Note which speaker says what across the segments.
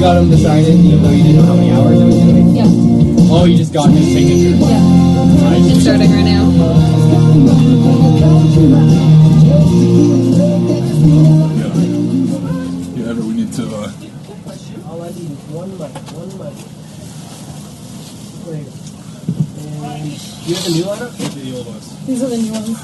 Speaker 1: got him to sign it even though you didn't know how many hours it was going to be?
Speaker 2: Yeah.
Speaker 1: Oh, you just got his signature?
Speaker 2: Yeah. It's starting right now.
Speaker 3: Yeah, we need to...
Speaker 1: I'll add you one month. And do you have the new lineup? Or the old ones?
Speaker 2: These are the new ones.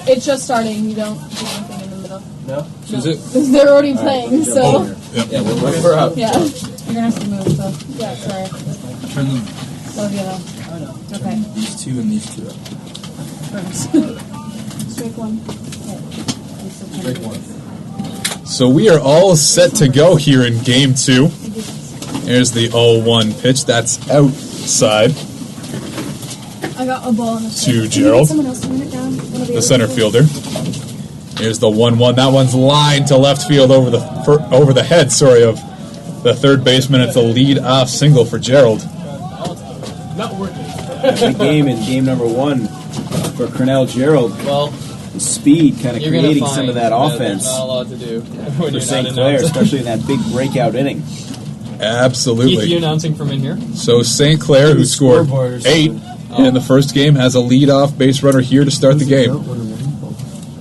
Speaker 2: It's just starting. You don't do anything in the middle.
Speaker 1: No?
Speaker 3: So is it?
Speaker 2: They're already playing, so.
Speaker 3: Yep.
Speaker 1: We're up.
Speaker 2: Yeah. You're gonna have to move, so. Yeah, sorry.
Speaker 3: Turn them.
Speaker 2: Oh, yeah.
Speaker 1: I know.
Speaker 2: Okay.
Speaker 3: These two and these two up.
Speaker 2: Strike one.
Speaker 3: Break one. So we are all set to go here in game 2. Here's the 0-1 pitch. That's outside
Speaker 2: I got a ball in the
Speaker 3: to Gerald,
Speaker 2: someone else turn it down?
Speaker 3: the center fielder. Here's the 1-1. That one's lined to left field over the head, of the third baseman. It's a lead-off single for Gerald.
Speaker 1: Not working.
Speaker 4: The game in game number 1 for Cornell Gerald.
Speaker 1: Well,
Speaker 4: the speed kind of creating some of that offense
Speaker 1: not a lot to do
Speaker 4: for St. Clair, especially in that big breakout inning.
Speaker 3: Absolutely.
Speaker 1: Keith, you announcing from in here?
Speaker 3: So St. Clair, who scored 8 in the first game, has a lead-off base runner here to start the game.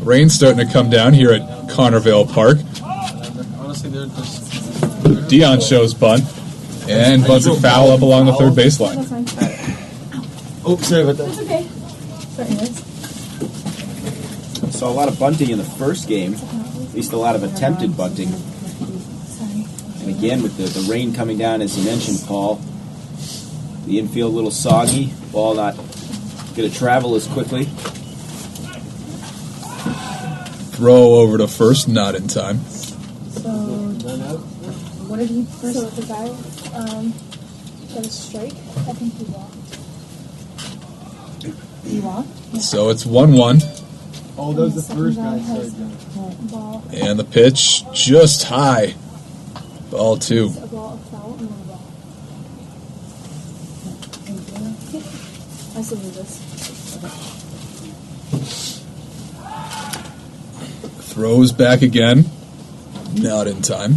Speaker 3: Rain's starting to come down here at Connervale Park.
Speaker 1: Honestly, they're just...
Speaker 3: Dion shows bunt, and bunts a foul up along the third baseline.
Speaker 2: That's fine.
Speaker 1: Oh, sorry about that.
Speaker 2: That's okay. Sorry, guys.
Speaker 4: Saw a lot of bunting in the first game, at least a lot of attempted bunting.
Speaker 2: Sorry.
Speaker 4: And again, with the rain coming down, as you mentioned, Paul, the infield a little soggy, ball not going to travel as quickly.
Speaker 3: Throw over to first, not in time.
Speaker 2: So, what did he first? So the guy got a strike. I think he walked. He walked?
Speaker 3: So it's 1-1,
Speaker 1: Oh, that was the first guy started doing.
Speaker 2: Ball.
Speaker 3: and the pitch just high. Ball 2.
Speaker 2: A ball, a foul, and then a ball. I still do this.
Speaker 3: Throws back again, not in time.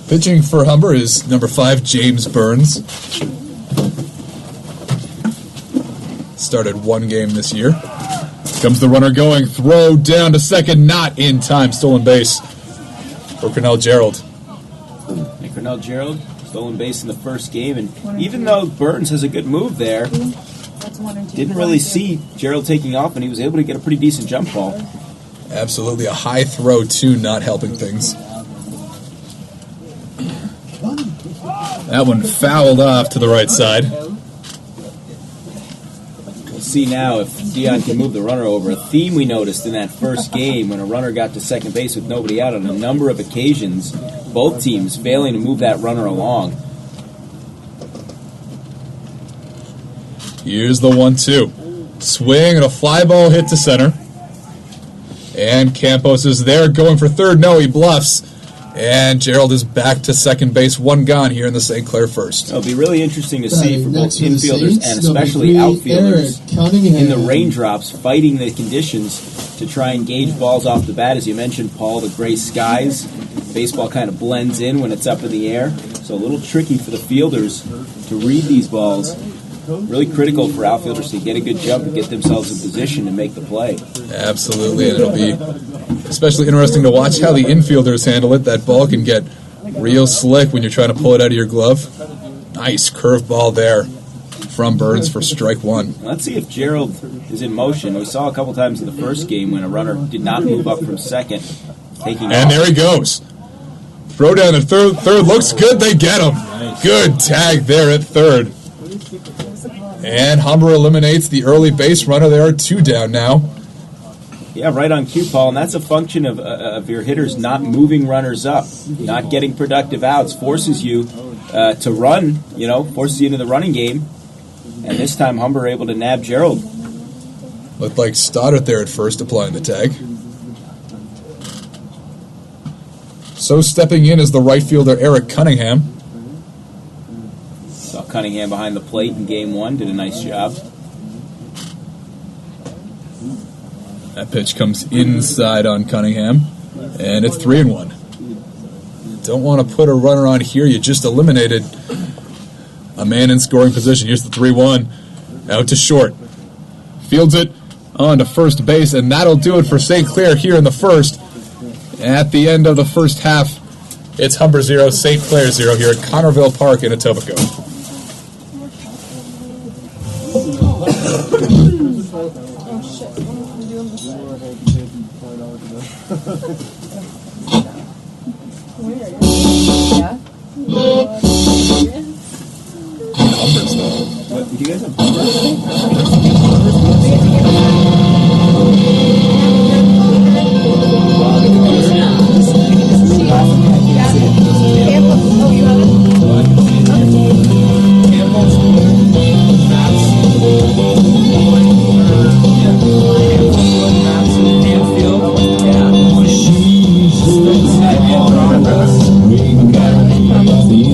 Speaker 3: Pitching for Humber is number 5, James Burns. Started 1 game this year. Comes the runner going, throw down to second, not in time. Stolen base for Cornell Gerald.
Speaker 4: And Cornell Gerald, stolen base in the first game, and even though Burns has a good move there,
Speaker 2: That's 1 and 2.
Speaker 4: didn't really see Gerald taking off, and he was able to get a pretty decent jump ball.
Speaker 3: Absolutely a high throw, too, not helping things. That one fouled off to the right side.
Speaker 4: We'll see now if Dion can move the runner over. A theme we noticed in that first game when a runner got to second base with nobody out on a number of occasions, both teams failing to move that runner along.
Speaker 3: Here's the 1-2. Swing and a fly ball hit to center. And Campos is there going for third. No, he bluffs. And Gerald is back to second base. 1 gone here in the St. Clair first.
Speaker 4: It'll be really interesting to see for both
Speaker 5: Next to the
Speaker 4: infielders
Speaker 5: Saints,
Speaker 4: and especially
Speaker 5: number 3,
Speaker 4: outfielders
Speaker 5: Eric Cunningham.
Speaker 4: in the raindrops, fighting the conditions to try and gauge balls off the bat. As you mentioned, Paul, the gray skies. Baseball kind of blends in when it's up in the air. So a little tricky for the fielders to read these balls. Really critical for outfielders to get a good jump and get themselves in position to make the play.
Speaker 3: Absolutely, and it'll be especially interesting to watch how the infielders handle it. That ball can get real slick when you're trying to pull it out of your glove. Nice curveball there from Burns for strike 1.
Speaker 4: Let's see if Gerald is in motion. We saw a couple times in the first game when a runner did not move up from second, taking
Speaker 3: And
Speaker 4: off.
Speaker 3: there he goes. Throw down at third. Third looks good. They get him. Good tag there at third. And Humber eliminates the early base runner. There are 2 down now.
Speaker 4: Yeah, right on cue, Paul, and that's a function of your hitters not moving runners up, not getting productive outs, forces you to run, forces you into the running game, and this time Humber able to nab Gerald.
Speaker 3: Looked like Stoddard there at first, applying the tag. So stepping in is the right fielder Eric Cunningham.
Speaker 4: Saw Cunningham behind the plate in game 1, did a nice job.
Speaker 3: That pitch comes inside on Cunningham. And it's 3-1. Don't want to put a runner on here. You just eliminated a man in scoring position. Here's the 3-1. Out to short. Fields it on to first base, and that'll do it for St. Clair here in the first. At the end of the first half, it's Humber 0, St. Clair 0 here at Connorville Park in Etobicoke.
Speaker 2: Yeah.
Speaker 3: Humbers, though.
Speaker 4: What, do you guys have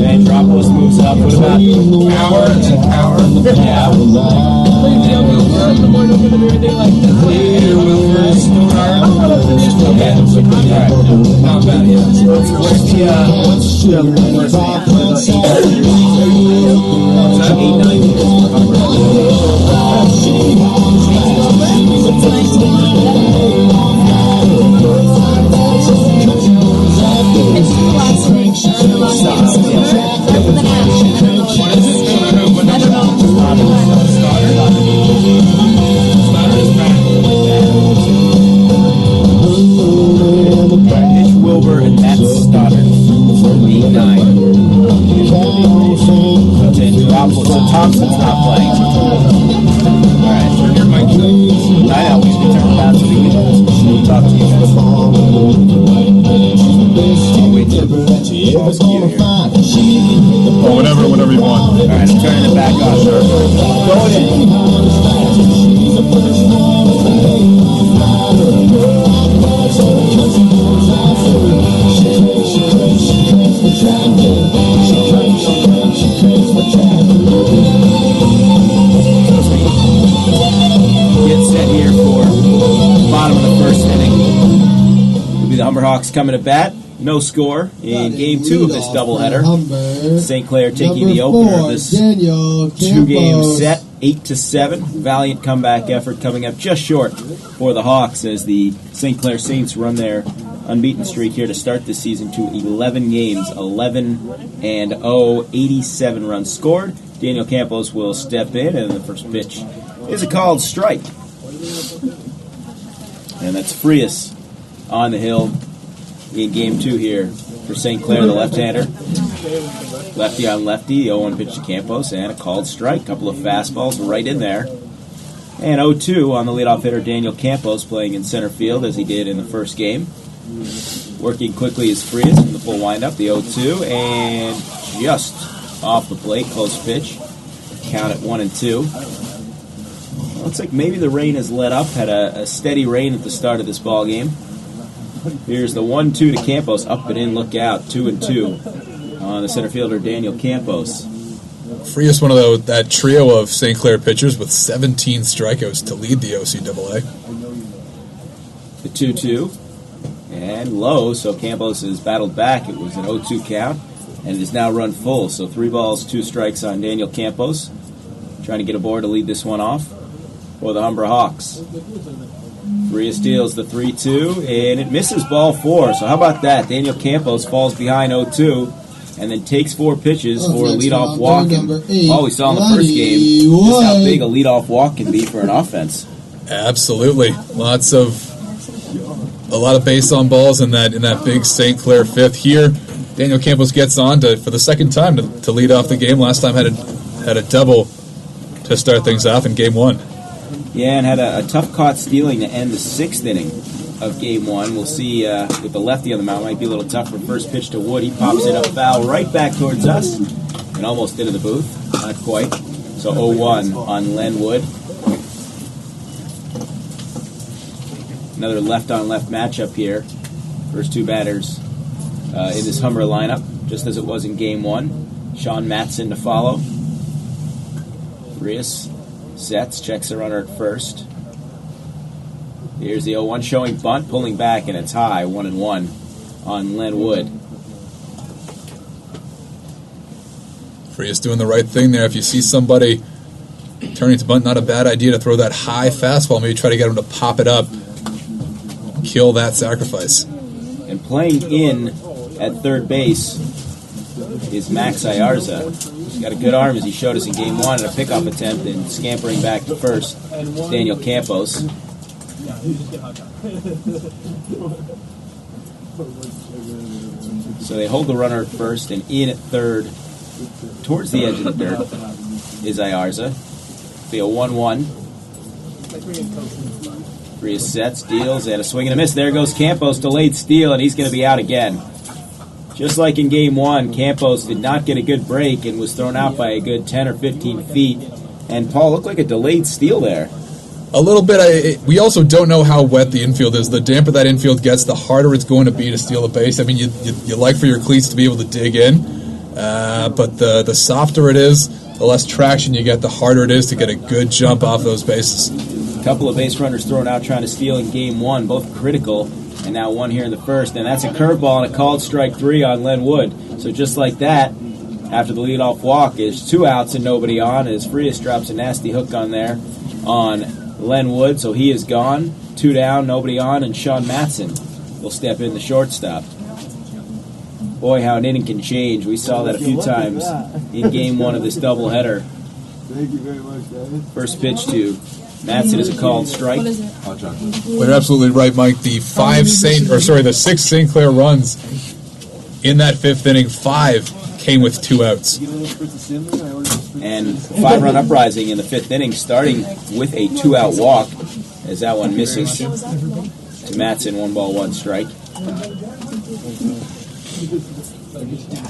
Speaker 4: Andropoulos moves up. What about Cower? Yeah. Wilbur and Matt Stoddard. 8-9. So Thompson's not playing. Alright. I know, he's been turned down so we can talk to you guys. I'll wait till pause cue here.
Speaker 3: Oh, whatever you want.
Speaker 4: Alright, I'm turning it back on. Going in. Get set here for bottom of the first inning. Will be the Humber Hawks coming to bat. No score in game 2 of this doubleheader. St. Clair taking the opener of this 2-game set, 8-7. Valiant comeback effort coming up just short for the Hawks as the St. Clair Saints run their unbeaten streak here to start this season to 11 games, 11-0, 87 runs scored. Daniel Campos will step in, and the first pitch is a called strike. And that's Frias on the hill in game 2 here for St. Clair, the left-hander. Lefty on lefty, 0-1 pitch to Campos, and a called strike. Couple of fastballs right in there. And 0-2 on the leadoff hitter, Daniel Campos, playing in center field as he did in the first game. Working quickly is Frias from the full windup, the 0-2, and just off the plate, close pitch. Count at 1-2. Looks like maybe the rain has let up. Had a steady rain at the start of this ball game. Here's the 1-2 to Campos, up and in, look out, 2-2 on the center fielder Daniel Campos.
Speaker 3: Frias, one of that trio of St. Clair pitchers with 17 strikeouts to lead the OCAA.
Speaker 4: The 2-2 and low, so Campos has battled back. It was an 0-2 count, and it is now run full. So 3 balls, 2 strikes on Daniel Campos, trying to get aboard to lead this one off for the Humber Hawks. Frias steals the 3-2, and it misses ball 4. So how about that? Daniel Campos falls behind 0-2, and then takes 4 pitches for a leadoff walk. Oh, we saw in the first game just how big a leadoff walk can be for an offense.
Speaker 3: Absolutely, a lot of base on balls in that big St. Clair fifth. Here, Daniel Campos gets on for the second time to lead off the game. Last time had a double to start things off in game 1.
Speaker 4: Yeah, and had a tough caught stealing to end the 6th inning of game 1. We'll see with the lefty on the mound. Might be a little tough for first pitch to Wood. He pops it up foul right back towards us and almost into the booth. Not quite. So 0-1 on Len Wood. Another left-on-left matchup here. First 2 batters in this Humber lineup, just as it was in game 1. Sean Matson to follow. Frias sets, checks the runner at first. Here's the 0-1 showing bunt, pulling back, and it's high, 1-1 on Len Wood.
Speaker 3: Frias doing the right thing there. If you see somebody turning to bunt, not a bad idea to throw that high fastball. Maybe try to get him to pop it up. Kill that sacrifice.
Speaker 4: And playing in at third base is Max Ayarza. He's got a good arm, as he showed us in Game 1, and a pickoff attempt, and scampering back to first, Daniel Campos. So they hold the runner at first, and in at third, towards the edge of the dirt, is Ayarza. Be a 1-1. Frias sets, deals, and a swing and a miss. There goes Campos, delayed steal, and he's going to be out again. Just like in Game 1, Campos did not get a good break and was thrown out by a good 10 or 15 feet. And Paul, looked like a delayed steal there.
Speaker 3: A little bit. We also don't know how wet the infield is. The damper that infield gets, the harder it's going to be to steal a base. I mean, you like for your cleats to be able to dig in, but the softer it is, the less traction you get, the harder it is to get a good jump off those bases.
Speaker 4: A couple of base runners thrown out trying to steal in Game 1, both critical, and now one here in the first. And that's a curveball and a called strike 3 on Len Wood. So just like that, after the leadoff walk, is 2 outs and nobody on, as Frias drops a nasty hook on there on Len Wood, so he is gone. 2 down, nobody on, and Sean Matson will step in the shortstop. Boy, how an inning can change. We saw that a few times in Game 1 of this doubleheader.
Speaker 1: Thank you very much, guys.
Speaker 4: First pitch to Matson is a called strike.
Speaker 2: What is it?
Speaker 3: Well, you're absolutely right, Mike. The 6 St. Clair runs in that 5th inning, 5 came with 2 outs.
Speaker 4: And 5-run uprising in the 5th inning, starting with a 2-out walk, as that one misses to Matson, 1 ball, 1 strike.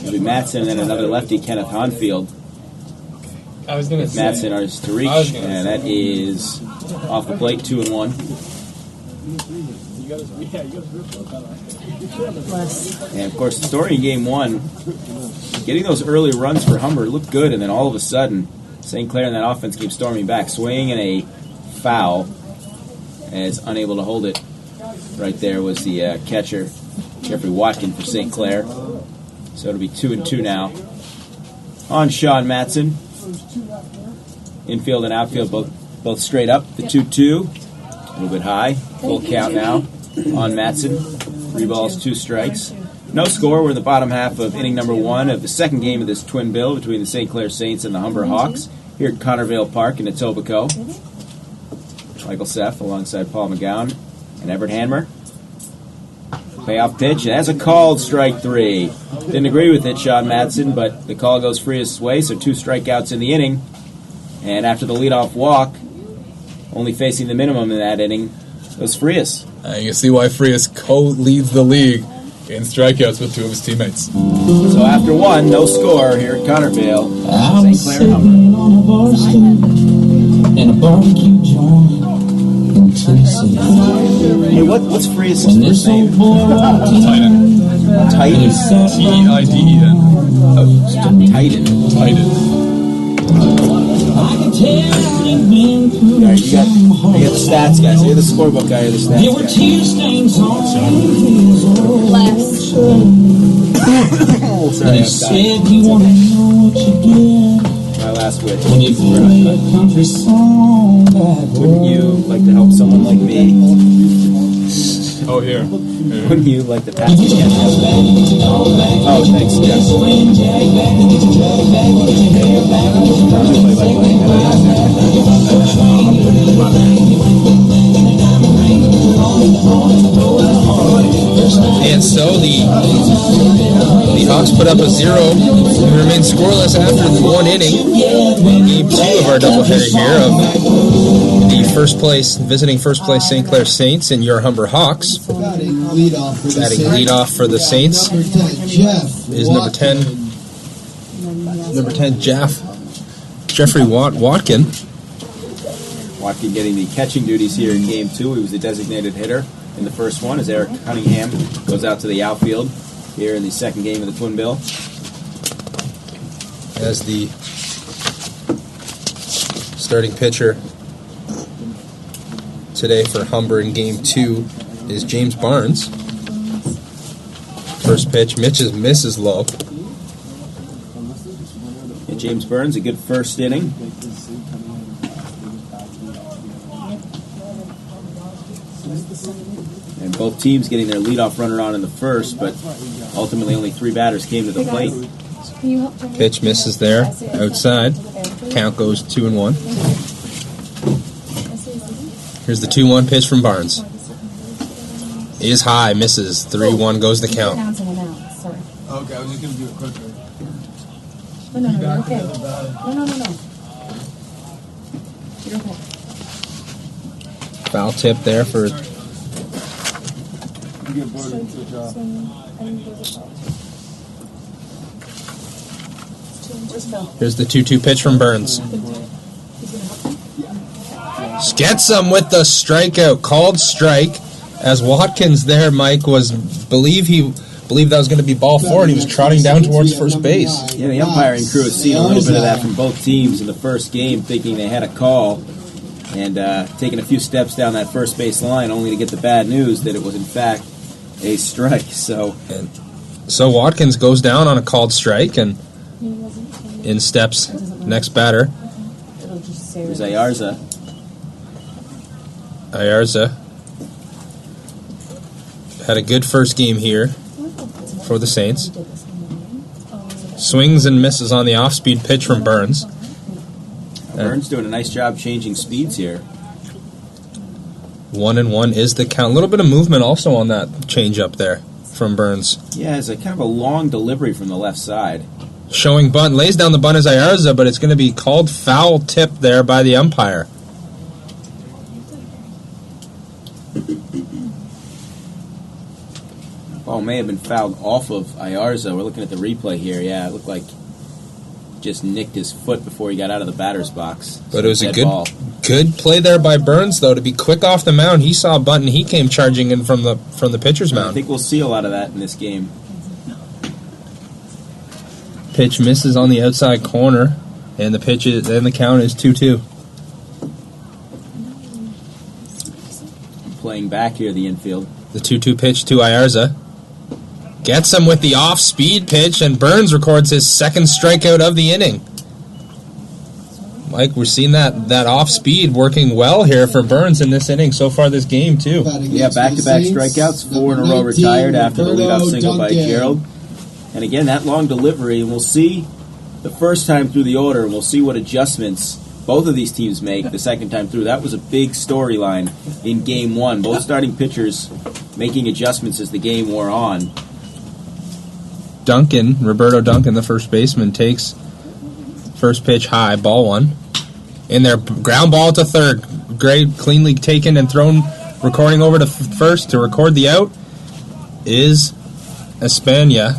Speaker 4: It'll be Matson and then another lefty, Kenneth Honfield.
Speaker 1: I was going to say.
Speaker 4: Matson is to reach, and that is off the plate, 2-1. And of course, the story in Game 1, getting those early runs for Humber looked good, and then all of a sudden, St. Clair and that offense keeps storming back. Swing and a foul, as unable to hold it. Right there was the catcher, Jeffrey Watkin for St. Clair. So it'll be 2-2 now on Sean Matson. Infield and outfield both straight up. The 2-2, a little bit high. Full count now on Matson. 3 balls, 2 strikes. No score. We're in the bottom half of inning number 1 of the second game of this twin bill between the St. Clair Saints and the Humber Hawks here at Connervale Park in Etobicoke. Michael Seff alongside Paul McGowan and Everett Hanmer. Payoff pitch, and that's a called strike 3. Didn't agree with it, Sean Matson, but the call goes Frias' way, so 2 strikeouts in the inning. And after the leadoff walk, only facing the minimum in that inning, was Frias.
Speaker 3: You can see why Frias co-leads the league in strikeouts with 2 of his teammates.
Speaker 4: So after 1, no score here at Connervale. St. Clair Humber.
Speaker 5: In a barbecue joint in Tennessee.
Speaker 4: Hey, what's Frias' first name?
Speaker 3: Titan.
Speaker 4: Titan?
Speaker 3: T-I-D-E-N.
Speaker 4: Oh, Titan.
Speaker 3: Titan.
Speaker 4: Yeah, you got the stats guys. You're the scorebook guy. You're the stats
Speaker 5: There were
Speaker 4: guy.
Speaker 5: tear stains on
Speaker 2: Less.
Speaker 4: Sorry,
Speaker 5: He
Speaker 4: I'm
Speaker 5: said
Speaker 4: dying.
Speaker 5: you want to know what you get
Speaker 4: My last wish.
Speaker 5: when you play a country song that
Speaker 4: Wouldn't you like to help someone like me?
Speaker 3: Oh, here.
Speaker 4: Wouldn't you like to pass me? Oh, thanks, Jeff.
Speaker 6: And so the Hawks put up a 0 and remain scoreless after the 1 inning in Game 2 of our doubleheader here of the visiting first place St. Clair Saints and your Humber Hawks.
Speaker 7: Batting
Speaker 6: leadoff for the Saints is number 10, Jeffrey Watkin.
Speaker 4: Watkin getting the catching duties here in Game 2. He was the designated hitter in the first one as Eric Cunningham goes out to the outfield here in the second game of the Twin Bill.
Speaker 6: As the starting pitcher today for Humber in Game 2 is James Barnes. First pitch, misses low.
Speaker 4: And James Burns, a good first inning. And both teams getting their leadoff runner on in the first, but ultimately only 3 batters came to the plate.
Speaker 6: Pitch misses there, outside. Count goes 2-1. Here's the 2-1 pitch from Barnes. Is high, misses. 3-1 goes the count.
Speaker 1: Okay, I was just going to do it quicker.
Speaker 2: No, you're okay. No. You're okay.
Speaker 6: Foul tip there for
Speaker 1: You get bored and switch off.
Speaker 6: Here's the 2-2 pitch from Burns. Gets him with the strikeout. Called strike. As Watkins there, Mike, believed that was going to be ball 4, and he was trotting down towards first base.
Speaker 4: Yeah, the umpiring crew has seen a little bit of that from both teams in the first game, thinking they had a call, and taking a few steps down that first base line, only to get the bad news that it was in fact a strike. So
Speaker 6: Watkins goes down on a called strike, and in steps next batter.
Speaker 4: There's Ayarza.
Speaker 6: Had a good first game here for the Saints. Swings and misses on the off-speed pitch from Burns.
Speaker 4: Burns doing a nice job changing speeds here.
Speaker 6: 1-1 is the count. A little bit of movement also on that change up there from Burns.
Speaker 4: Yeah, it's a kind of a long delivery from the left side.
Speaker 6: Showing bunt, lays down the bunt as Ayarza, but it's going to be called foul tip there by the umpire.
Speaker 4: Ball may have been fouled off of Ayarza. We're looking at the replay here. Yeah, it looked like just nicked his foot before he got out of the batter's box.
Speaker 6: But it was a good play there by Burns, though, to be quick off the mound. He saw a bunt and he came charging in from the pitcher's mound.
Speaker 4: I think we'll see a lot of that in this game.
Speaker 6: Pitch misses on the outside corner, and the count is 2-2.
Speaker 4: Playing back here, the infield.
Speaker 6: The 2-2 pitch to Ayarza. Gets him with the off-speed pitch, and Burns records his second strikeout of the inning. Mike, we're seeing that off-speed working well here for Burns in this inning so far this game, too.
Speaker 4: Yeah, back-to-back strikeouts, 4 in a row retired after the leadoff single by Gerald. And again, that long delivery, and we'll see the first time through the order, and we'll see what adjustments both of these teams make the second time through. That was a big storyline in Game 1. Both starting pitchers making adjustments as the game wore on.
Speaker 6: Roberto Duncan, the first baseman, takes first pitch high, ball 1. In there, ground ball to third. Great, cleanly taken and thrown, recording over to first to record the out is Espana.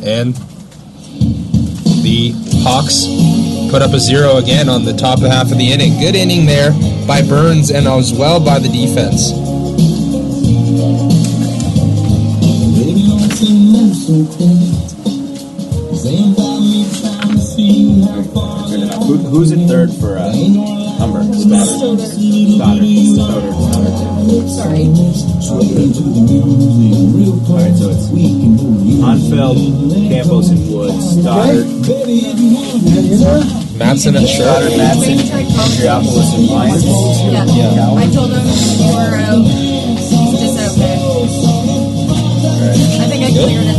Speaker 6: And the Hawks put up a 0 again on the top half of the inning. Good inning there by Burns and as well by the defense.
Speaker 4: Who's in third for Humber? Stoddard.
Speaker 2: Sorry.
Speaker 4: Alright, so it's Onfeld, Campos, and Woods. Stoddard.
Speaker 6: Matson at short.
Speaker 4: Stoddard, Matson, Andriopoulos, and Lyons.
Speaker 2: Yeah. I told him you were out. Just out there. I think I cleared it.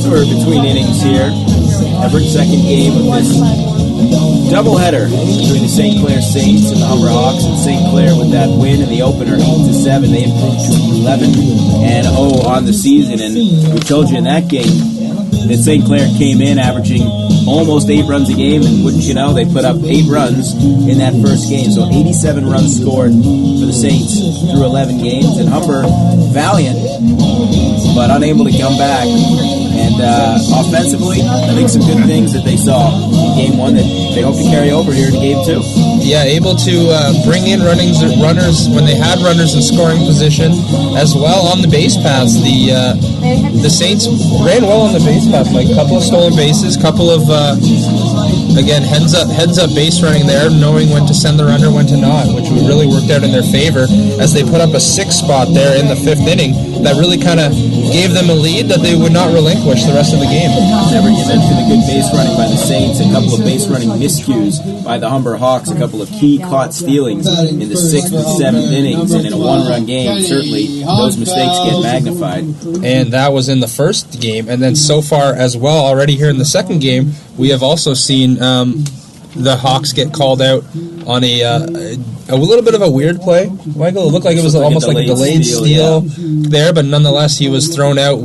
Speaker 4: So we're between innings here. Everett, second game of this doubleheader between the St. Clair Saints and the Humber Hawks. And St. Clair with that win in the opener, 8-7, they improved to 11-0 on the season. And we told you in that game that St. Clair came in averaging almost 8 runs a game, and wouldn't you know, they put up 8 runs in that first game. So 87 runs scored for the Saints through 11 games. And Humber, valiant, but unable to come back. And offensively, I think some good things that they saw in Game 1 that they hope to carry over here to Game 2.
Speaker 6: Yeah, able to bring in runners when they had runners in scoring position, as well on the base paths. The Saints ran well on the base paths, like a couple of stolen bases, couple of again heads up base running there, knowing when to send the runner, when to not, which really worked out in their favor as they put up a 6 spot there in the 5th inning. That really kind of gave them a lead that they would not relinquish the rest of the game.
Speaker 4: Never you mentioned the good base running by the Saints, a couple of base running miscues by the Humber Hawks, a couple of key caught stealings in the 6th and 7th innings, and in a one-run game, certainly those mistakes get magnified.
Speaker 6: And that was in the first game, and then so far as well, already here in the second game, we have also seen the Hawks get called out on a little bit of a weird play. Michael, it looked like it was almost like a delayed steal there, but nonetheless, he was thrown out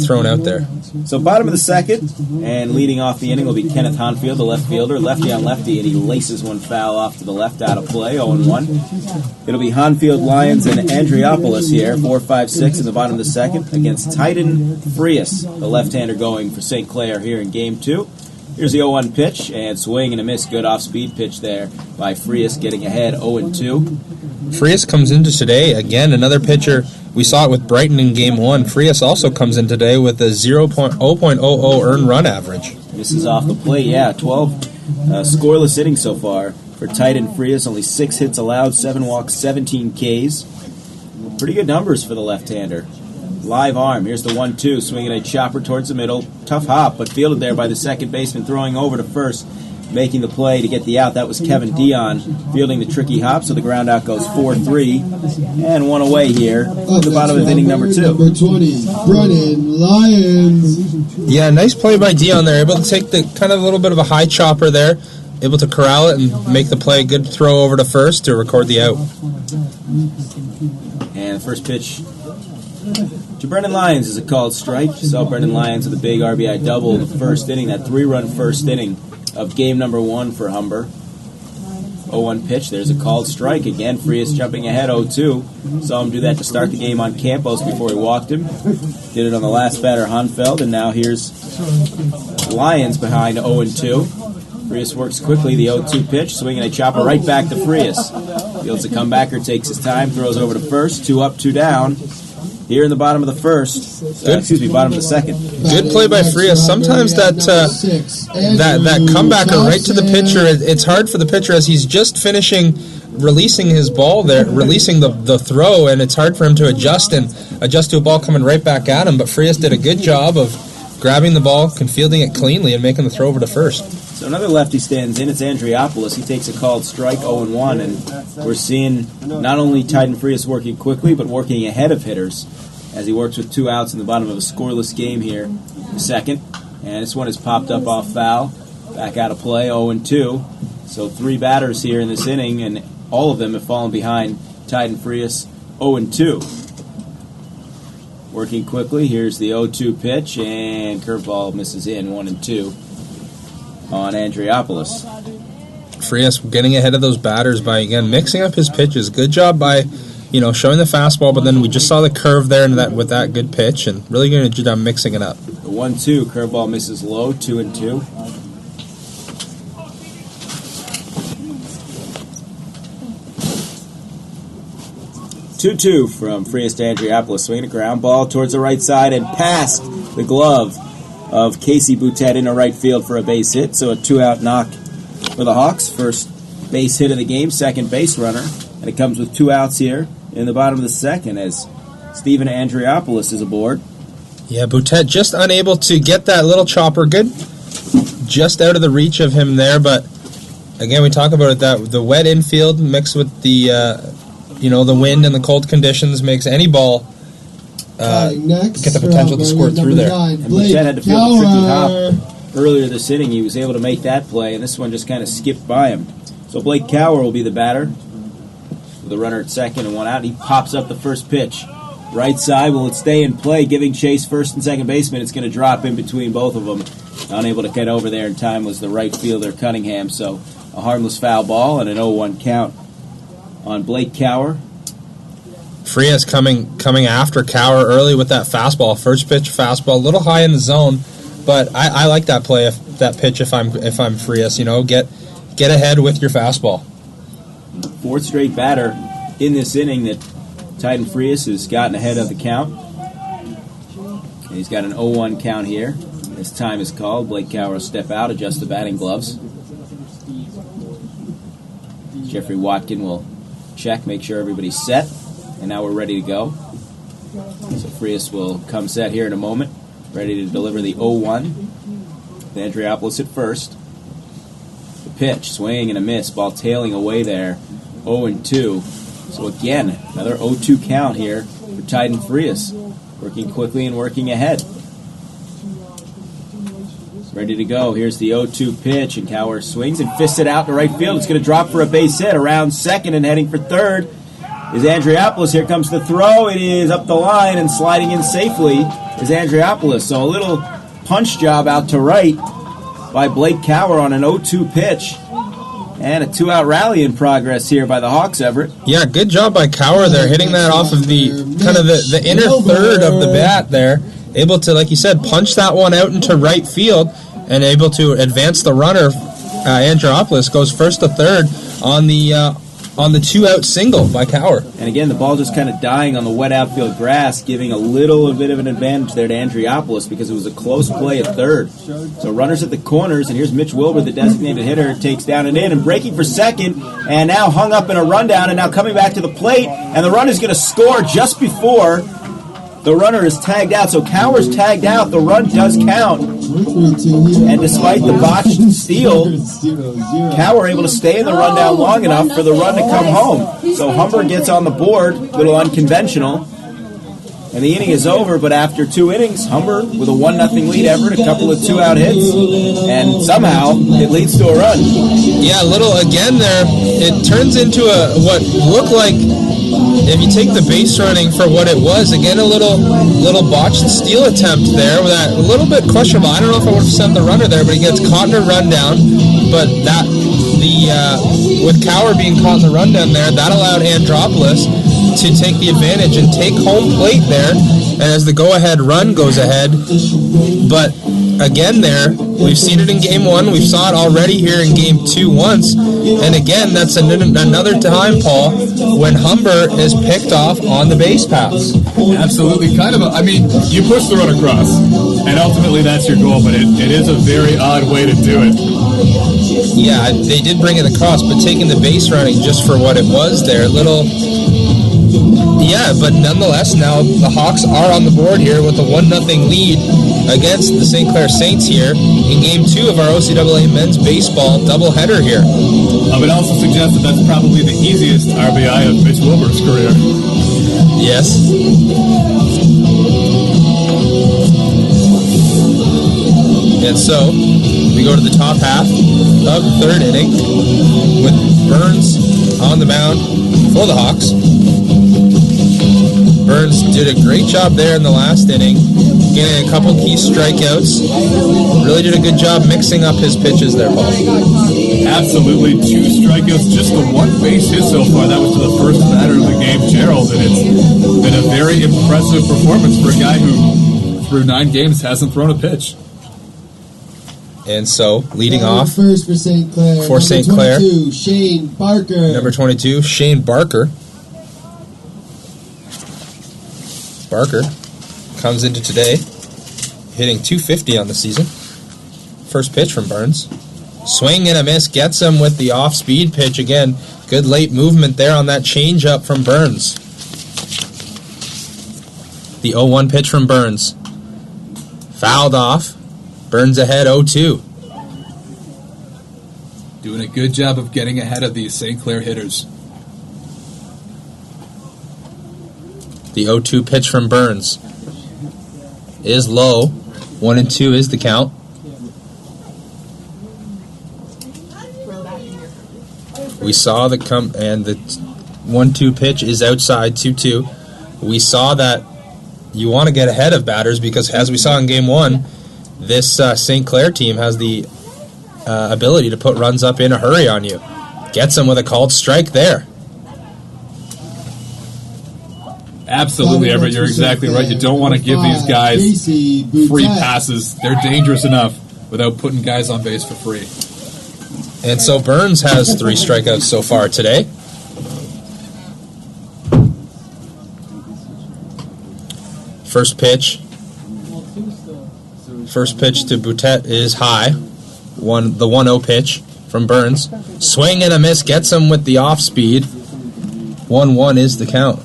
Speaker 6: thrown out there.
Speaker 4: So bottom of the second, and leading off the inning will be Kenneth Honfield, the left fielder, lefty on lefty, and he laces one foul off to the left out of play, 0-1. It'll be Honfield, Lyons, and Andriopoulos here, 4, 5, 6 in the bottom of the second, against Titan Frias, the left-hander going for St. Clair here in Game 2. Here's the 0-1 pitch, and swing and a miss, good off-speed pitch there by Frias, getting ahead 0-2.
Speaker 6: Frias comes into today, again, another pitcher. We saw it with Brighton in Game 1. Frias also comes in today with a 0.00 earned run average.
Speaker 4: Misses off the plate, 12 scoreless innings so far for Titan Frias. Only 6 hits allowed, 7 walks, 17 Ks. Pretty good numbers for the left-hander. Live arm, here's the 1-2, swinging a chopper towards the middle. Tough hop, but fielded there by the second baseman, throwing over to first. Making the play to get the out. That was Kevin Dion fielding the tricky hop, so the ground out goes 4-3 and 1 away here at the bottom of inning number 2.
Speaker 5: Number 20, Brennan Lyons.
Speaker 6: Yeah, nice play by Dion there. Able to take the kind of a little bit of a high chopper there. Able to corral it and make the play. Good throw over to first to record the out.
Speaker 4: And the first pitch to Brendan Lyons is a called strike. You saw Brendan Lyons with a big RBI double in the first inning, that 3-run first inning of game number 1 for Humber. 0-1 pitch. There's a called strike. Again, Frias jumping ahead 0-2. Saw him do that to start the game on Campos before he walked him. Did it on the last batter, Honfeld, and now here's Lyons behind 0-2. Frias works quickly. The 0-2 pitch. Swinging a chopper right back to Frias. Fields a comebacker, takes his time, throws over to first. 2 up, 2 down. Here in the bottom of the first, bottom of the second.
Speaker 6: Good play by Frias. Sometimes that comebacker right to the pitcher, it's hard for the pitcher as he's just finishing releasing his ball there, releasing the throw, and it's hard for him to adjust to a ball coming right back at him. But Frias did a good job of grabbing the ball, fielding it cleanly, and making the throw over to first.
Speaker 4: So another lefty stands in. It's Andriopoulos. He takes a called strike, 0-1, and we're seeing not only Titan Frias working quickly, but working ahead of hitters as he works with 2 outs in the bottom of a scoreless game here in the second. And this one has popped up off foul, back out of play, 0-2. So 3 batters here in this inning, and all of them have fallen behind Titan Frias, 0-2. Working quickly, here's the 0-2 pitch, and curveball misses in, 1-2 on Andriopoulos.
Speaker 6: Frias getting ahead of those batters by, again, mixing up his pitches. Good job by, showing the fastball, but then we just saw the curve there with that good pitch, and really good job mixing it up.
Speaker 4: The 1-2, curveball misses low, 2-2. Two from Frias to Andriopoulos. Swinging a ground ball towards the right side and past the glove of Casey Boutet into right field for a base hit. So a 2-out knock for the Hawks. First base hit of the game, second base runner. And it comes with 2 outs here in the bottom of the second as Stephen Andriopoulos is aboard.
Speaker 6: Yeah, Boutet just unable to get that little chopper good. Just out of the reach of him there. But again, we talk about it, that the wet infield mixed with the the wind and the cold conditions makes any ball get the potential to squirt through there.
Speaker 4: And Boutet had to field a tricky hop earlier this inning. He was able to make that play, and this one just kind of skipped by him. So Blake Cower will be the batter with a runner at second and 1 out. He pops up the first pitch. Right side, will it stay in play, giving chase first and second baseman. It's going to drop in between both of them. Unable to get over there in time was the right fielder, Cunningham. So a harmless foul ball and an 0-1 count on Blake Cower.
Speaker 6: Frias coming after Cower early with that fastball. First pitch fastball, a little high in the zone. But I like that play, that pitch. If I'm Frias, get ahead with your fastball.
Speaker 4: Fourth straight batter in this inning that Titan Frias has gotten ahead of the count. And he's got an 0-1 count here. As time is called, Blake Cower will step out, adjust the batting gloves. Jeffrey Watkin will check, make sure everybody's set, and now we're ready to go. So Frias will come set here in a moment, ready to deliver the 0-1. Andriopoulos at first. The pitch, swing and a miss, ball tailing away there, 0-2. So again, another 0-2 count here for Titan Frias, working quickly and working ahead. Ready to go. Here's the 0-2 pitch, and Cower swings and fists it out to right field. It's going to drop for a base hit. Around second and heading for third is Andriopoulos. Here comes the throw. It is up the line and sliding in safely is Andriopoulos. So a little punch job out to right by Blake Cower on an 0-2 pitch. And a 2-out rally in progress here by the Hawks, Everett.
Speaker 6: Yeah, good job by Cower there, hitting that off of the kind of the inner third of the bat there. Able to, like you said, punch that one out into right field and able to advance the runner. Andriopoulos goes first to third on the 2-out single by Cower.
Speaker 4: And again, the ball just kind of dying on the wet outfield grass, giving a little bit of an advantage there to Andriopoulos because it was a close play at third. So runners at the corners, and here's Mitch Wilbur, the designated hitter, takes down and in, and breaking for second, and now hung up in a rundown, and now coming back to the plate, and the run is going to score just before the runner is tagged out. So Cower's tagged out. The run does count. And despite the botched steal, Cower able to stay in the rundown long enough for the run to come home. So Humber gets on the board, a little unconventional. And the inning is over, but after 2 innings, Humber with a 1-0 lead, Everett, a couple of 2-out hits, and somehow it leads to a run.
Speaker 6: Yeah, a little again there. It turns into what looked like, if you take the base running for what it was, again a little botched steal attempt there with that a little bit questionable. I don't know if I would have sent the runner there, but he gets caught in a rundown. But with Cower being caught in the rundown there, that allowed Andropoulos to take the advantage and take home plate there. And as the go-ahead run goes ahead, but again there, we've seen it in Game 1. We saw it already here in Game 2 once. And again, that's another time, Paul, when Humber is picked off on the base paths.
Speaker 3: Absolutely. You push the run across, and ultimately that's your goal, but it is a very odd way to do it.
Speaker 6: Yeah, they did bring it across, but taking the base running just for what it was there, but nonetheless, now the Hawks are on the board here with a 1-0 lead against the St. Clair Saints here in Game 2 of our OCAA men's baseball doubleheader here.
Speaker 3: I would also suggest that that's probably the easiest RBI of Mitch Wilbur's career.
Speaker 6: Yes. And so, we go to the top half of the third inning with Burns on the mound for the Hawks. Burns did a great job there in the last inning, getting a couple key strikeouts. Really did a good job mixing up his pitches there, Paul.
Speaker 3: Absolutely, 2 strikeouts, just the 1 base hit so far. That was to the first batter of the game, Gerald, and it's been a very impressive performance for a guy who, through 9 games, hasn't thrown a pitch.
Speaker 6: And so, leading off
Speaker 5: first for St. Clair, Shane Barker.
Speaker 6: Number 22, Shane Barker. Barker comes into today hitting .250 on the season. First pitch from Burns. Swing and a miss, gets him with the off-speed pitch again. Good late movement there on that change-up from Burns. The 0-1 pitch from Burns. Fouled off. Burns ahead 0-2.
Speaker 3: Doing a good job of getting ahead of these St. Clair hitters.
Speaker 6: The 0-2 pitch from Burns is low. 1-2 is the count. We saw the 1-2 pitch is outside 2-2. We saw that you want to get ahead of batters because, as we saw in Game 1, this St. Clair team has the ability to put runs up in a hurry on you. Gets them with a called strike there.
Speaker 3: Absolutely, Everett. You're exactly right. You don't want to give these guys free passes. They're dangerous enough without putting guys on base for free.
Speaker 6: And so Burns has 3 strikeouts so far today. First pitch to Boutet is high. The 1-0 pitch from Burns. Swing and a miss, gets him with the off speed. 1-1 is the count.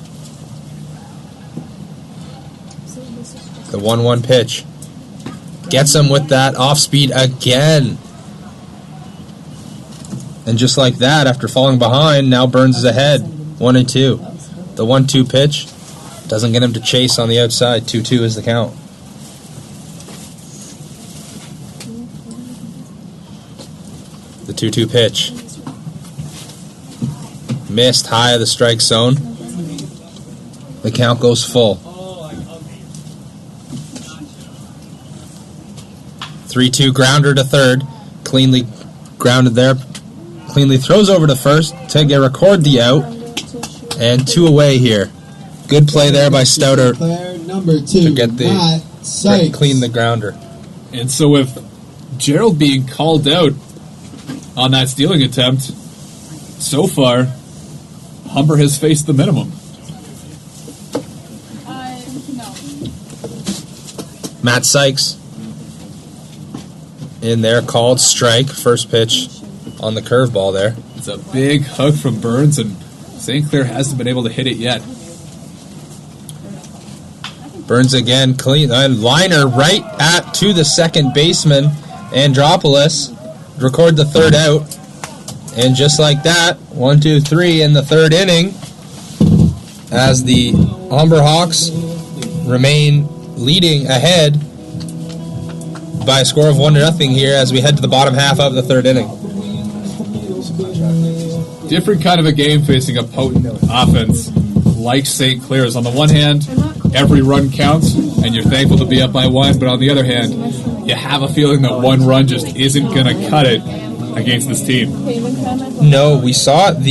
Speaker 6: The 1-1 pitch. Gets him with that off speed again. And just like that, after falling behind, now Burns is ahead. 1-2. The 1-2 pitch doesn't get him to chase on the outside. 2-2 is the count. The 2-2 pitch. Missed high of the strike zone. The count goes full. 3-2 grounder to third. Cleanly grounded there. Cleanly throws over to first to record the out. And 2 away here. Good play there by Stouter
Speaker 5: Number 2,
Speaker 6: to get clean the grounder.
Speaker 3: And so with Gerald being called out on that stealing attempt, so far, Humber has faced the minimum.
Speaker 2: No.
Speaker 6: Matt Sykes in there, called strike. First pitch on the curveball there.
Speaker 3: It's a big hook from Burns, and St. Clair hasn't been able to hit it yet.
Speaker 6: Burns again, clean liner right to the second baseman, Andropoulos. Record the third out, and just like that, 1, 2, 3 in the third inning, as the Humber Hawks remain leading ahead by a score of 1-0 here as we head to the bottom half of the third inning.
Speaker 3: Different kind of a game facing a potent offense like St. Clair's. On the one hand, every run counts, and you're thankful to be up by 1, but on the other hand, you have a feeling that 1 run just isn't going to cut it against this team.
Speaker 6: No, we saw it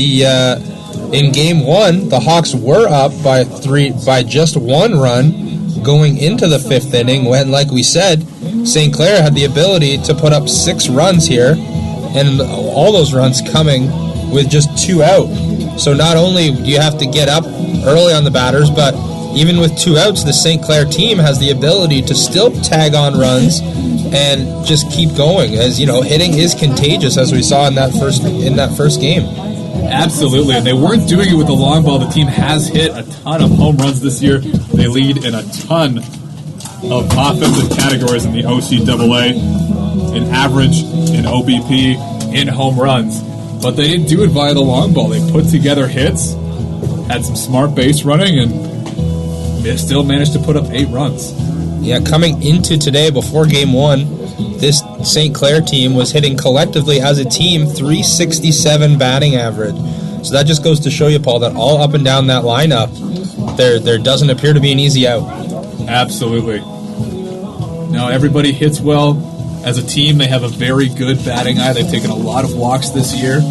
Speaker 6: in game 1, the Hawks were up by just 1 run going into the 5th inning when, like we said, St. Clair had the ability to put up 6 runs here, and all those runs coming with just 2 out. So not only do you have to get up early on the batters, but even with 2 outs, the St. Clair team has the ability to still tag on runs and just keep going. As you know, hitting is contagious, as we saw in that first game.
Speaker 3: Absolutely, and they weren't doing it with the long ball. The team has hit a ton of home runs this year. They lead in a ton of offensive categories in the OCAA, in average, in OBP, in home runs. But they didn't do it via the long ball. They put together hits, had some smart base running, and they still managed to put up 8 runs.
Speaker 6: Yeah, coming into today, before game 1, this St. Clair team was hitting collectively as a team 367 batting average. So that just goes to show you, Paul, that all up and down that lineup, there doesn't appear to be an easy out.
Speaker 3: Absolutely. No, everybody hits well. As a team, they have a very good batting eye. They've taken a lot of walks this year.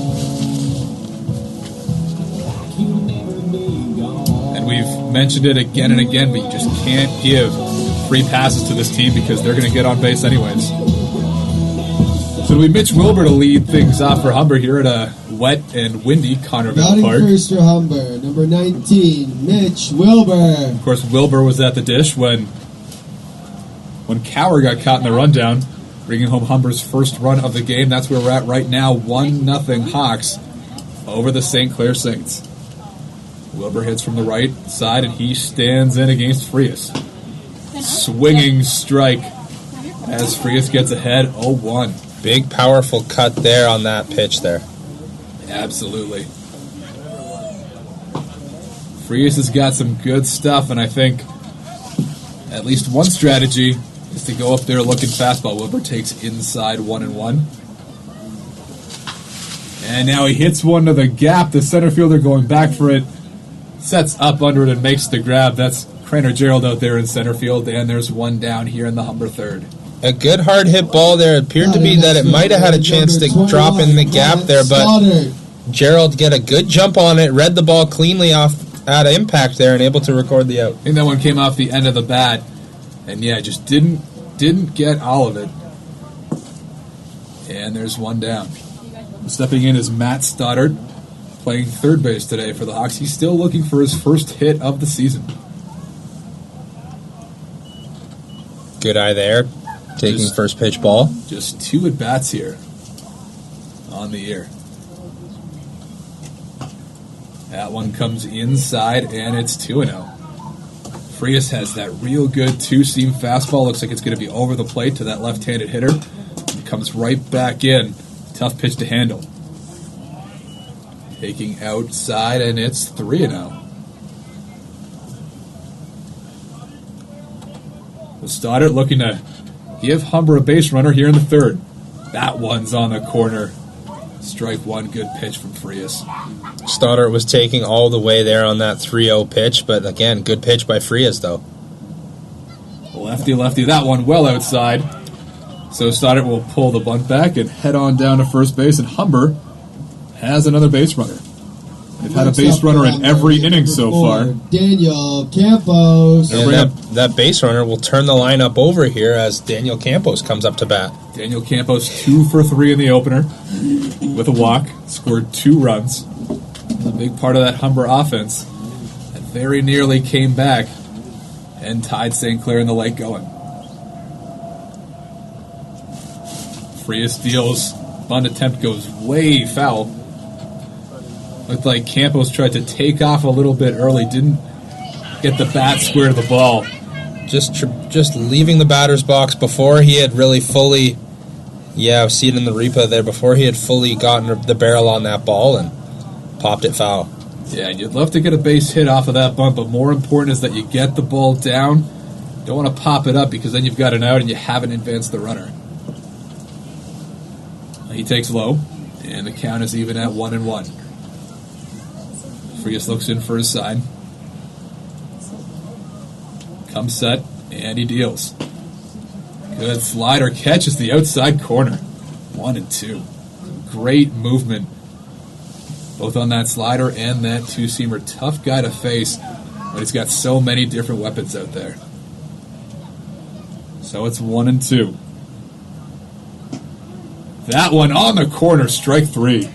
Speaker 3: And we've mentioned it again and again, but you just can't give free passes to this team because they're going to get on base anyways. So we Mitch Wilbur to lead things off for Humber here at a wet and windy Connerville
Speaker 5: Batting
Speaker 3: Park.
Speaker 5: first for Humber, number 19, Mitch Wilbur.
Speaker 3: Of course, Wilbur was at the dish when Cower got caught in the rundown, bringing home Humber's first run of the game. That's where we're at right now, 1-0 Hawks over the St. Clair Saints. Wilbur hits from the right side, and he stands in against Frias. Swinging strike as Frias gets ahead 0-1.
Speaker 6: Big, powerful cut there on that pitch there.
Speaker 3: Absolutely. Frias has got some good stuff, and I think at least one strategy is to go up there looking fastball. Wilbur takes inside 1-1. And now he hits one to the gap. The center fielder going back for it. Sets up under it and makes the grab. That's Craner Gerald out there in center field. And there's one down here in the Humber third.
Speaker 6: A good hard hit ball there. It appeared to be that it might have had a chance to drop in the gap there, but Gerald get a good jump on it, read the ball cleanly off out of impact there and able to record the out.
Speaker 3: I think that one came off the end of the bat, and yeah, just didn't get all of it. And there's one down. Stepping in is Matt Stoddard, playing third base today for the Hawks. He's still looking for his first hit of the season.
Speaker 6: Good eye there, taking first pitch ball.
Speaker 3: Just 2 at-bats here on the year. That one comes inside, and it's 2-0. Frias has that real good 2-seam fastball. Looks like it's going to be over the plate to that left-handed hitter. It comes right back in. Tough pitch to handle. Taking outside, and it's 3-0. Stoddard looking to give Humber a base runner here in the third. That one's on the corner. Strike one, good pitch from Frias.
Speaker 6: Stoddard was taking all the way there on that 3-0 pitch, but again, good pitch by Frias, though.
Speaker 3: Lefty, that one well outside. So Stoddard will pull the bunt back and head on down to first base, and Humber has another base runner. They've had a base runner in every inning so far.
Speaker 5: Daniel Campos.
Speaker 6: And that base runner will turn the lineup over here as Daniel Campos comes up to bat.
Speaker 3: Daniel Campos 2 for 3 in the opener with a walk, scored 2 runs. A big part of that Humber offense that very nearly came back and tied St. Clair in the late going. Frias deals, bunt attempt goes way foul. Looked like Campos tried to take off a little bit early, didn't get the bat square to the ball.
Speaker 6: Just leaving the batter's box before he had really fully, I see it in the replay there, before he had fully gotten the barrel on that ball and popped it foul.
Speaker 3: Yeah, and you'd love to get a base hit off of that bunt, but more important is that you get the ball down. Don't want to pop it up because then you've got an out and you haven't advanced the runner. He takes low, and the count is even at 1-1. Frias looks in for his side. Comes set, and he deals. Good slider, catches the outside corner. 1-2. Great movement, both on that slider and that 2-seamer. Tough guy to face, but he's got so many different weapons out there. So it's 1-2. That one on the corner, strike 3.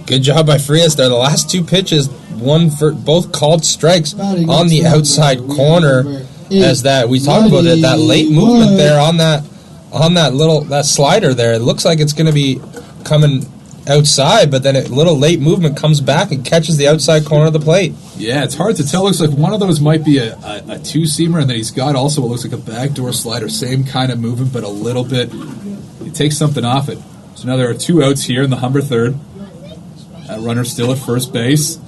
Speaker 6: Good job by Frias there. The last 2 pitches, one for both called strikes on the outside corner. As that we talked about it, that late movement there on that slider there. It looks like it's going to be coming outside, but then a little late movement comes back and catches the outside corner of the plate.
Speaker 3: Yeah, it's hard to tell. Looks like one of those might be a 2-seamer, and then he's got also what looks like a backdoor slider. Same kind of movement, but a little bit. He takes something off it. So now there are 2 outs here in the Humber third. That runner still at first base.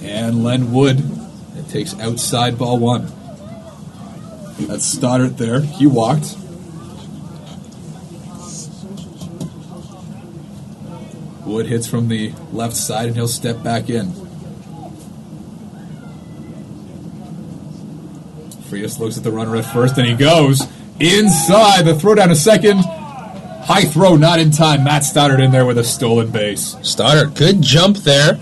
Speaker 3: And Len Wood takes outside ball 1. That's Stoddard there. He walked. Wood hits from the left side, and he'll step back in. Frias looks at the runner at first, and he goes inside. The throw down to second. High throw, not in time. Matt Stoddard in there with a stolen base.
Speaker 6: Stoddard, good jump there.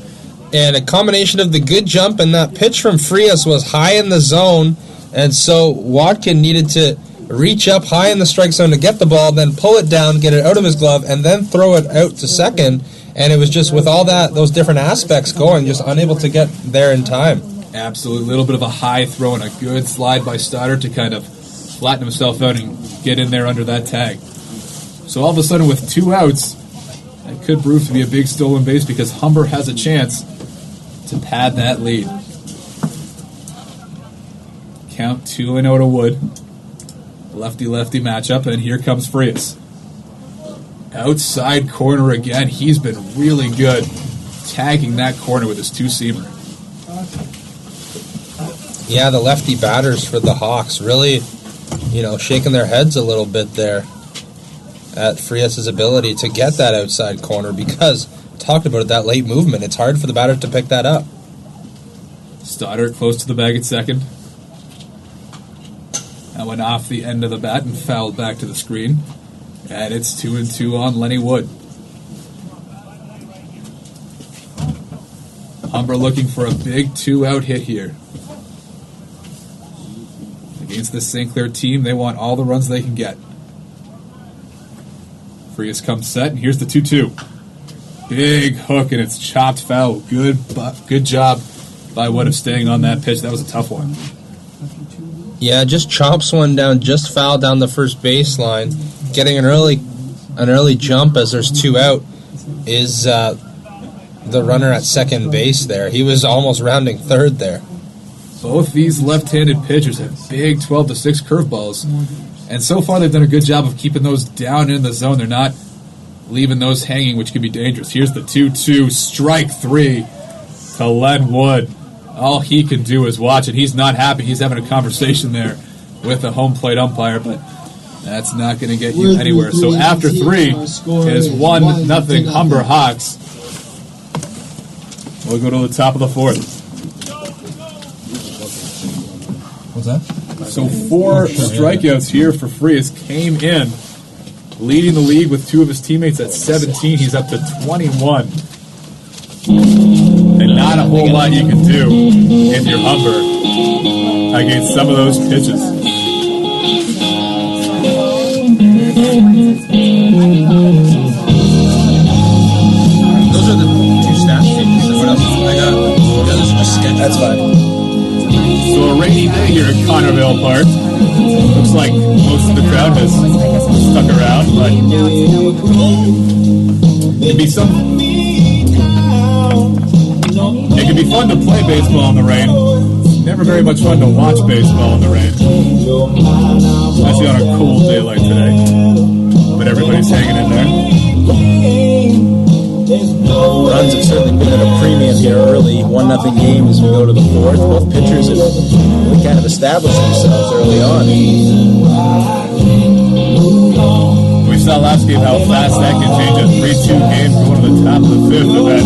Speaker 6: And a combination of the good jump and that pitch from Frias was high in the zone. And so Watkin needed to reach up high in the strike zone to get the ball, then pull it down, get it out of his glove, and then throw it out to second. And it was just with all those different aspects going, just unable to get there in time.
Speaker 3: Absolutely. A little bit of a high throw and a good slide by Stoddard to kind of flatten himself out and get in there under that tag. So all of a sudden with 2 outs, that could prove to be a big stolen base because Humber has a chance to pad that lead. Count 2-0 to Wood. Lefty-lefty matchup, and here comes Frias. Outside corner again. He's been really good tagging that corner with his 2-seamer.
Speaker 6: Yeah, the lefty batters for the Hawks really, shaking their heads a little bit there at Frias' ability to get that outside corner because, talked about it, that late movement. It's hard for the batter to pick that up.
Speaker 3: Stoddard close to the bag at second. That went off the end of the bat and fouled back to the screen. And it's 2-2 on Lenny Wood. Humber looking for a big 2-out hit here. Against this St. Clair team, they want all the runs they can get. Frias comes set, and here's the 2-2. Big hook, and it's chopped foul. Good job by Wood of staying on that pitch. That was a tough one.
Speaker 6: Yeah, just chops one down, just foul down the first baseline. Getting an early jump as there's 2 out is the runner at second base there. He was almost rounding third there.
Speaker 3: Both these left-handed pitchers have big 12-6 curveballs, and so far they've done a good job of keeping those down in the zone. They're not leaving those hanging, which can be dangerous. Here's the 2-2, strike 3 to Len Wood. All he can do is watch it. He's not happy. He's having a conversation there with the home plate umpire, but that's not going to get you anywhere. So after 3, it is 1-0 Humber Hawks. We'll go to the top of the 4th.
Speaker 6: What's that?
Speaker 3: So 4 strikeouts here for Frias. Came in leading the league with 2 of his teammates at 17. He's up to 21. And not a whole lot you can do in your Humber against some of those pitches.
Speaker 6: Those are the 2 stats pages. What else? I got. The others are just sketches. That's fine.
Speaker 3: So a rainy day here at Connerville Park. Looks like most of the crowd has stuck around, but it'd be it can be fun to play baseball in the rain. Never very much fun to watch baseball in the rain. Especially on a cold day like today. But everybody's hanging in there.
Speaker 4: Runs have certainly been at a premium here early. 1-0 game as we go to the 4th. Both pitchers have really kind of established themselves early on.
Speaker 3: We saw last game how fast that can change a 3-2 game going to the top of the 5th, and then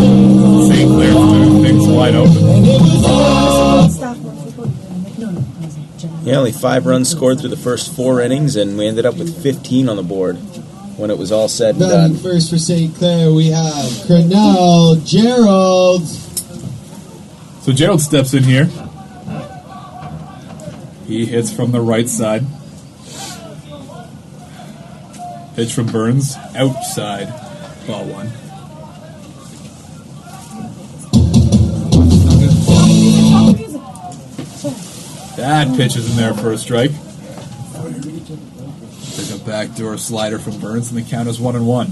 Speaker 3: St. Clair's doing things wide open.
Speaker 4: Yeah, only 5 runs scored through the first 4 innings, and we ended up with 15 on the board when it was all said and
Speaker 5: Batting
Speaker 4: done.
Speaker 5: first for St. Clair, we have Cornell Gerald.
Speaker 3: So Gerald steps in here. He hits from the right side. Pitch from Burns, outside, ball 1. That pitch is in there for a strike. Take a backdoor slider from Burns, and the count is 1-1.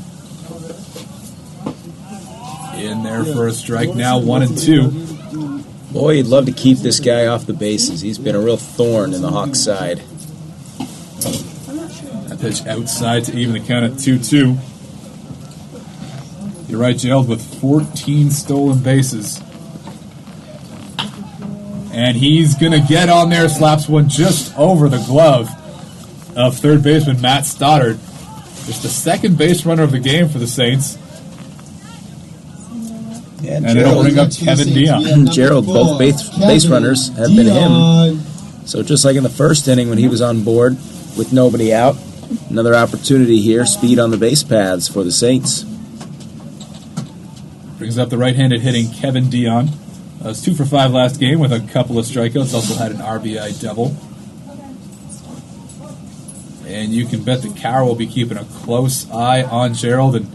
Speaker 3: In there for a strike now, 1-2.
Speaker 4: Boy, you'd love to keep this guy off the bases. He's been a real thorn in the Hawks' side.
Speaker 3: That pitch outside to even the count at 2-2. You're right, Gerald, with 14 stolen bases. And he's going to get on there, slaps one just over the glove of third baseman Matt Stoddard. Just the second base runner of the game for the Saints.
Speaker 4: Yeah,
Speaker 3: And it'll bring up Kevin Dion.
Speaker 4: Gerald, both base runners have been him. So just like in the first inning when he was on board with nobody out, another opportunity here, speed on the base paths for the Saints.
Speaker 3: Brings up the right-handed hitting Kevin Dion. Was 2 for 5 last game with a couple of strikeouts. Also had an RBI double. And you can bet that Carroll will be keeping a close eye on Gerald. And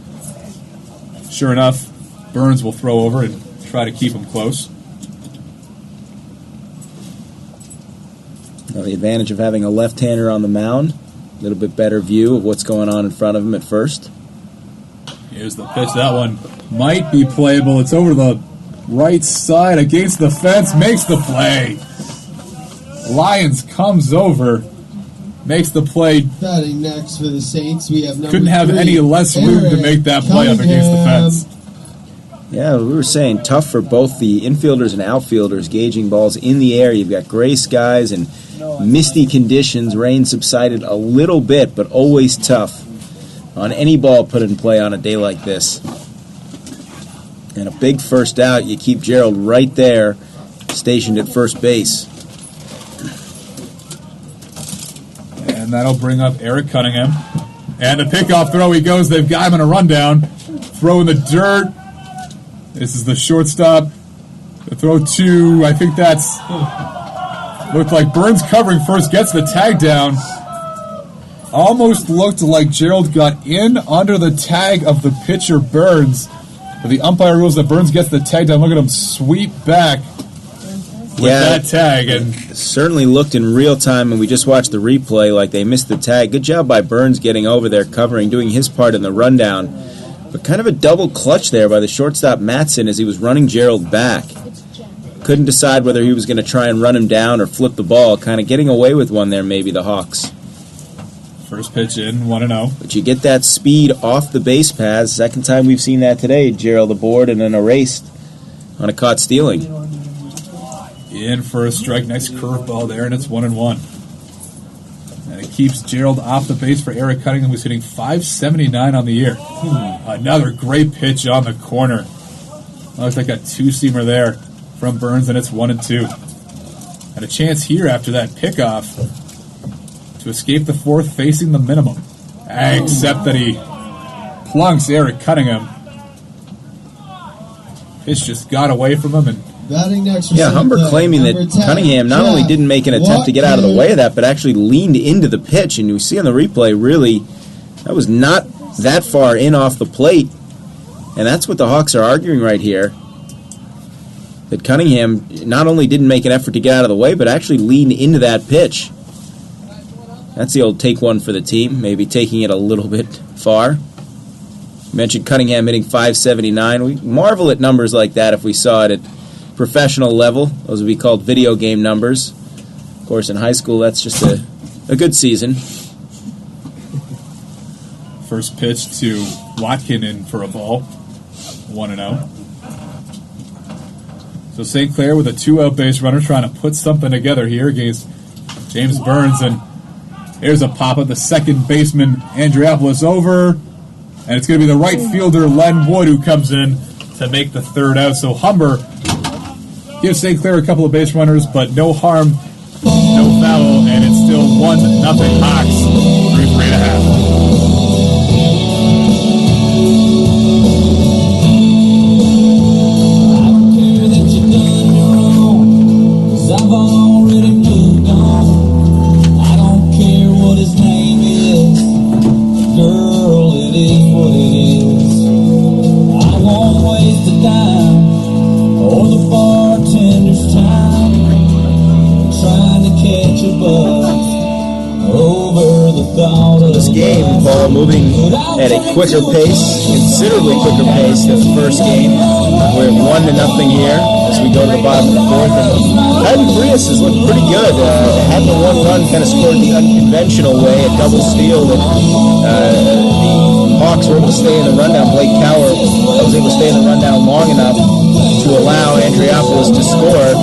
Speaker 3: sure enough, Burns will throw over and try to keep him close.
Speaker 4: Now the advantage of having a left-hander on the mound, a little bit better view of what's going on in front of him at first.
Speaker 3: Here's the pitch. That one might be playable. It's over the right side against the fence. Makes the play. Lyons comes over. Makes the play.
Speaker 5: Batting next for the Saints, we have number
Speaker 3: Couldn't have
Speaker 5: 3,
Speaker 3: any less room to make that play up against the fence.
Speaker 4: Yeah, we were saying tough for both the infielders and outfielders gauging balls in the air. You've got gray skies and misty conditions. Rain subsided a little bit, but always tough on any ball put in play on a day like this. And a big first out, you keep Gerald right there, stationed at first base.
Speaker 3: And that'll bring up Eric Cunningham. And the pickoff throw he goes. They've got him in a rundown. Throw in the dirt. This is the shortstop, The throw to, I think that's, looked like Burns covering first, gets the tag down. Almost looked like Gerald got in under the tag of the pitcher Burns. But the umpire rules that Burns gets the tag down. Look at him sweep back with that tag. And
Speaker 4: certainly looked in real time, and we just watched the replay like they missed the tag. Good job by Burns getting over there, covering, doing his part in the rundown. But kind of a double clutch there by the shortstop Matson as he was running Gerald back. Couldn't decide whether he was going to try and run him down or flip the ball. Kind of getting away with one there, maybe, the Hawks.
Speaker 3: First pitch in, 1-0.
Speaker 4: But you get that speed off the base paths. Second time we've seen that today. Gerald aboard and then erased on a caught stealing.
Speaker 3: In for a strike. Nice curveball there, and it's 1-1. And it keeps Gerald off the base for Eric Cunningham, who's hitting .579 on the year. Another great pitch on the corner. Looks like a two-seamer there from Burns, and it's 1-2. And a chance here after that pickoff to escape the fourth, facing the minimum. Except that he plunks Eric Cunningham. Pitch just got away from him. And
Speaker 4: Humber claiming that Cunningham not only didn't make an attempt to get out of the way of that, but actually leaned into the pitch. And you see on the replay, really, that was not that far in off the plate. And that's what the Hawks are arguing right here. That Cunningham not only didn't make an effort to get out of the way, but actually leaned into that pitch. That's the old take one for the team, maybe taking it a little bit far. You mentioned Cunningham hitting .579. We marvel at numbers like that if we saw it at professional level. Those would be called video game numbers. Of course, in high school, that's just a good season.
Speaker 3: first pitch to Watkin in for a ball. 1-0. So St. Clair with a 2-out base runner trying to put something together here against James Burns. And here's a pop-up. The second baseman, Andriopoulos, over. And it's going to be the right fielder, Len Wood, who comes in to make the third out. So Humber gives St. Clair a couple of base runners, but no harm, no foul, and it's still 1-0 Hawks through 3.5.
Speaker 4: This game, Paul, moving at a quicker pace, considerably quicker pace than the first game. We're at 1-0 here as we go to the bottom of the fourth. And Ivan Frias has looked pretty good. Had the one run kind of scored the unconventional way, a double steal that the Hawks were able to stay in the rundown. Blake Cower was able to stay in the rundown long enough to allow Andriopoulos to score.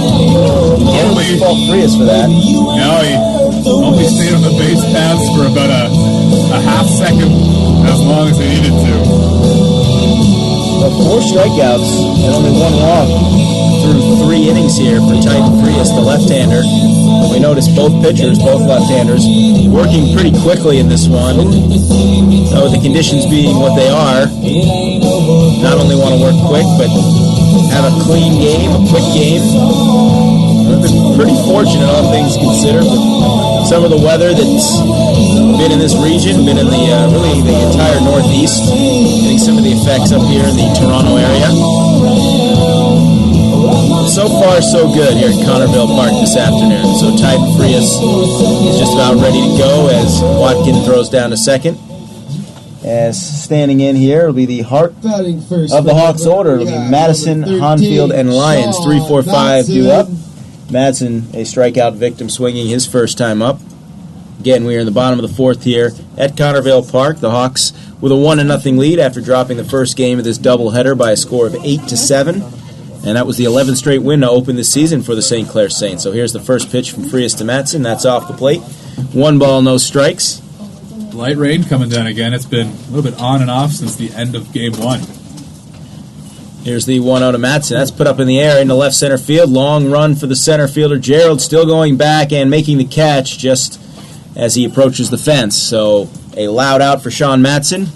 Speaker 4: Can't really fault Frias for that.
Speaker 3: No, he only stayed on the base paths for about a half second, as long as he needed to.
Speaker 4: Well, 4 strikeouts and only 1 walk through 3 innings here for Titan Frias, the left-hander. We noticed both pitchers, both left-handers, working pretty quickly in this one. So with the conditions being what they are, not only want to work quick, but have a clean game, a quick game. We've been pretty fortunate, all things considered, with some of the weather that's been in this region, been in the really the entire Northeast, getting some of the effects up here in the Toronto area. So far, so good here at Connorville Park this afternoon. So Titan Frias is just about ready to go as Watkin throws down to second. As standing in here will be the heart of the Hawks order. It'll be Madison, Honfield, and Lyons. 3, 4, 5 due up. Madsen, a strikeout victim, swinging his first time up. Again, we are in the bottom of the fourth here at Connorville Park. The Hawks with a 1-0 lead after dropping the first game of this doubleheader by a score of 8-7. And that was the 11th straight win to open this season for the St. Clair Saints. So here's the first pitch from Frias to Madsen. That's off the plate. 1 ball, no strikes.
Speaker 3: Light rain coming down again. It's been a little bit on and off since the end of game 1.
Speaker 4: Here's the 1-0 to Madsen. That's put up in the air into left center field. Long run for the center fielder. Gerald still going back and making the catch just as he approaches the fence. So a loud out for Sean Madsen,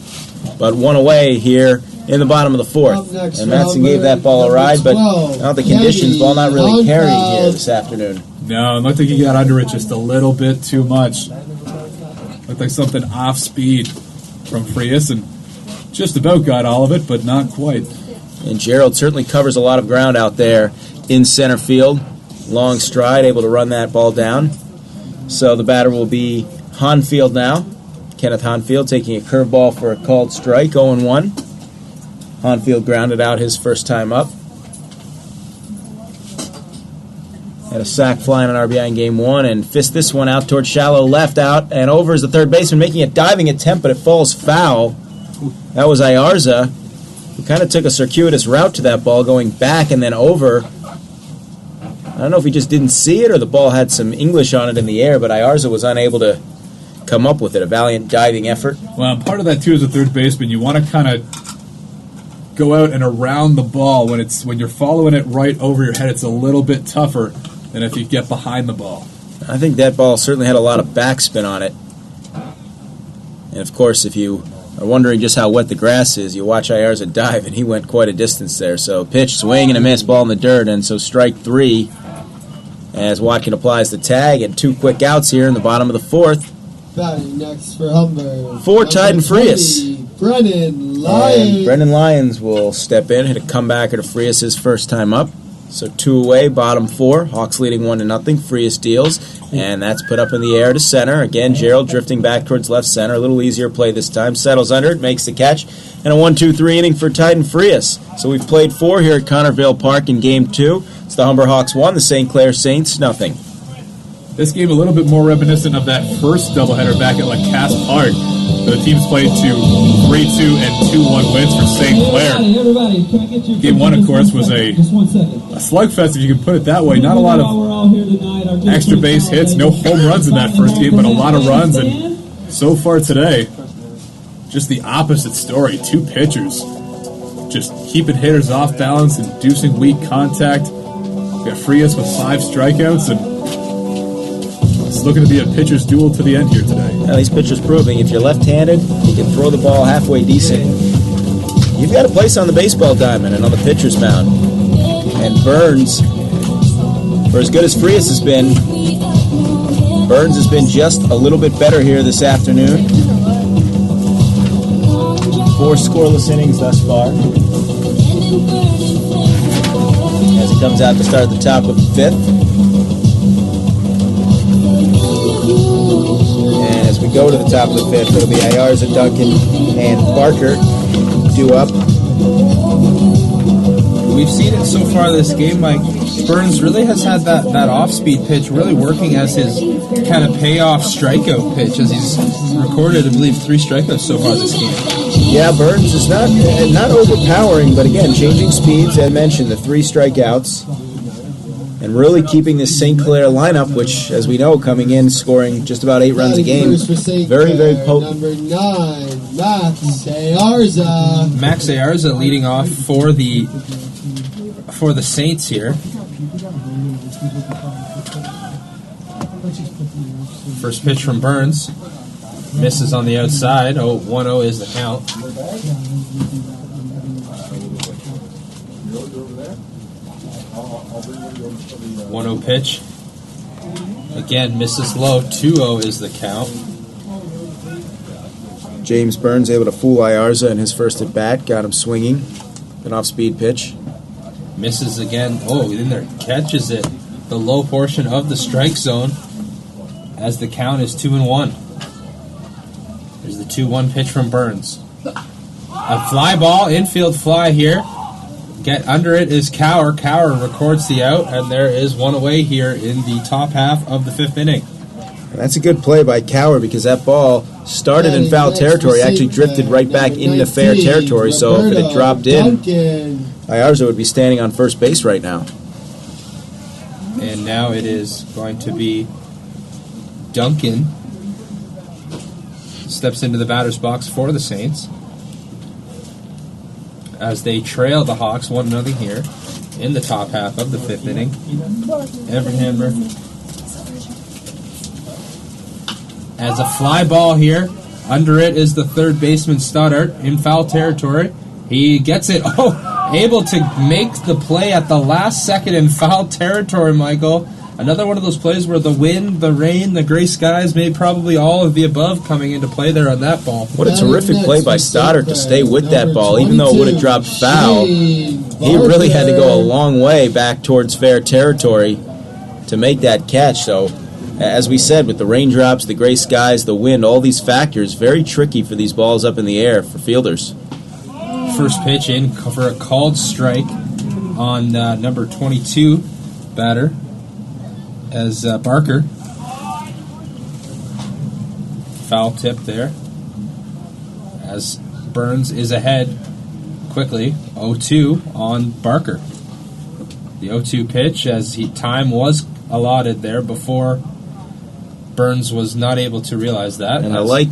Speaker 4: but 1 away here in the bottom of the fourth.
Speaker 5: Up next
Speaker 4: And
Speaker 5: for
Speaker 4: Matson gave that ball a
Speaker 5: number
Speaker 4: ride, but
Speaker 5: 12,
Speaker 4: now the conditions, ball not really
Speaker 5: Kevin
Speaker 4: carrying
Speaker 5: Lundfeld.
Speaker 4: here this afternoon.
Speaker 3: No, it looked like he got under it just a little bit too much. Looked like something off speed from Frias, and just about got all of it, but not quite.
Speaker 4: And Gerald certainly covers a lot of ground out there in center field. Long stride, able to run that ball down. So the batter will be Honfield now. Kenneth Honfield taking a curveball for a called strike, 0-1. Honfield grounded out his first time up. Had a sac fly on an RBI in game one and fist this one out towards shallow left, out and over is the third baseman making a diving attempt, but it falls foul. That was Ayarza, who kind of took a circuitous route to that ball, going back and then over. I don't know if he just didn't see it or the ball had some English on it in the air, but Ayarza was unable to come up with it. A valiant diving effort.
Speaker 3: Well, part of that too as a third baseman, you want to kind of go out and around the ball when you're following it right over your head. It's a little bit tougher than if you get behind the ball.
Speaker 4: I think that ball certainly had a lot of backspin on it. And of course, if you are wondering just how wet the grass is, you watch Ayarza dive, and he went quite a distance there. So pitch, swing, and a miss, ball in the dirt, and so strike three as Watkin applies the tag, and 2 quick outs here in the bottom of the fourth.
Speaker 5: Batting next for Humber.
Speaker 4: For Titan Frias.
Speaker 5: Brennan Lyons.
Speaker 4: And Brendan Lyons will step in, hit a comebacker to Frias his first time up. So 2 away, bottom 4. Hawks leading 1-0. Frias deals, and that's put up in the air to center. Again, Gerald drifting back towards left center. A little easier play this time. Settles under it, makes the catch, and a 1-2-3 inning for Titan Frias. So we've played 4 here at Connorville Park in Game 2. It's the Humber Hawks 1, the St. Clair Saints nothing.
Speaker 3: This game a little bit more reminiscent of that first doubleheader back at Lacasse Park. The teams played to 3-2 and 2-1 wins for St. Clair. Game 1, of course, was a slugfest, if you can put it that way. Not a lot of extra base hits, no home runs in that first game, but a lot of runs. And so far today, just the opposite story. 2 pitchers just keeping hitters off balance, inducing weak contact. We got Frias with 5 strikeouts, and it's looking to be a pitcher's duel to the end here today.
Speaker 4: Now, these pitchers proving if you're left-handed, you can throw the ball halfway decent. You've got a place on the baseball diamond and on the pitcher's mound. And Burns, for as good as Frias has been, Burns has been just a little bit better here this afternoon. 4 scoreless innings thus far. As he comes out to start at the top of the 5th. And as we go to the top of the 5th, it'll be Ayarza, Duncan, and Barker due up.
Speaker 6: We've seen it so far this game, Mike. Burns really has had that off-speed pitch really working as his kind of payoff strikeout pitch, as he's recorded, I believe, 3 strikeouts so far this game.
Speaker 4: Yeah, Burns is not overpowering, but again, changing speeds. I mentioned the 3 strikeouts. And really keeping this St. Clair lineup, which, as we know, coming in, scoring just about 8 runs a game. Very, very potent.
Speaker 5: Number 9, Max Ayarza.
Speaker 6: Max Ayarza leading off for the Saints here. First pitch from Burns. Misses on the outside. 1-0 is the count. 1-0 pitch. Again, misses low. 2-0 is the count.
Speaker 4: James Burns able to fool Ayarza in his first at bat, got him swinging. An off-speed pitch.
Speaker 6: Misses again. In there. Catches it. The low portion of the strike zone as the count is 2-1. There's the 2-1 pitch from Burns. A fly ball, infield fly here. Get under it is Cower. Cower records the out, and there is 1 away here in the top half of the 5th inning.
Speaker 4: And that's a good play by Cower because that ball started in foul territory, actually drifted right back into fair territory, so if it had dropped in, Ayarza would be standing on first base right now.
Speaker 6: And now it is going to be Duncan. Steps into the batter's box for the Saints as they trail the Hawks 1-0 here in the top half of the 5th inning. Everhammer as a fly ball here. Under it is the third baseman Stoddart in foul territory. He gets it. Oh, able to make the play at the last second in foul territory, Michael. Another one of those plays where the wind, the rain, the gray skies made probably all of the above coming into play there on that ball.
Speaker 4: What a terrific play by Stoddard to stay with that ball. Even though it would have dropped foul, he really had to go a long way back towards fair territory to make that catch. So, as we said, with the raindrops, the gray skies, the wind, all these factors, very tricky for these balls up in the air for fielders.
Speaker 6: First pitch in for a called strike on number 22 batter as Barker. Foul tip there as Burns is ahead quickly, 0-2 on Barker. The 0-2 pitch as time was allotted there before Burns was not able to realize that.
Speaker 4: And I like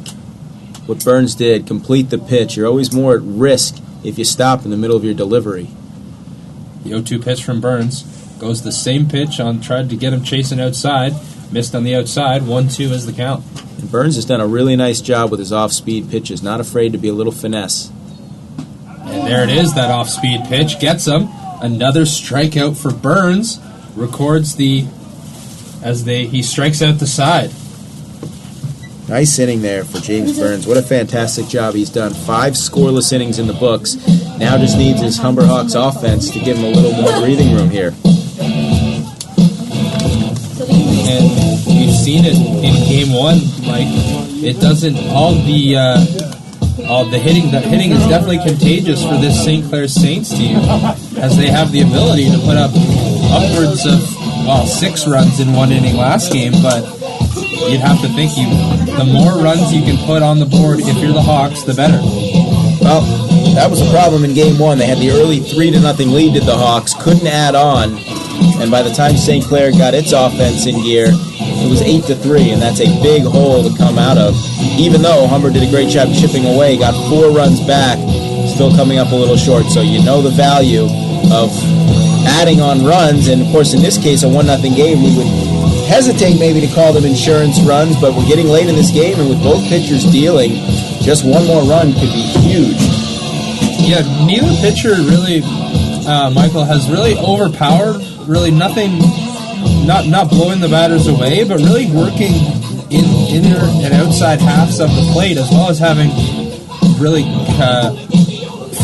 Speaker 4: what Burns did, complete the pitch. You're always more at risk if you stop in the middle of your delivery.
Speaker 6: The 0-2 pitch from Burns goes the same pitch on, tried to get him chasing outside, missed on the outside, 1-2 is the count.
Speaker 4: And Burns has done a really nice job with his off-speed pitches, not afraid to be a little finesse.
Speaker 6: And there it is, that off-speed pitch gets him. Another strikeout for Burns, records he strikes out the side.
Speaker 4: Nice inning there for James Burns. What a fantastic job he's done. 5 scoreless innings in the books. Now just needs his Humber Hawks offense to give him a little more breathing room here.
Speaker 6: And we've seen it in game 1, Mike. It doesn't, all the hitting, that hitting is definitely contagious for this St. Clair Saints team, as they have the ability to put up upwards of 6 runs in one inning last game, but you'd have to think the more runs you can put on the board if you're the Hawks, the better.
Speaker 4: Well, that was a problem in game 1. They had the early 3-0 lead to the Hawks, couldn't add on, and by the time St. Clair got its offense in gear, it was 8-3, and that's a big hole to come out of. Even though Humber did a great job chipping away, got 4 runs back, still coming up a little short. So you know the value of adding on runs, and of course in this case a 1-0 game, we would hesitate maybe to call them insurance runs, but we're getting late in this game, and with both pitchers dealing, just one more run could be huge.
Speaker 6: Yeah, neither pitcher really, Michael, has really overpowered, really nothing, not blowing the batters away, but really working in inner and outside halves of the plate, as well as having really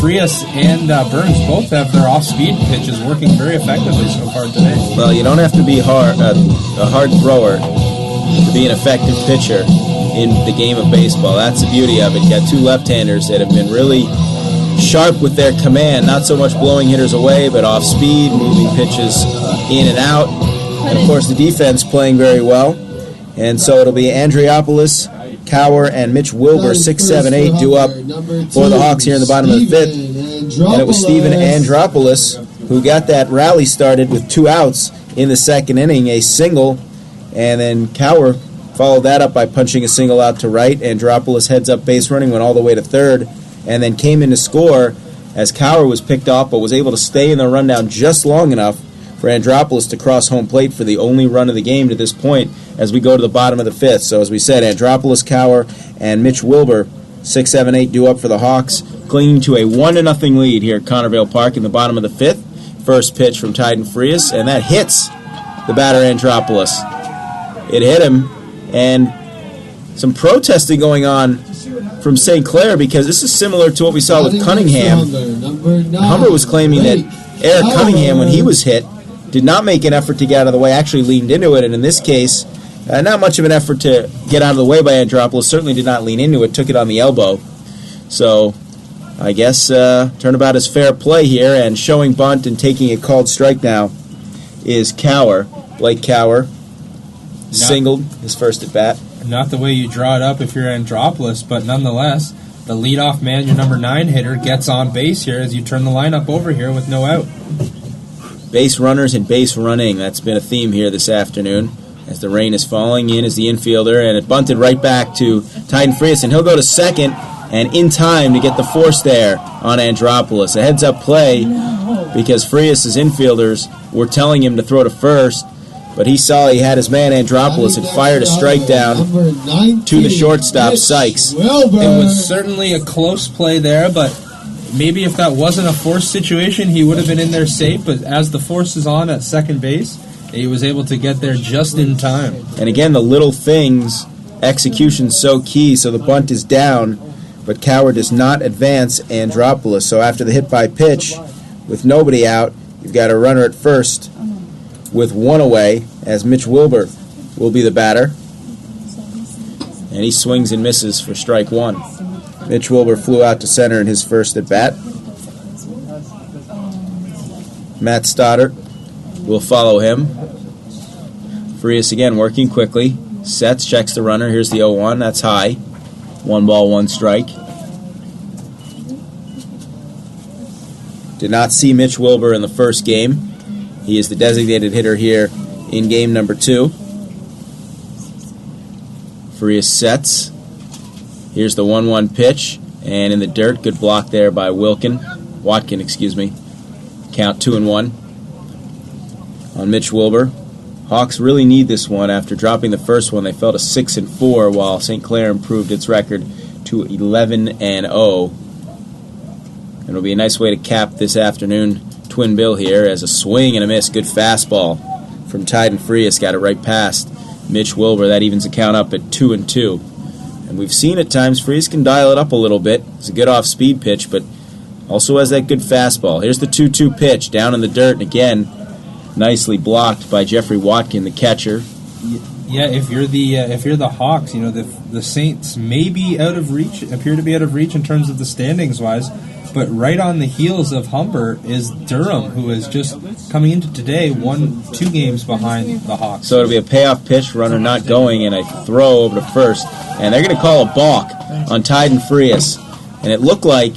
Speaker 6: Frias and Burns both have their off-speed pitches working very effectively so far today.
Speaker 4: Well, you don't have to be a hard thrower to be an effective pitcher in the game of baseball. That's the beauty of it. You got 2 left-handers that have been really sharp with their command, not so much blowing hitters away, but off-speed, moving pitches in and out. And, of course, the defense playing very well. And so it'll be Andriopoulos, Cower, and Mitch Wilbur, 6, 7, 8, due up for the Hawks here in the bottom of the 5th. And it was Steven Andropoulos who got that rally started with 2 outs in the 2nd inning, a single, and then Cower followed that up by punching a single out to right. Andropoulos heads up base running, went all the way to 3rd, and then came in to score as Cower was picked off, but was able to stay in the rundown just long enough for Andropoulos to cross home plate for the only run of the game to this point as we go to the bottom of the 5th. So as we said, Andropoulos, Cower, and Mitch Wilbur, 6, 7, 8 due up for the Hawks, clinging to a 1-0 lead here at Connervale Park in the bottom of the 5th. First pitch from Tyden Frias, and that hits the batter Andropoulos. It hit him, and some protesting going on from St. Clair, because this is similar to what we saw with Cunningham. Humber was claiming that Eric Cunningham, when he was hit, did not make an effort to get out of the way, actually leaned into it, and in this case, not much of an effort to get out of the way by Andropoulos, certainly did not lean into it, took it on the elbow. So, I guess turnabout is fair play here, and showing bunt and taking a called strike now is Cower. Blake Cower singled his first at bat.
Speaker 6: Not the way you draw it up if you're Andropoulos, but nonetheless, the leadoff man, your number 9 hitter, gets on base here as you turn the lineup over here with no out.
Speaker 4: Base runners and base running, that's been a theme here this afternoon. As the rain is falling, in is the infielder, and it bunted right back to Tyden Frias, and he'll go to 2nd, and in time to get the force there on Andropoulos. A heads-up play because Frias' infielders were telling him to throw to 1st, but he saw he had his man Andropoulos and fired a strike down to the shortstop, Sykes.
Speaker 6: It was certainly a close play there, but maybe if that wasn't a force situation, he would have been in there safe. But as the force is on at second base, he was able to get there just in time.
Speaker 4: And again, the little things, execution's so key. So the bunt is down, but Cowher does not advance Andropoulos. So after the hit by pitch, with nobody out, you've got a runner at first with one away, as Mitch Wilbur will be the batter. And he swings and misses for strike one. Mitch Wilbur flew out to center in his first at bat. Matt Stoddard will follow him. Frias again working quickly. Sets, checks the runner. Here's the 0-1. That's high. 1 ball, 1 strike. Did not see Mitch Wilbur in the first game. He is the designated hitter here in game number 2. Frias sets. Here's the 1-1 pitch. And in the dirt, good block there by Watkin. Count 2-1 on Mitch Wilbur. Hawks really need this one. After dropping the first one, they fell to 6-4, while St. Clair improved its record to 11-0. And it'll be a nice way to cap this afternoon twin bill here, as a swing and a miss. Good fastball from Tyden Frias, got it right past Mitch Wilbur. That evens the count up at 2-2. And we've seen at times Frias can dial it up a little bit. It's a good off-speed pitch, but also has that good fastball. Here's the 2-2 pitch down in the dirt, and again, nicely blocked by Jeffrey Watkin, the catcher.
Speaker 6: Yeah, if you're the Hawks, you know the Saints may be appear to be out of reach in terms of the standings wise, but right on the heels of Humber is Durham, who is just coming into today 1-2 games behind the Hawks.
Speaker 4: So it'll be a payoff pitch, runner not going, and a throw over to first, and they're going to call a balk on Tyden Frias, and it looked like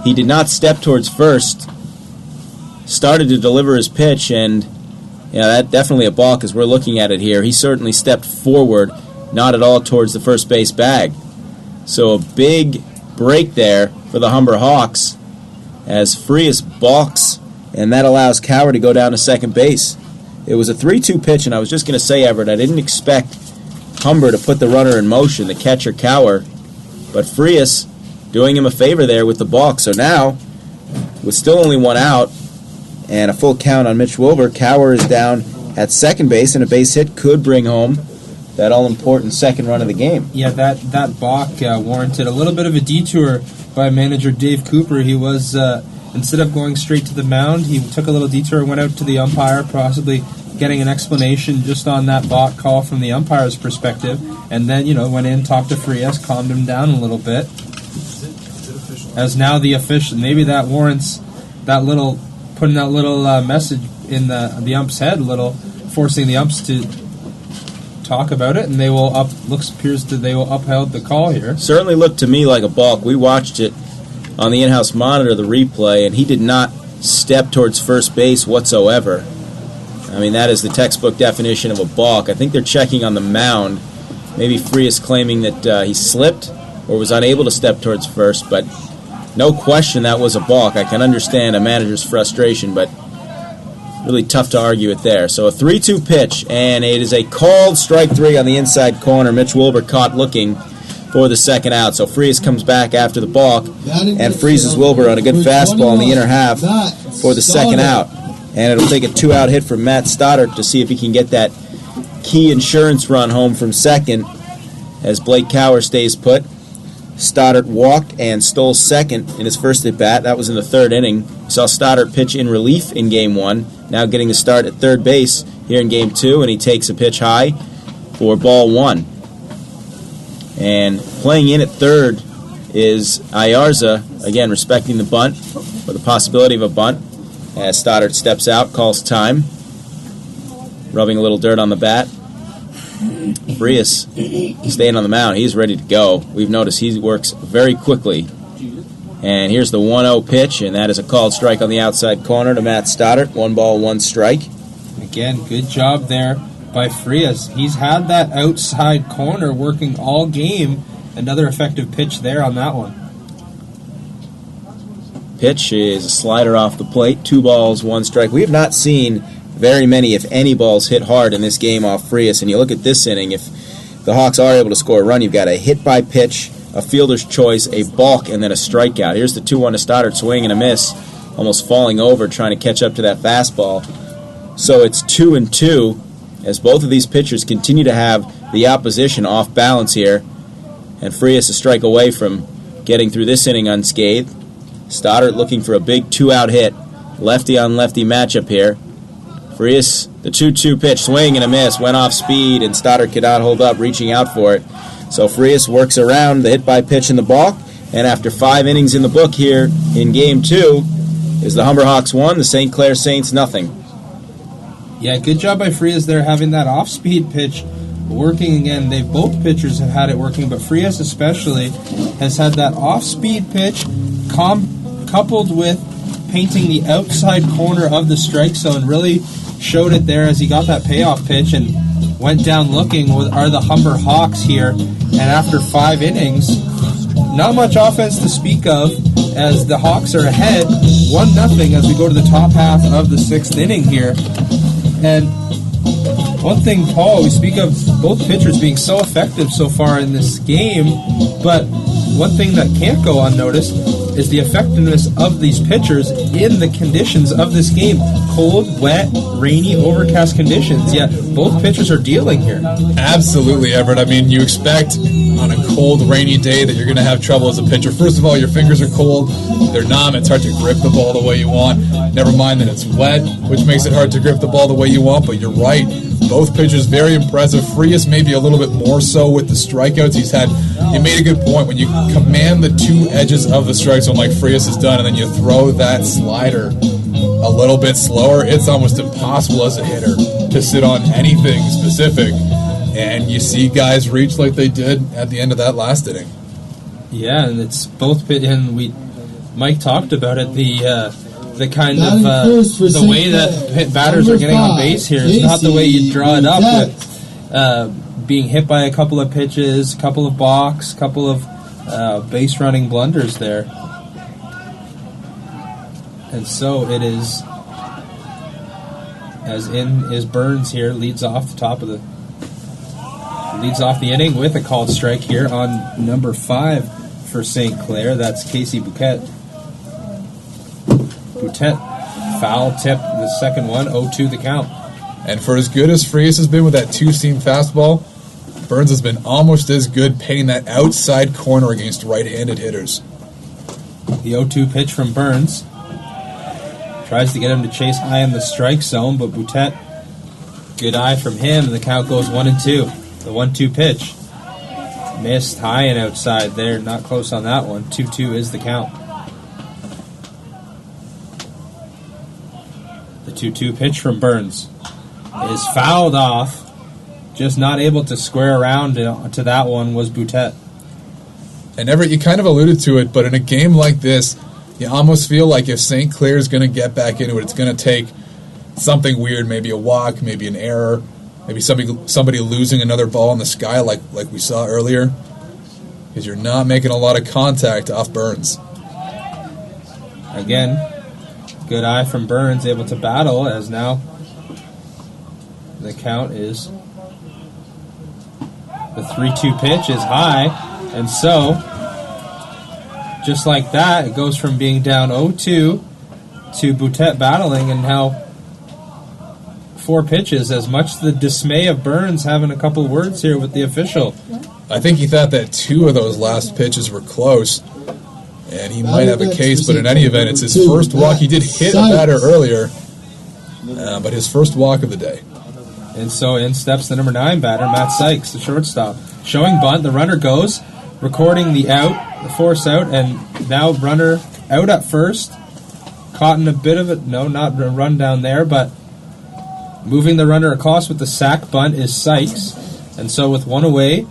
Speaker 4: he did not step towards first. Started to deliver his pitch, and that definitely a balk as we're looking at it here. He certainly stepped forward, not at all towards the first base bag. So a big break there for the Humber Hawks as Frias balks, and that allows Cowher to go down to second base. It was a 3-2 pitch, and I was just going to say, Everett, I didn't expect Humber to put the runner in motion, the catcher Cowher, but Frias doing him a favor there with the balk. So now, with still only one out, and a full count on Mitch Wilbur, Cowher is down at second base, and a base hit could bring home that all-important second run of the game.
Speaker 6: Yeah, that balk warranted a little bit of a detour by manager Dave Cooper. He was, instead of going straight to the mound, he took a little detour and went out to the umpire, possibly getting an explanation just on that balk call from the umpire's perspective, and then, went in, talked to Frias, calmed him down a little bit. As now the official, maybe that warrants that little, putting that little message in the ump's head, forcing the umps to talk about it, and they will uphold the call here.
Speaker 4: Certainly looked to me like a balk. We watched it on the in-house monitor, the replay, and he did not step towards first base whatsoever. I mean, that is the textbook definition of a balk. I think they're checking on the mound. Maybe Frias claiming that he slipped or was unable to step towards first, but no question that was a balk. I can understand a manager's frustration, but really tough to argue it there. So a 3-2 pitch, and it is a called strike 3 on the inside corner. Mitch Wilbur caught looking for the second out. So Frias comes back after the balk and freezes Wilbur on a good fastball in the inner half for the second out. And it'll take a 2-out hit from Matt Stoddard to see if he can get that key insurance run home from second as Blake Cowher stays put. Stoddard walked and stole second in his first at-bat. That was in the third inning. We saw Stoddard pitch in relief in Game 1, now getting the start at third base here in Game 2, and he takes a pitch high for ball 1. And playing in at third is Ayarza, again respecting the bunt, or the possibility of a bunt, as Stoddard steps out, calls time, rubbing a little dirt on the bat. Frias staying on the mound. He's ready to go. We've noticed he works very quickly. And here's the 1-0 pitch, and that is a called strike on the outside corner to Matt Stoddard. 1 ball, 1 strike.
Speaker 6: Again, good job there by Frias. He's had that outside corner working all game. Another effective pitch there on that one.
Speaker 4: Pitch is a slider off the plate. 2 balls, 1 strike. We have not seen very many, if any, balls hit hard in this game off Frias. And you look at this inning, if the Hawks are able to score a run, you've got a hit by pitch a fielder's choice, a balk, and then a strikeout. Here's the 2-1 to Stoddard, swing and a miss, almost falling over, trying to catch up to that fastball. So it's 2-2 as both of these pitchers continue to have the opposition off balance here. And Frias a strike away from getting through this inning unscathed. Stoddard looking for a big 2-out hit. Lefty-on-lefty matchup here. Frias, the 2-2 pitch, swing and a miss, went off speed, and Stoddard could not hold up, reaching out for it. So Frias works around the hit-by-pitch and the balk, and after 5 innings in the book here in Game 2, is the Humberhawks 1, the St. Clair Saints nothing.
Speaker 6: Yeah, good job by Frias there having that off-speed pitch working again. Both pitchers have had it working, but Frias especially has had that off-speed pitch coupled with painting the outside corner of the strike zone. Really showed it there as he got that payoff pitch and went down looking, are the Humber Hawks here. And after 5 innings, not much offense to speak of as the Hawks are ahead 1-0 as we go to the top half of the 6th inning here. And one thing, Paul, we speak of both pitchers being so effective so far in this game, but one thing that can't go unnoticed is the effectiveness of these pitchers in the conditions of this game. Cold, wet, rainy, overcast conditions, yet both pitchers are dealing here.
Speaker 3: Absolutely, Everett. I mean, you expect on a cold, rainy day that you're going to have trouble as a pitcher. First of all, your fingers are cold. They're numb. It's hard to grip the ball the way you want. Never mind that it's wet, which makes it hard to grip the ball the way you want, but you're right. Both pitchers very impressive. Frias maybe a little bit more so with the strikeouts. You made a good point. When you command the 2 edges of the strike zone like Frias has done, and then you throw that slider a little bit slower, it's almost impossible as a hitter to sit on anything specific. And you see guys reach like they did at the end of that last inning.
Speaker 6: Yeah, and it's both and Mike talked about it, the kind of the way that batters are getting on base here is not the way you draw it up with being hit by a couple of pitches, a couple of balks, a couple of base running blunders there. And so it is, as in is Burns here, leads off the inning with a called strike here on number 5 for St. Clair. That's Casey Bouquet. Boutet, foul tip, the second one, 0-2 the count.
Speaker 3: And for as good as Frias has been with that 2-seam fastball, Burns has been almost as good painting that outside corner against right-handed hitters.
Speaker 6: The 0-2 pitch from Burns. Tries to get him to chase high in the strike zone, but Boutet, good eye from him, and the count goes 1-2. The 1-2 pitch. Missed high and outside there, not close on that one. 2-2 is the count. The 2-2 pitch from Burns is fouled off. Just not able to square around to that one was Boutet.
Speaker 3: And Everett, you kind of alluded to it, but in a game like this, you almost feel like if St. Clair is going to get back into it, it's going to take something weird, maybe a walk, maybe an error, maybe somebody losing another ball in the sky like we saw earlier, because you're not making a lot of contact off Burns.
Speaker 6: Again, good eye from Burns, able to battle, as now the count is the 3-2 pitch is high, and so just like that, it goes from being down 0-2 to Boutet battling, and now 4 pitches. As much to the dismay of Burns having a couple words here with the official.
Speaker 3: I think he thought that 2 of those last pitches were close, and he might have a case, but in any event, it's his first walk. He did hit a batter earlier, but his first walk of the day.
Speaker 6: And so in steps the number 9 batter, Matt Sykes, the shortstop. Showing bunt, the runner goes, recording the out, the force out, and now runner out at first. Caught in a bit of it, no, not a run down there, but moving the runner across with the sack bunt is Sykes. And so with 1 away,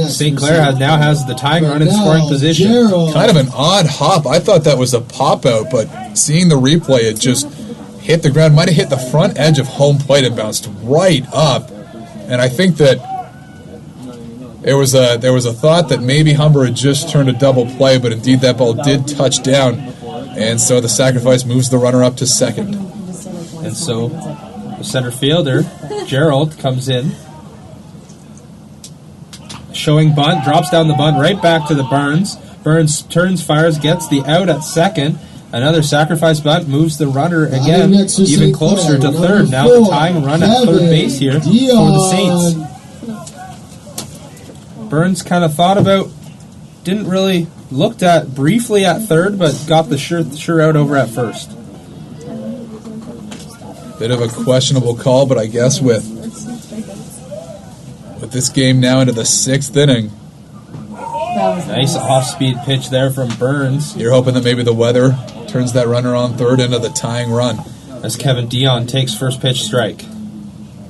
Speaker 6: St. Clair now has the tying run in scoring position.
Speaker 3: Kind of an odd hop. I thought that was a pop-out, but seeing the replay, it just hit the ground, might have hit the front edge of home plate and bounced right up. And I think that there was a thought that maybe Humber had just turned a double play, but indeed that ball did touch down. And so the sacrifice moves the runner up to second.
Speaker 6: And so the center fielder, Gerald, comes in. showing bunt, drops down the bunt, right back to the Burns. Burns turns, fires, gets the out at second. Another sacrifice bunt moves the runner again, even closer to third. Now the tying run at third base here for the Saints. Burns kind of thought about, didn't really looked at briefly at third, but got the sure out over at first.
Speaker 3: Bit of a questionable call, but I guess with this game now into the 6th inning,
Speaker 6: Nice off-speed pitch there from Burns.
Speaker 3: you're hoping that maybe the weather turns that runner on third into the tying run.
Speaker 6: As Kevin Dion takes first pitch strike.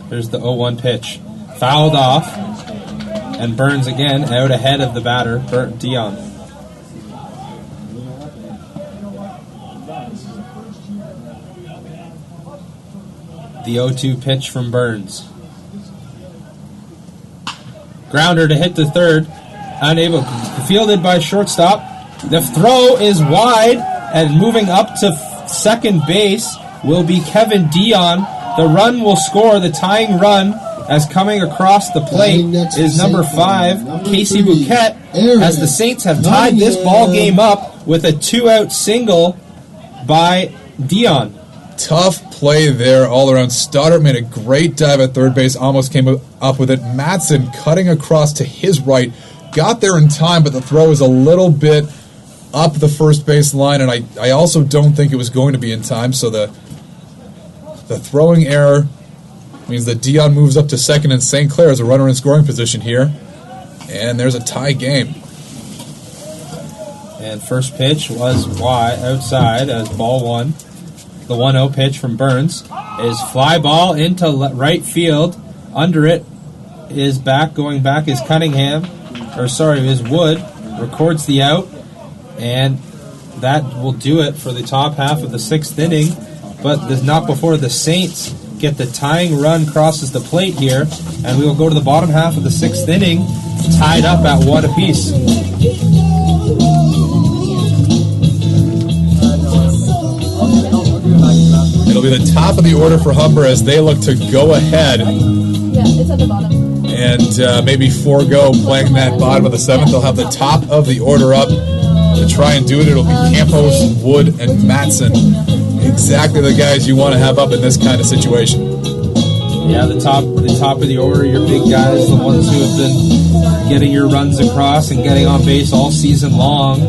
Speaker 6: There's the 0-1 pitch. Fouled off. And Burns again out ahead of the batter, Dion. The 0-2 pitch from Burns. Grounder to hit to third. Unable. Fielded by shortstop. The throw is wide, and moving up to second base will be Kevin Dion. The run will score, the tying run, as coming across the plate is number 5, Casey Bouquet, as the Saints have tied this ball game up with a 2-out single by Dion.
Speaker 3: Tough play there all around. Stoddard made a great dive at third base, almost came up with it. Matson cutting across to his right, got there in time, but the throw is a little bit up the first base line, and I also don't think it was going to be in time, so the throwing error means that Dion moves up to second, and St. Clair is a runner in scoring position here, and there's a tie game.
Speaker 6: And first pitch was wide outside as ball one. The 1-0 pitch from Burns is fly ball into right field. Under it is going back is Cunningham, is Wood, records the out, and that will do it for the top half of the 6th inning, but not before the Saints get the tying run crosses the plate here, and we will go to the bottom half of the 6th inning, tied up at 1 apiece.
Speaker 3: It'll be the top of the order for Humber as they look to go ahead
Speaker 2: Yeah, it's at the bottom.
Speaker 3: and maybe forego playing that bottom of the 7th. They'll have the top of the order up to try and do it. It'll be Campos, Wood, and Matson. Exactly the guys you want to have up in this kind of situation.
Speaker 6: Yeah, the top of the order, your big guys, the ones who have been getting your runs across and getting on base all season long,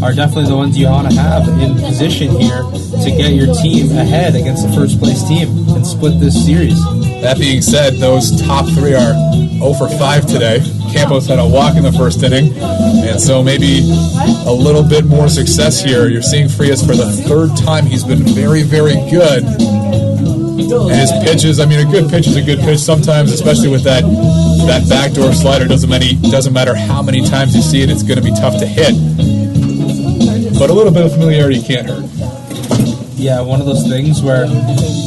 Speaker 6: are definitely the ones you want to have in position here to get your team ahead against the first place team and split this series.
Speaker 3: That being said, those top 3 are 0 for 5 today. Campos had a walk in the first inning, and so maybe a little bit more success here. You're seeing Frias for the 3rd time. He's been very, very good. And his pitches, a good pitch is a good pitch sometimes, especially with that backdoor slider. Doesn't matter how many times you see it, it's going to be tough to hit. But a little bit of familiarity can't hurt.
Speaker 6: Yeah, one of those things where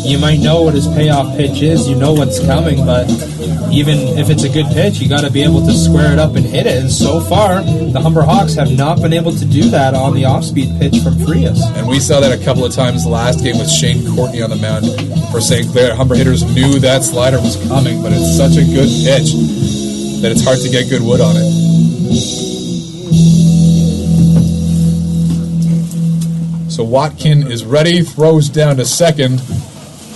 Speaker 6: you might know what his payoff pitch is, you know what's coming, but even if it's a good pitch, you got to be able to square it up and hit it. And so far, the Humber Hawks have not been able to do that on the off-speed pitch from Frias.
Speaker 3: And we saw that a couple of times last game with Shane Courtney on the mound for St. Clair. Humber hitters knew that slider was coming, but it's such a good pitch that it's hard to get good wood on it. So Watkin is ready, throws down to second,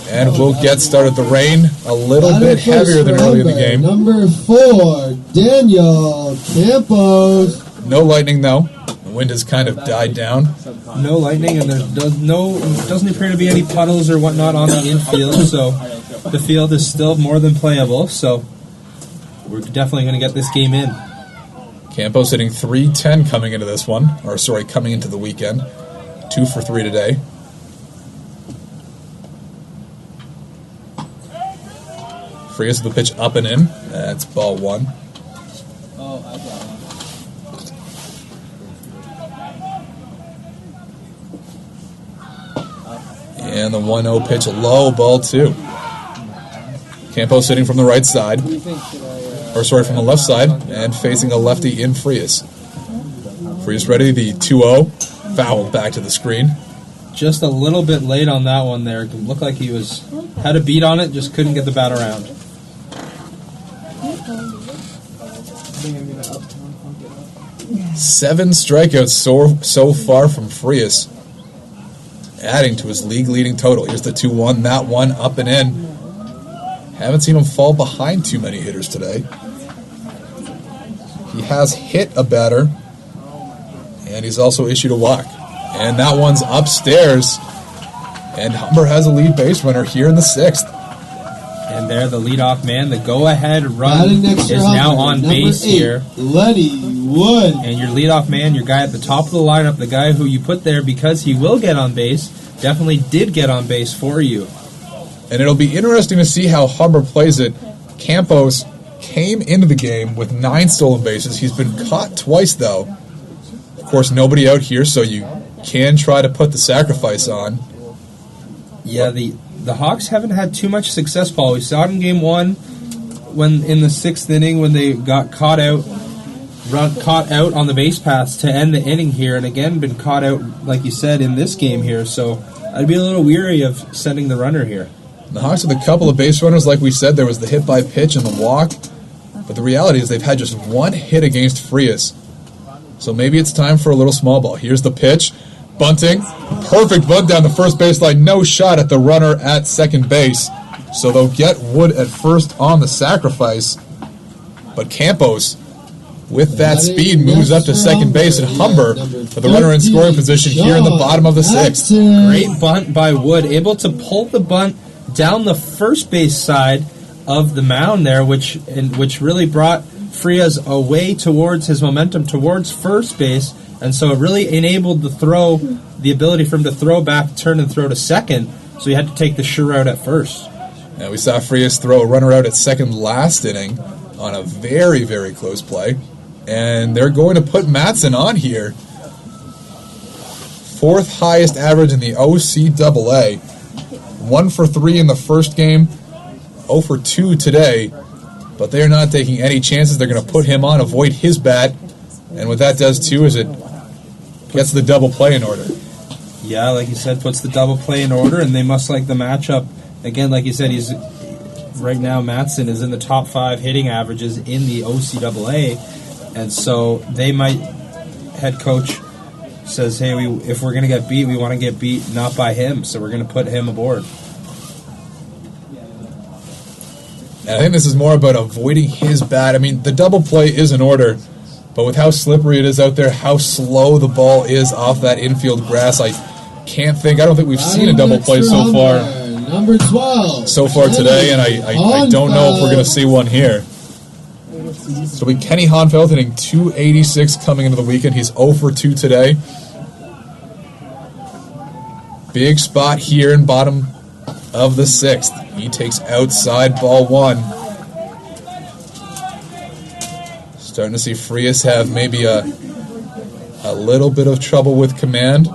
Speaker 3: and we'll get started. The rain a little bit heavier than early in the game.
Speaker 5: Number 4, Daniel Campos.
Speaker 3: No lightning though. The wind has kind of died down.
Speaker 6: No lightning, and doesn't appear to be any puddles or whatnot on the infield, so the field is still more than playable, so we're definitely going to get this game in.
Speaker 3: Campos hitting .310 coming into this one, coming into the weekend. 2 for 3 today. Frias with the pitch up and in. That's ball 1. And the 1-0 pitch, low, ball 2. Campos sitting from the right side. From the left side, and facing a lefty in Frias. Frias ready, the 2-0. Foul back to the screen.
Speaker 6: Just a little bit late on that one there. It looked like he had a beat on it, just couldn't get the bat around.
Speaker 3: 7 strikeouts so far from Frias, adding to his league-leading total. Here's the 2-1, that one up and in. Haven't seen him fall behind too many hitters today. He has hit a batter, and he's also issued a walk. And that one's upstairs, and Humber has a lead base runner here in the 6th.
Speaker 6: And there, the leadoff man, the go-ahead run
Speaker 1: Batting next
Speaker 6: is
Speaker 1: to
Speaker 6: now
Speaker 1: Humber,
Speaker 6: on
Speaker 1: number
Speaker 6: base
Speaker 1: 8,
Speaker 6: here.
Speaker 1: Lenny Wood.
Speaker 6: And your leadoff man, your guy at the top of the lineup, the guy who you put there because he will get on base, definitely did get on base for you.
Speaker 3: And it'll be interesting to see how Humber plays it. Campos came into the game with 9 stolen bases. He's been caught twice, though. Of course, nobody out here, so you can try to put the sacrifice on.
Speaker 6: Yeah, the Hawks haven't had too much success, Paul. We saw it in Game 1 when in the 6th inning when they got caught out on the base paths to end the inning here, and again been caught out, like you said, in this game here. So I'd be a little weary of sending the runner here.
Speaker 3: The Hawks with a couple of base runners, like we said. There was the hit by pitch and the walk. But the reality is they've had just 1 hit against Frias. So maybe it's time for a little small ball. Here's the pitch. Bunting. Perfect bunt down the first baseline. No shot at the runner at second base. So they'll get Wood at first on the sacrifice. But Campos, with that speed, moves up to second base, and Humber with the runner in scoring position here in the bottom of the 6th.
Speaker 6: Great bunt by Wood, able to pull the bunt down the first base side of the mound there, which really brought Frias away towards his momentum towards first base, and so it really enabled the ability for him to throw back, turn and throw to second, so he had to take the sure route at first.
Speaker 3: Now we saw Frias throw a runner out at second last inning on a very, very close play, and they're going to put Matson on here. 4th highest average in the OCAA. 1 for 3 in the first game, 0 for 2 today, but they're not taking any chances. They're going to put him on, avoid his bat, and what that does too is it gets the double play in order.
Speaker 6: Yeah, like you said, puts the double play in order, and they must like the matchup. Again, like you said, he's right now Matson is in the top 5 hitting averages in the OCAA, and so they might, head coach says, hey, if we're going to get beat, we want to get beat not by him, so we're going to put him aboard.
Speaker 3: And I think this is more about avoiding his bat. I mean, the double play is in order, but with how slippery it is out there, how slow the ball is off that infield grass, I don't think we've seen a double play so far.
Speaker 1: Number 12.
Speaker 3: So far today, and I don't know if we're going to see one here. So we Kenny Honfeld hitting .286 coming into the weekend. He's 0 for 2 today. Big spot here in bottom of the 6th. He takes outside ball 1. Starting to see Frias have maybe a little bit of trouble with command.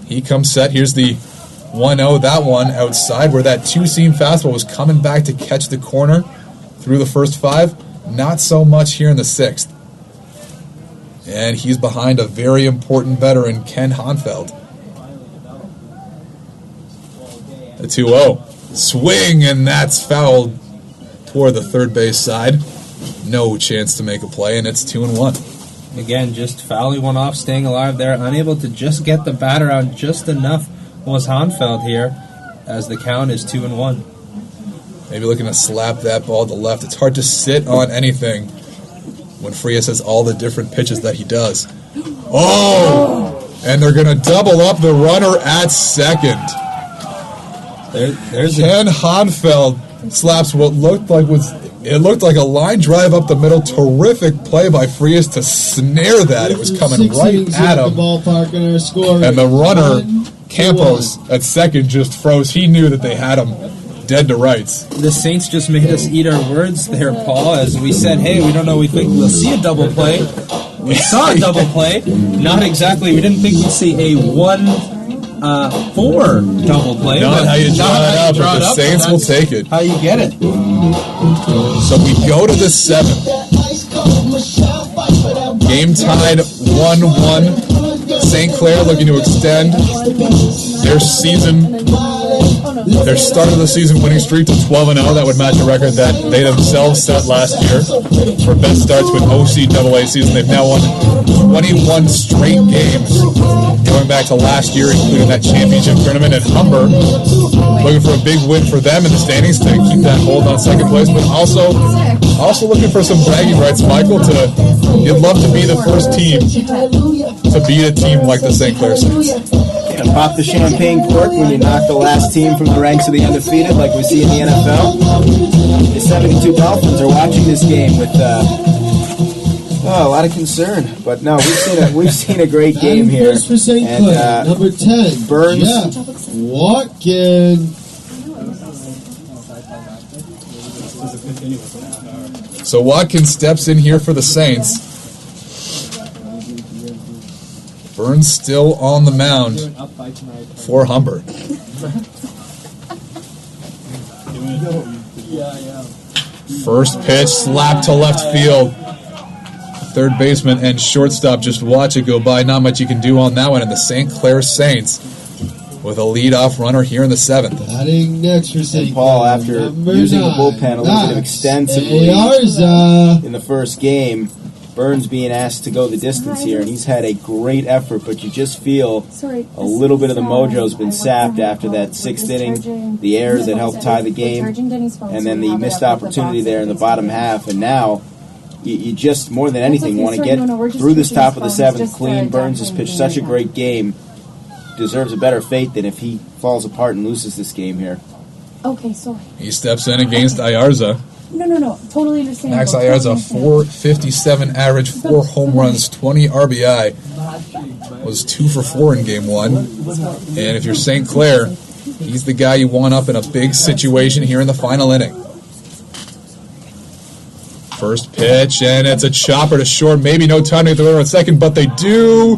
Speaker 3: He comes set. Here's the 1-0. That one outside where that 2-seam fastball was coming back to catch the corner through the first 5. Not so much here in the 6th. And he's behind a very important veteran, Ken Honfeld. The 2-0. Swing, and that's fouled toward the third base side. No chance to make a play, and it's 2-1.
Speaker 6: Again, just fouling one off, staying alive there, unable to just get the batter out just enough was Honfeld here, as the count is 2-1.
Speaker 3: Maybe looking to slap that ball to left. It's hard to sit on anything when Frias has all the different pitches that he does. Oh! And they're going to double up the runner at second.
Speaker 6: There's
Speaker 3: Ken Honfeld slaps what looked like a line drive up the middle. Terrific play by Frias to snare that. It was coming right at him. And the runner, Campos, at second just froze. He knew that they had him dead to rights.
Speaker 6: The Saints just made us eat our words there, Paul, as we said, hey, we don't know, we think we'll see a double play. We saw a double play. Not exactly, we didn't think we'd see a 1-4 double play.
Speaker 3: Not how you draw it up, but the Saints will take it.
Speaker 6: How you get it.
Speaker 3: So we go to the 7th. Game tied 1-1. St. Clair looking to extend their season their start of the season winning streak to 12-0. That would match a record that they themselves set last year for best starts with OCAA season. They've now won 21 straight games going back to last year, including that championship tournament. And Humber looking for a big win for them in the standings to keep that hold on second place, but also looking for some bragging rights, Michael. You'd love to be the first team to beat a team like the St. Clair Saints.
Speaker 4: And pop the champagne cork when you knock the last team from the ranks of the undefeated, like we see in the NFL. The 72 Dolphins are watching this game with a lot of concern. But no, we've seen a great game here.
Speaker 1: First for St. Clair, number 10,
Speaker 4: Burns.
Speaker 1: Jeff Watkin.
Speaker 3: So Watkins steps in here for the Saints. Burns still on the mound for Humber. First pitch, slap to left field. Third baseman and shortstop just watch it go by. Not much you can do on that one. And the St. Clair Saints with a leadoff runner here in the 7th.
Speaker 1: Batting next for St.
Speaker 4: Paul,
Speaker 1: Clair,
Speaker 4: after
Speaker 1: number
Speaker 4: using the
Speaker 1: 9,
Speaker 4: bullpen a little bit extensively
Speaker 1: Ayarza.
Speaker 4: in the first game, Burns being asked to go the distance here, and he's had a great effort, but you just feel a little bit of the mojo's been sapped after that 6th inning, the error that helped tie the game, and then the missed opportunity there in the bottom half, and now you just, more than anything, want to get through this top of the 7th clean. Burns has pitched such a great game, deserves a better fate than if he falls apart and loses this game here.
Speaker 2: Okay, sorry.
Speaker 3: He steps in against Ayarza.
Speaker 2: No. Totally understandable.
Speaker 3: Max Ayarza, 457 average, 4 home runs, 20 RBI. Was 2 for 4 in game 1. And if you're St. Clair, he's the guy you want up in a big situation here in the final inning. First pitch, and it's a chopper to short. Maybe no time to get the runner at second, but they do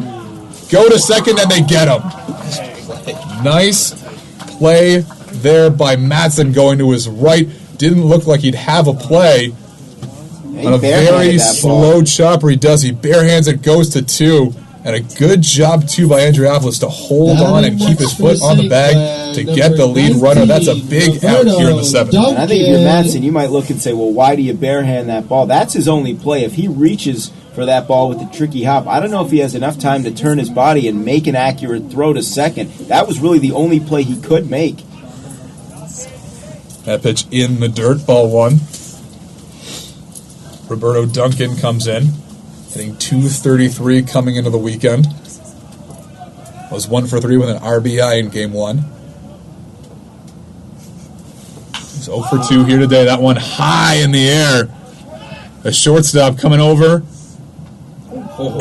Speaker 3: go to second, and they get him. Nice play there by Matson going to his right. Didn't look like he'd have a play. On a very slow chopper, he does. He barehands it, goes to 2. And a good job, too, by Andreopoulos to hold on and keep his foot on the bag to get the lead runner. That's a big out here in the 7th.
Speaker 4: And I think if you're Matson, you might look and say, well, why do you barehand that ball? That's his only play. If he reaches for that ball with the tricky hop, I don't know if he has enough time to turn his body and make an accurate throw to second. That was really the only play he could make.
Speaker 3: That pitch in the dirt, ball 1. Roberto Duncan comes in, hitting .233 coming into the weekend. Was 1 for 3 with an RBI in game 1. He's 0 for 2 here today. That one high in the air. A shortstop coming over.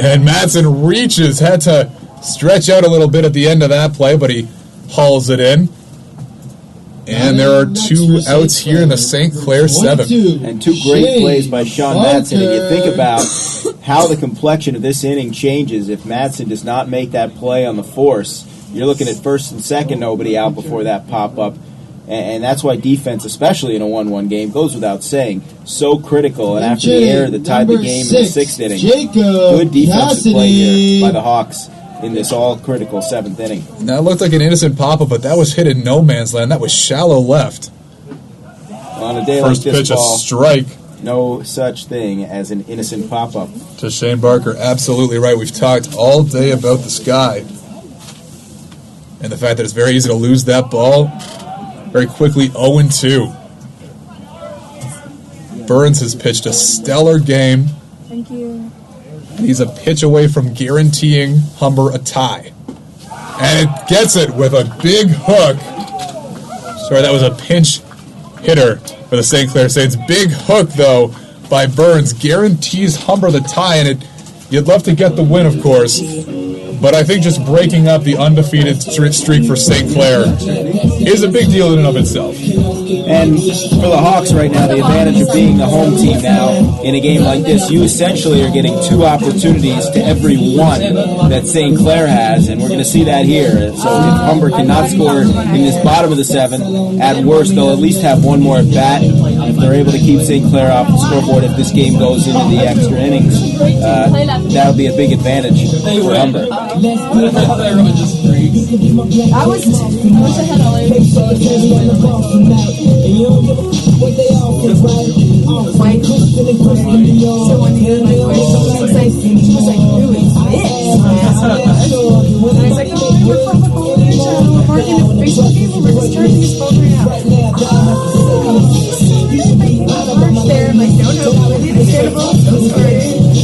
Speaker 3: And Matson reaches, had to stretch out a little bit at the end of that play, but he hauls it in. And there are 2 outs here in the St. Clair 7th.
Speaker 4: And 2 great plays by Sean Matson. And you think about how the complexion of this inning changes if Matson does not make that play on the force. You're looking at first and second, nobody out before that pop-up. And that's why defense, especially in a 1-1 game, goes without saying, so critical. And after the error that tied the game in the 6th inning, good defensive play here by the Hawks in this all-critical 7th inning.
Speaker 3: That looked like an innocent pop-up, but that was hit in no man's land. That was shallow left.
Speaker 4: On a day
Speaker 3: First
Speaker 4: like this,
Speaker 3: pitch,
Speaker 4: ball,
Speaker 3: a strike.
Speaker 4: no such thing as an innocent pop-up.
Speaker 3: To Shane Barker, absolutely right. We've talked all day about the sky and the fact that it's very easy to lose that ball very quickly. 0-2. Burns has pitched a stellar game.
Speaker 2: Thank you.
Speaker 3: He's a pitch away from guaranteeing Humber a tie. And it gets it with a big hook. Sorry, that was a pinch hitter for the St. Clair Saints. Big hook, though, by Burns. Guarantees Humber the tie, and you'd love to get the win, of course. But I think just breaking up the undefeated streak for St. Clair is a big deal in and of itself.
Speaker 4: And for the Hawks right now, the advantage of being the home team now in a game like this, you essentially are getting 2 opportunities to every 1 that St. Clair has, and we're going to see that here. So if Humber cannot score in this bottom of the 7th, at worst, they'll at least have 1 more at bat. If they're able to keep St. Clair off the scoreboard, if this game goes into the extra innings, that'll be a big advantage for Humber.
Speaker 2: I wish I had all of these bullets. White. So when he was my voice, she was like, who is this? And I was like, oh, we're from a college. We're marking a Facebook game and we're just trying to use phone right now. March there, I'm like, no, completely understandable. So sorry.
Speaker 4: There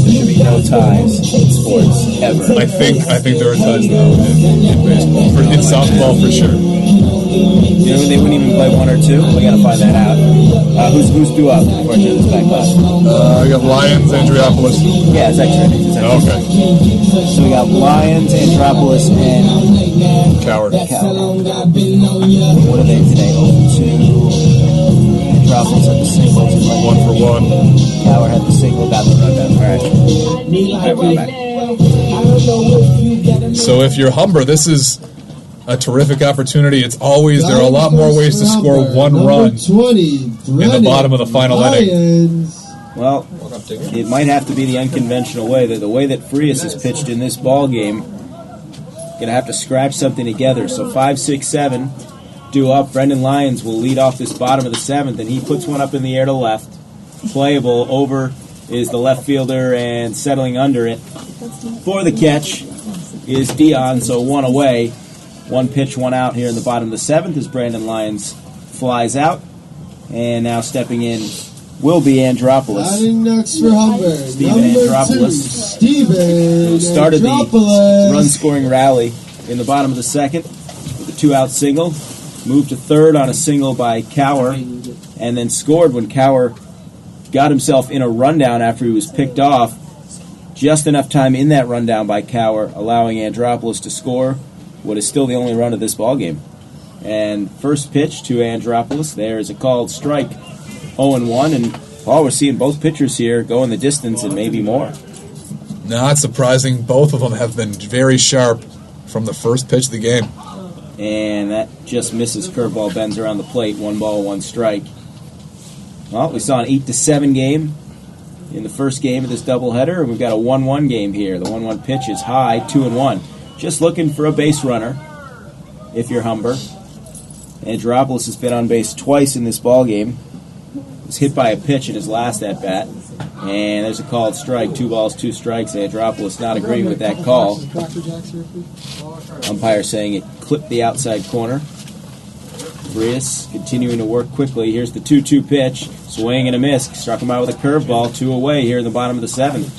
Speaker 4: should be no ties in sports ever.
Speaker 3: I think there are ties now in baseball, in softball for sure.
Speaker 4: You know, they wouldn't even play 1 or 2. We gotta find that out. Who's due up before I turn this back left?
Speaker 3: We got Lions, Andreopolis.
Speaker 4: Yeah, it's extra innings.
Speaker 3: Okay.
Speaker 4: So we got Lions, Andropolis, and
Speaker 3: Coward.
Speaker 4: what are they today? 0-2. Andropolis had the single.
Speaker 3: 1 for 1.
Speaker 4: Coward had the single. Got the rundown. All right, we're back.
Speaker 3: So if you're Humber, this is a terrific opportunity. It's always, there are a lot more ways to score one run
Speaker 1: 20,
Speaker 3: in the bottom of the final inning.
Speaker 4: Well, it might have to be the unconventional way. The way that Frias has pitched in this ball game, gonna have to scratch something together. So 5, 6, 7, due up. Brendan Lyons will lead off this bottom of the 7th, and he puts one up in the air to left. Playable. Over is the left fielder, and settling under it for the catch is Dion. So 1 away. 1 pitch, 1 out here in the bottom of the 7th as Brandon Lyons flies out, and now stepping in will be Andropolis.
Speaker 1: Batting next for Humber.
Speaker 4: Steven
Speaker 1: Number
Speaker 4: Andropolis.
Speaker 1: 2, Steven
Speaker 4: Started the
Speaker 1: Andropolis.
Speaker 4: run-scoring rally in the bottom of the 2nd with a 2-out single. Moved to 3rd on a single by Cower, and then scored when Cower got himself in a rundown after he was picked off. Just enough time in that rundown by Cower, allowing Andropolis to score what is still the only run of this ball game. And first pitch to Andropolis, there is a called strike, 0-1, and Paul, we're seeing both pitchers here going the distance and maybe more.
Speaker 3: Not surprising. Both of them have been very sharp from the first pitch of the game.
Speaker 4: And that just misses. Curveball bends around the plate. 1 ball, 1 strike. Well, we saw an 8-7 game in the first game of this doubleheader, and we've got a 1-1 game here. The 1-1 pitch is high, 2-1. Just looking for a base runner if you're Humber. Andropolis has been on base twice in this ball game. Was hit by a pitch in his last at-bat. And there's a called strike. 2 balls, 2 strikes. Andropolis not agreeing with that call. Umpire saying it clipped the outside corner. Frias continuing to work quickly. Here's the 2-2 pitch. Swing and a miss. Struck him out with a curveball. 2 away here in the bottom of the 7th.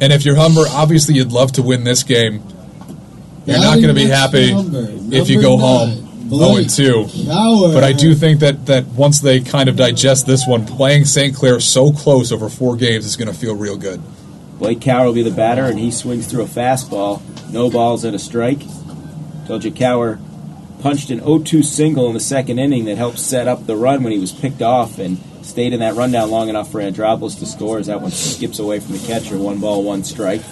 Speaker 3: And if you're Humber, obviously you'd love to win this game. You're not going to be happy if you go home 0-2. But I do think that once they kind of digest this one, playing St. Clair so close over 4 games is going to feel real good.
Speaker 4: Blake Cower will be the batter, and he swings through a fastball. No balls and a strike. Told you Cower punched an 0-2 single in the 2nd inning that helped set up the run when he was picked off and stayed in that rundown long enough for Andropolis to score as that one skips away from the catcher. 1 ball, 1 strike.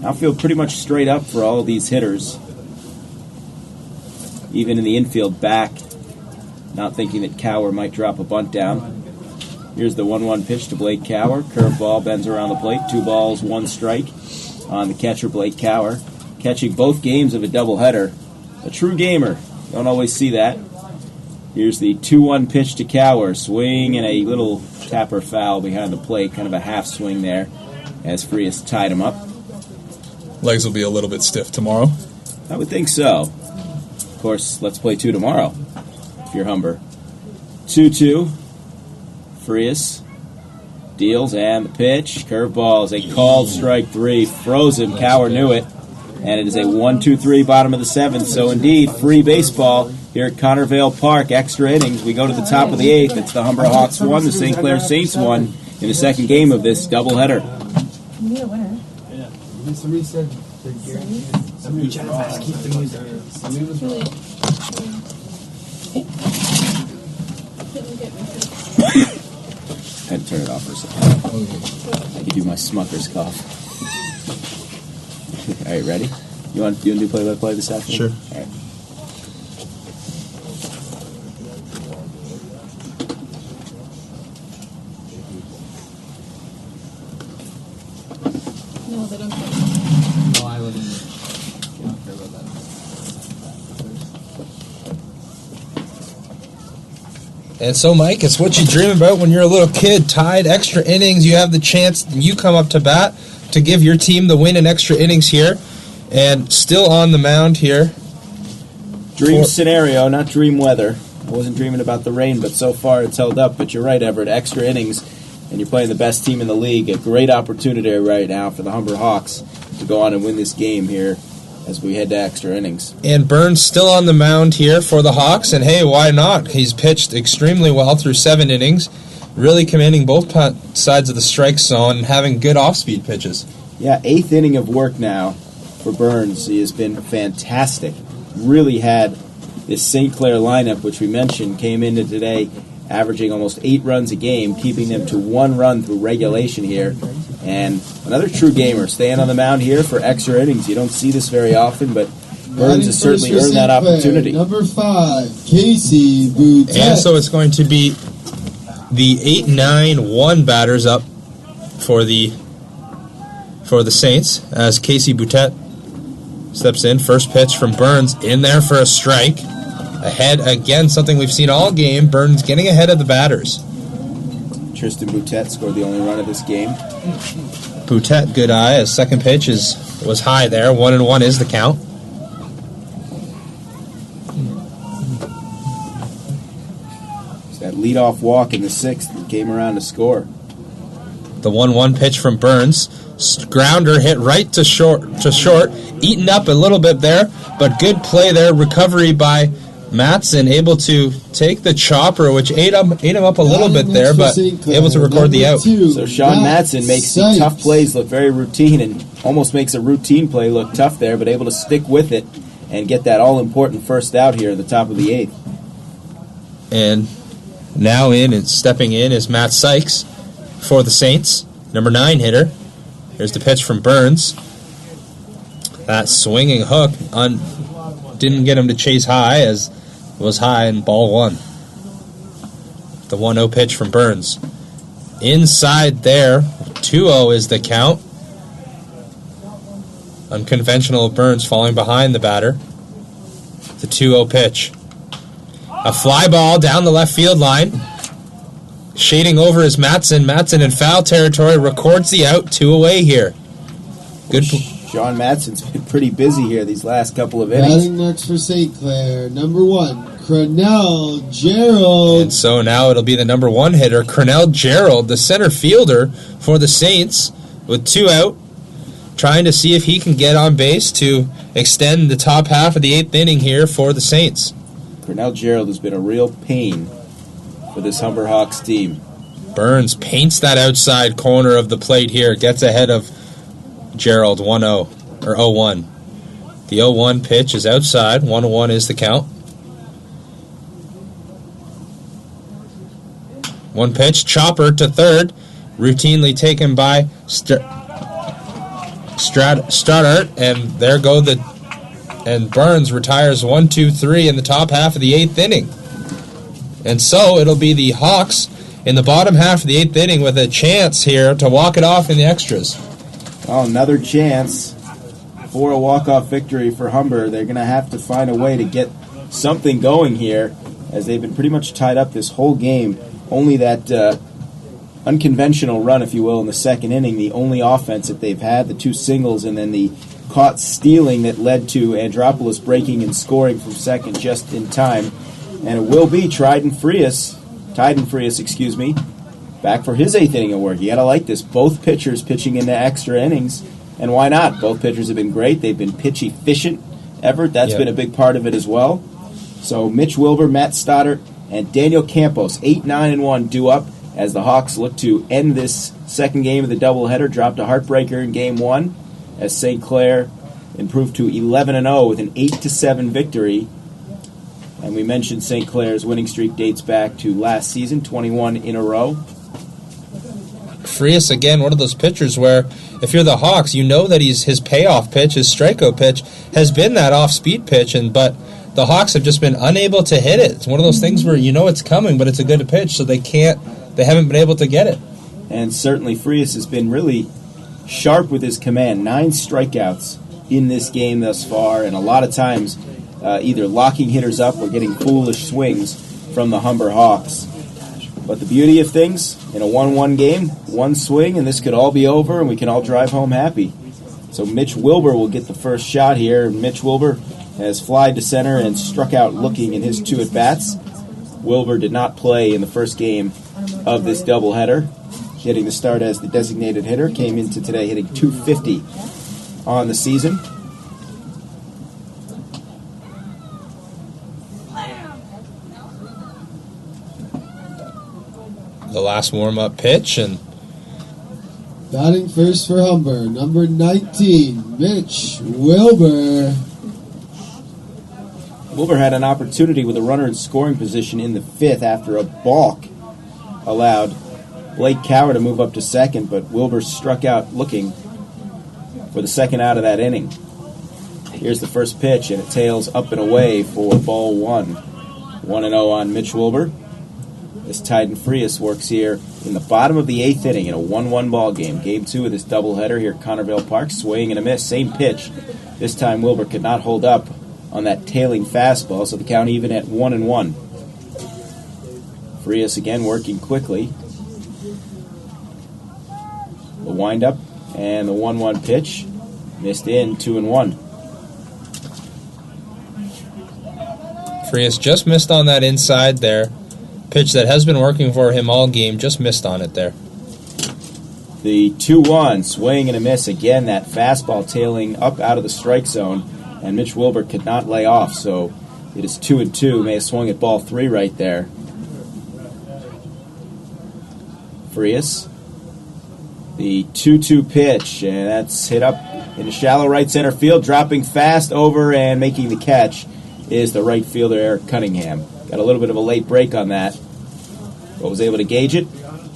Speaker 4: Outfield pretty much straight up for all of these hitters. Even in the infield back, not thinking that Cower might drop a bunt down. Here's the 1-1 pitch to Blake Cower. Curveball bends around the plate. 2 balls, 1 strike on the catcher, Blake Cower. Catching both games of a doubleheader. A true gamer. Don't always see that. Here's the 2-1 pitch to Cower. Swing and a little tapper foul behind the plate. Kind of a half swing there as Frias tied him up.
Speaker 3: Legs will be a little bit stiff tomorrow.
Speaker 4: I would think so. Of course, let's play 2 tomorrow if you're Humber. 2-2. Frias deals and the pitch. Curveball is a called strike 3. Frozen. Cower knew it. And it is a 1-2-3 bottom of the 7th. So indeed, free baseball here at Connervale Park. Extra innings. We go to the top of the 8th. It's the Humber Hawks 1, the St. Clair Saints 1 in the 2nd game of this doubleheader.
Speaker 2: You need a winner.
Speaker 5: Somebody said somebody tried to keep the music.
Speaker 4: I had to turn it off for a second. I could do my Smucker's cough. All right, ready? You want to do play-by-play this afternoon?
Speaker 3: Sure.
Speaker 4: All right.
Speaker 2: No, they don't.
Speaker 5: No, I wouldn't. I don't care about that.
Speaker 6: And so, Mike, it's what you dream about when you're a little kid. Tied, extra innings. You have the chance. You come up to bat to give your team the win in extra innings here. And still on the mound here.
Speaker 4: Dream scenario, not dream weather. I wasn't dreaming about the rain, but so far it's held up. But you're right, Everett. Extra innings, and you're playing the best team in the league. A great opportunity right now for the Humber Hawks to go on and win this game here as we head to extra innings.
Speaker 6: And Burns still on the mound here for the Hawks, and hey, why not? He's pitched extremely well through 7 innings, really commanding both sides of the strike zone and having good off-speed pitches.
Speaker 4: Yeah, 8th inning of work now for Burns. He has been fantastic. Really had this St. Clair lineup, which we mentioned, came into today averaging almost 8 runs a game, keeping them to 1 run through regulation here. And another true gamer staying on the mound here for extra innings. You don't see this very often, but Burns has certainly earned that opportunity.
Speaker 1: Number 5, Casey Boutet.
Speaker 6: And so it's going to be the 8-9-1 batters up for the Saints as Casey Boutet steps in. First pitch from Burns in there for a strike. Ahead again, something we've seen all game. Burns getting ahead of the batters.
Speaker 4: Tristan Boutet scored the only run of this game.
Speaker 6: Boutet, good eye. His second pitch was high there. 1-1 is the count.
Speaker 4: It's that leadoff walk in the 6th that came around to score.
Speaker 6: The 1-1 pitch from Burns. Grounder hit right to short. Eaten up a little bit there, but good play there. Recovery by Matson, able to take the chopper, which ate him up a little bit there, but able to record the out.
Speaker 4: So Sean Matson makes the tough plays look very routine and almost makes a routine play look tough there, but able to stick with it and get that all-important first out here at the top of the 8th.
Speaker 6: And now in and stepping in is Matt Sykes for the Saints, number 9 hitter. Here's the pitch from Burns. That swinging hook didn't get him to chase high, as it was high and ball 1. The 1-0 pitch from Burns. Inside there, 2-0 is the count. Unconventional Burns falling behind the batter. The 2-0 pitch. A fly ball down the left field line. Shading over is Matson. Matson in foul territory records the out. 2 away here. Good.
Speaker 4: Sean Matson's been pretty busy here these last couple of innings.
Speaker 1: Batting next for St. Clair, number 1, Crenell Gerald.
Speaker 6: And so now it'll be the number 1 hitter, Crenell Gerald, the center fielder for the Saints, with 2 out, trying to see if he can get on base to extend the top half of the 8th inning here for the Saints.
Speaker 4: Crenell Gerald has been a real pain for this Humber Hawks team.
Speaker 6: Burns paints that outside corner of the plate here, gets ahead of Gerald. 1-0 or 0-1. The 0-1 pitch is outside. 1-1 is the count. One pitch, chopper to third, routinely taken by Stoddart, and there go and Burns retires 1-2-3 in the top half of the 8th inning. And so it'll be the Hawks in the bottom half of the 8th inning with a chance here to walk it off in the extras.
Speaker 4: Oh, another chance for a walk-off victory for Humber. They're going to have to find a way to get something going here, as they've been pretty much tied up this whole game. Only that unconventional run, if you will, in the 2nd inning, the only offense that they've had, the 2 singles, and then the caught stealing that led to Andropoulos breaking and scoring from second just in time. And it will be Tyden Frias, back for his 8th inning of work. You got to like this. Both pitchers pitching into extra innings, and why not? Both pitchers have been great. They've been pitch efficient. Everett, that's been a big part of it as well. So Mitch Wilbur, Matt Stoddart, and Daniel Campos, 8-9-1 due up as the Hawks look to end this 2nd game of the doubleheader. Dropped a heartbreaker in Game 1 as St. Clair improved to 11-0 with an 8-7 victory. And we mentioned St. Clair's winning streak dates back to last season, 21 in a row.
Speaker 6: Frias, again, one of those pitchers where if you're the Hawks, you know that his payoff pitch, his strikeout pitch, has been that off-speed pitch, but the Hawks have just been unable to hit it. It's one of those things where you know it's coming, but it's a good pitch, so they haven't been able to get it.
Speaker 4: And certainly Frias has been really sharp with his command. 9 strikeouts in this game thus far, and a lot of times either locking hitters up or getting foolish swings from the Humber Hawks. But the beauty of things, in a 1-1 game, one swing, and this could all be over, and we can all drive home happy. So Mitch Wilbur will get the first shot here. Mitch Wilbur has flied to center and struck out looking in his 2 at-bats. Wilbur did not play in the first game of this doubleheader. Getting the start as the designated hitter, came into today hitting .250 on the season.
Speaker 6: The last warm-up pitch, and
Speaker 1: Batting first for Humber, number 19, Mitch Wilbur.
Speaker 4: Wilbur had an opportunity with a runner in scoring position in the 5th after a balk allowed Blake Cower to move up to second, but Wilbur struck out looking for the second out of that inning. Here's the first pitch, and it tails up and away for ball 1. 1-0 on Mitch Wilbur. As Tyden Frias works here in the bottom of the 8th inning in a 1-1 ball game. Game 2 of this doubleheader here at Connervale Park. Swing and a miss. Same pitch. This time Wilbur could not hold up on that tailing fastball, so the count even at 1-1. Frias again working quickly. The windup and the 1-1 pitch. Missed in, 2-1.
Speaker 6: Frias just missed on that inside there. Pitch that has been working for him all game, just missed on it there.
Speaker 4: The 2-1, swing and a miss. Again, that fastball tailing up out of the strike zone, and Mitch Wilbur could not lay off, so it is 2-2. May have swung at ball 3 right there. Frias. The 2-2 pitch, and that's hit up in the shallow right center field, dropping fast over and making the catch is the right fielder, Eric Cunningham. Got a little bit of a late break on that, but was able to gauge it.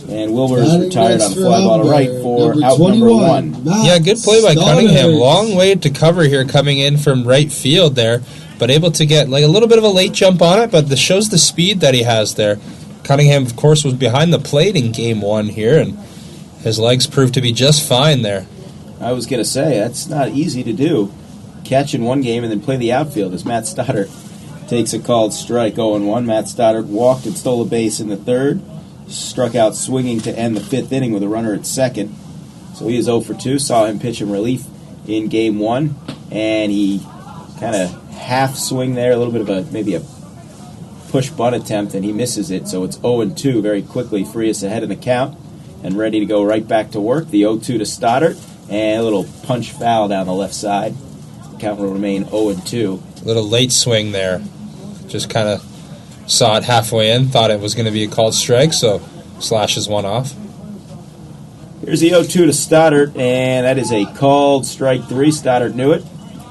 Speaker 4: And Wilbur is retired on a fly ball to right for out number 1.
Speaker 6: Yeah, good play by Cunningham. Long way to cover here coming in from right field there, but able to get like a little bit of a late jump on it, but this shows the speed that he has there. Cunningham, of course, was behind the plate in game 1 here, and his legs proved to be just fine there.
Speaker 4: I was going to say, that's not easy to do. Catch in one game and then play the outfield as Matt Stoddard takes a called strike. 0-1. Matt Stoddard walked and stole a base in the 3rd. Struck out swinging to end the 5th inning with a runner at second. So he is 0 for 2. Saw him pitch in relief in game 1. And he kind of half swing there, a little bit of maybe a push bunt attempt, and he misses it. So it's 0-2 very quickly. Frias ahead in the count and ready to go right back to work. The 0-2 to Stoddard. And a little punch foul down the left side. Count will remain 0-2.
Speaker 6: A little late swing there. Just kind of saw it halfway in, thought it was going to be a called strike, so slashes one off.
Speaker 4: Here's the 0-2 to Stoddard, and that is a called strike 3. Stoddard knew it.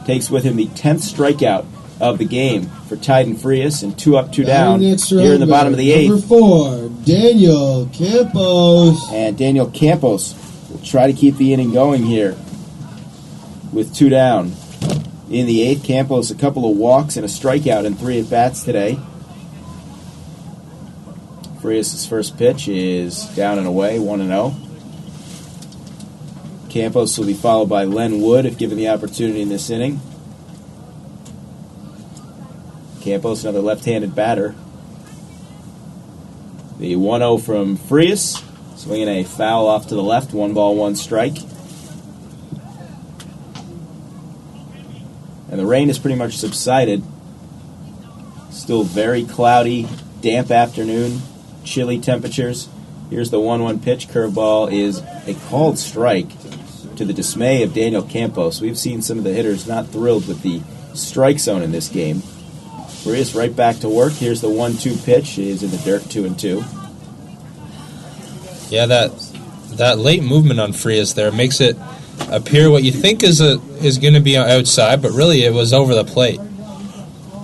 Speaker 4: Takes with him the 10th strikeout of the game for Tyden Frias, and 2 up, 2 down here in the bottom of the 8th.
Speaker 1: Number 4, Daniel Campos.
Speaker 4: And Daniel Campos will try to keep the inning going here with 2 down. In the 8th, Campos a couple of walks and a strikeout in 3 at-bats today. Frias' first pitch is down and away, 1-0. Campos will be followed by Len Wood if given the opportunity in this inning. Campos, another left-handed batter. The 1-0 from Frias, swinging a foul off to the left, 1 ball, 1 strike. And the rain has pretty much subsided. Still very cloudy, damp afternoon, chilly temperatures. Here's the 1-1 pitch. Curveball is a called strike to the dismay of Daniel Campos. We've seen some of the hitters not thrilled with the strike zone in this game. Frias right back to work. Here's the 1-2 pitch. It is in the dirt, 2-2.
Speaker 6: Yeah, that late movement on Frias there makes it appear what you think is going to be outside, but really it was over the plate.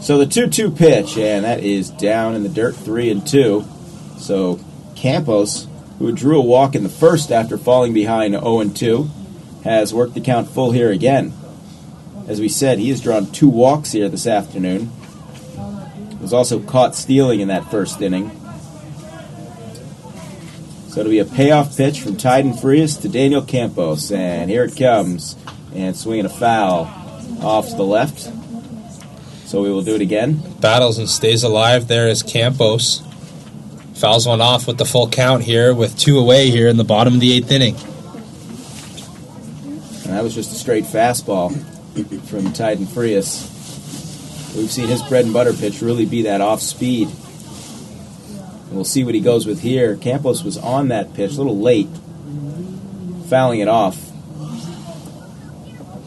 Speaker 4: So the 2-2 pitch, and that is down in the dirt, 3-2. So Campos, who drew a walk in the first after falling behind 0-2, has worked the count full here again. As we said, he has drawn 2 walks here this afternoon. Was also caught stealing in that first inning. So it'll be a payoff pitch from Tyden Frias to Daniel Campos. And here it comes. And swinging a foul off to the left. So we will do it again.
Speaker 6: Battles and stays alive there as Campos fouls one off with the full count here with 2 away here in the bottom of the 8th inning.
Speaker 4: And that was just a straight fastball from Tyden Frias. We've seen his bread and butter pitch really be that off speed. And we'll see what he goes with here. Campos was on that pitch a little late, fouling it off.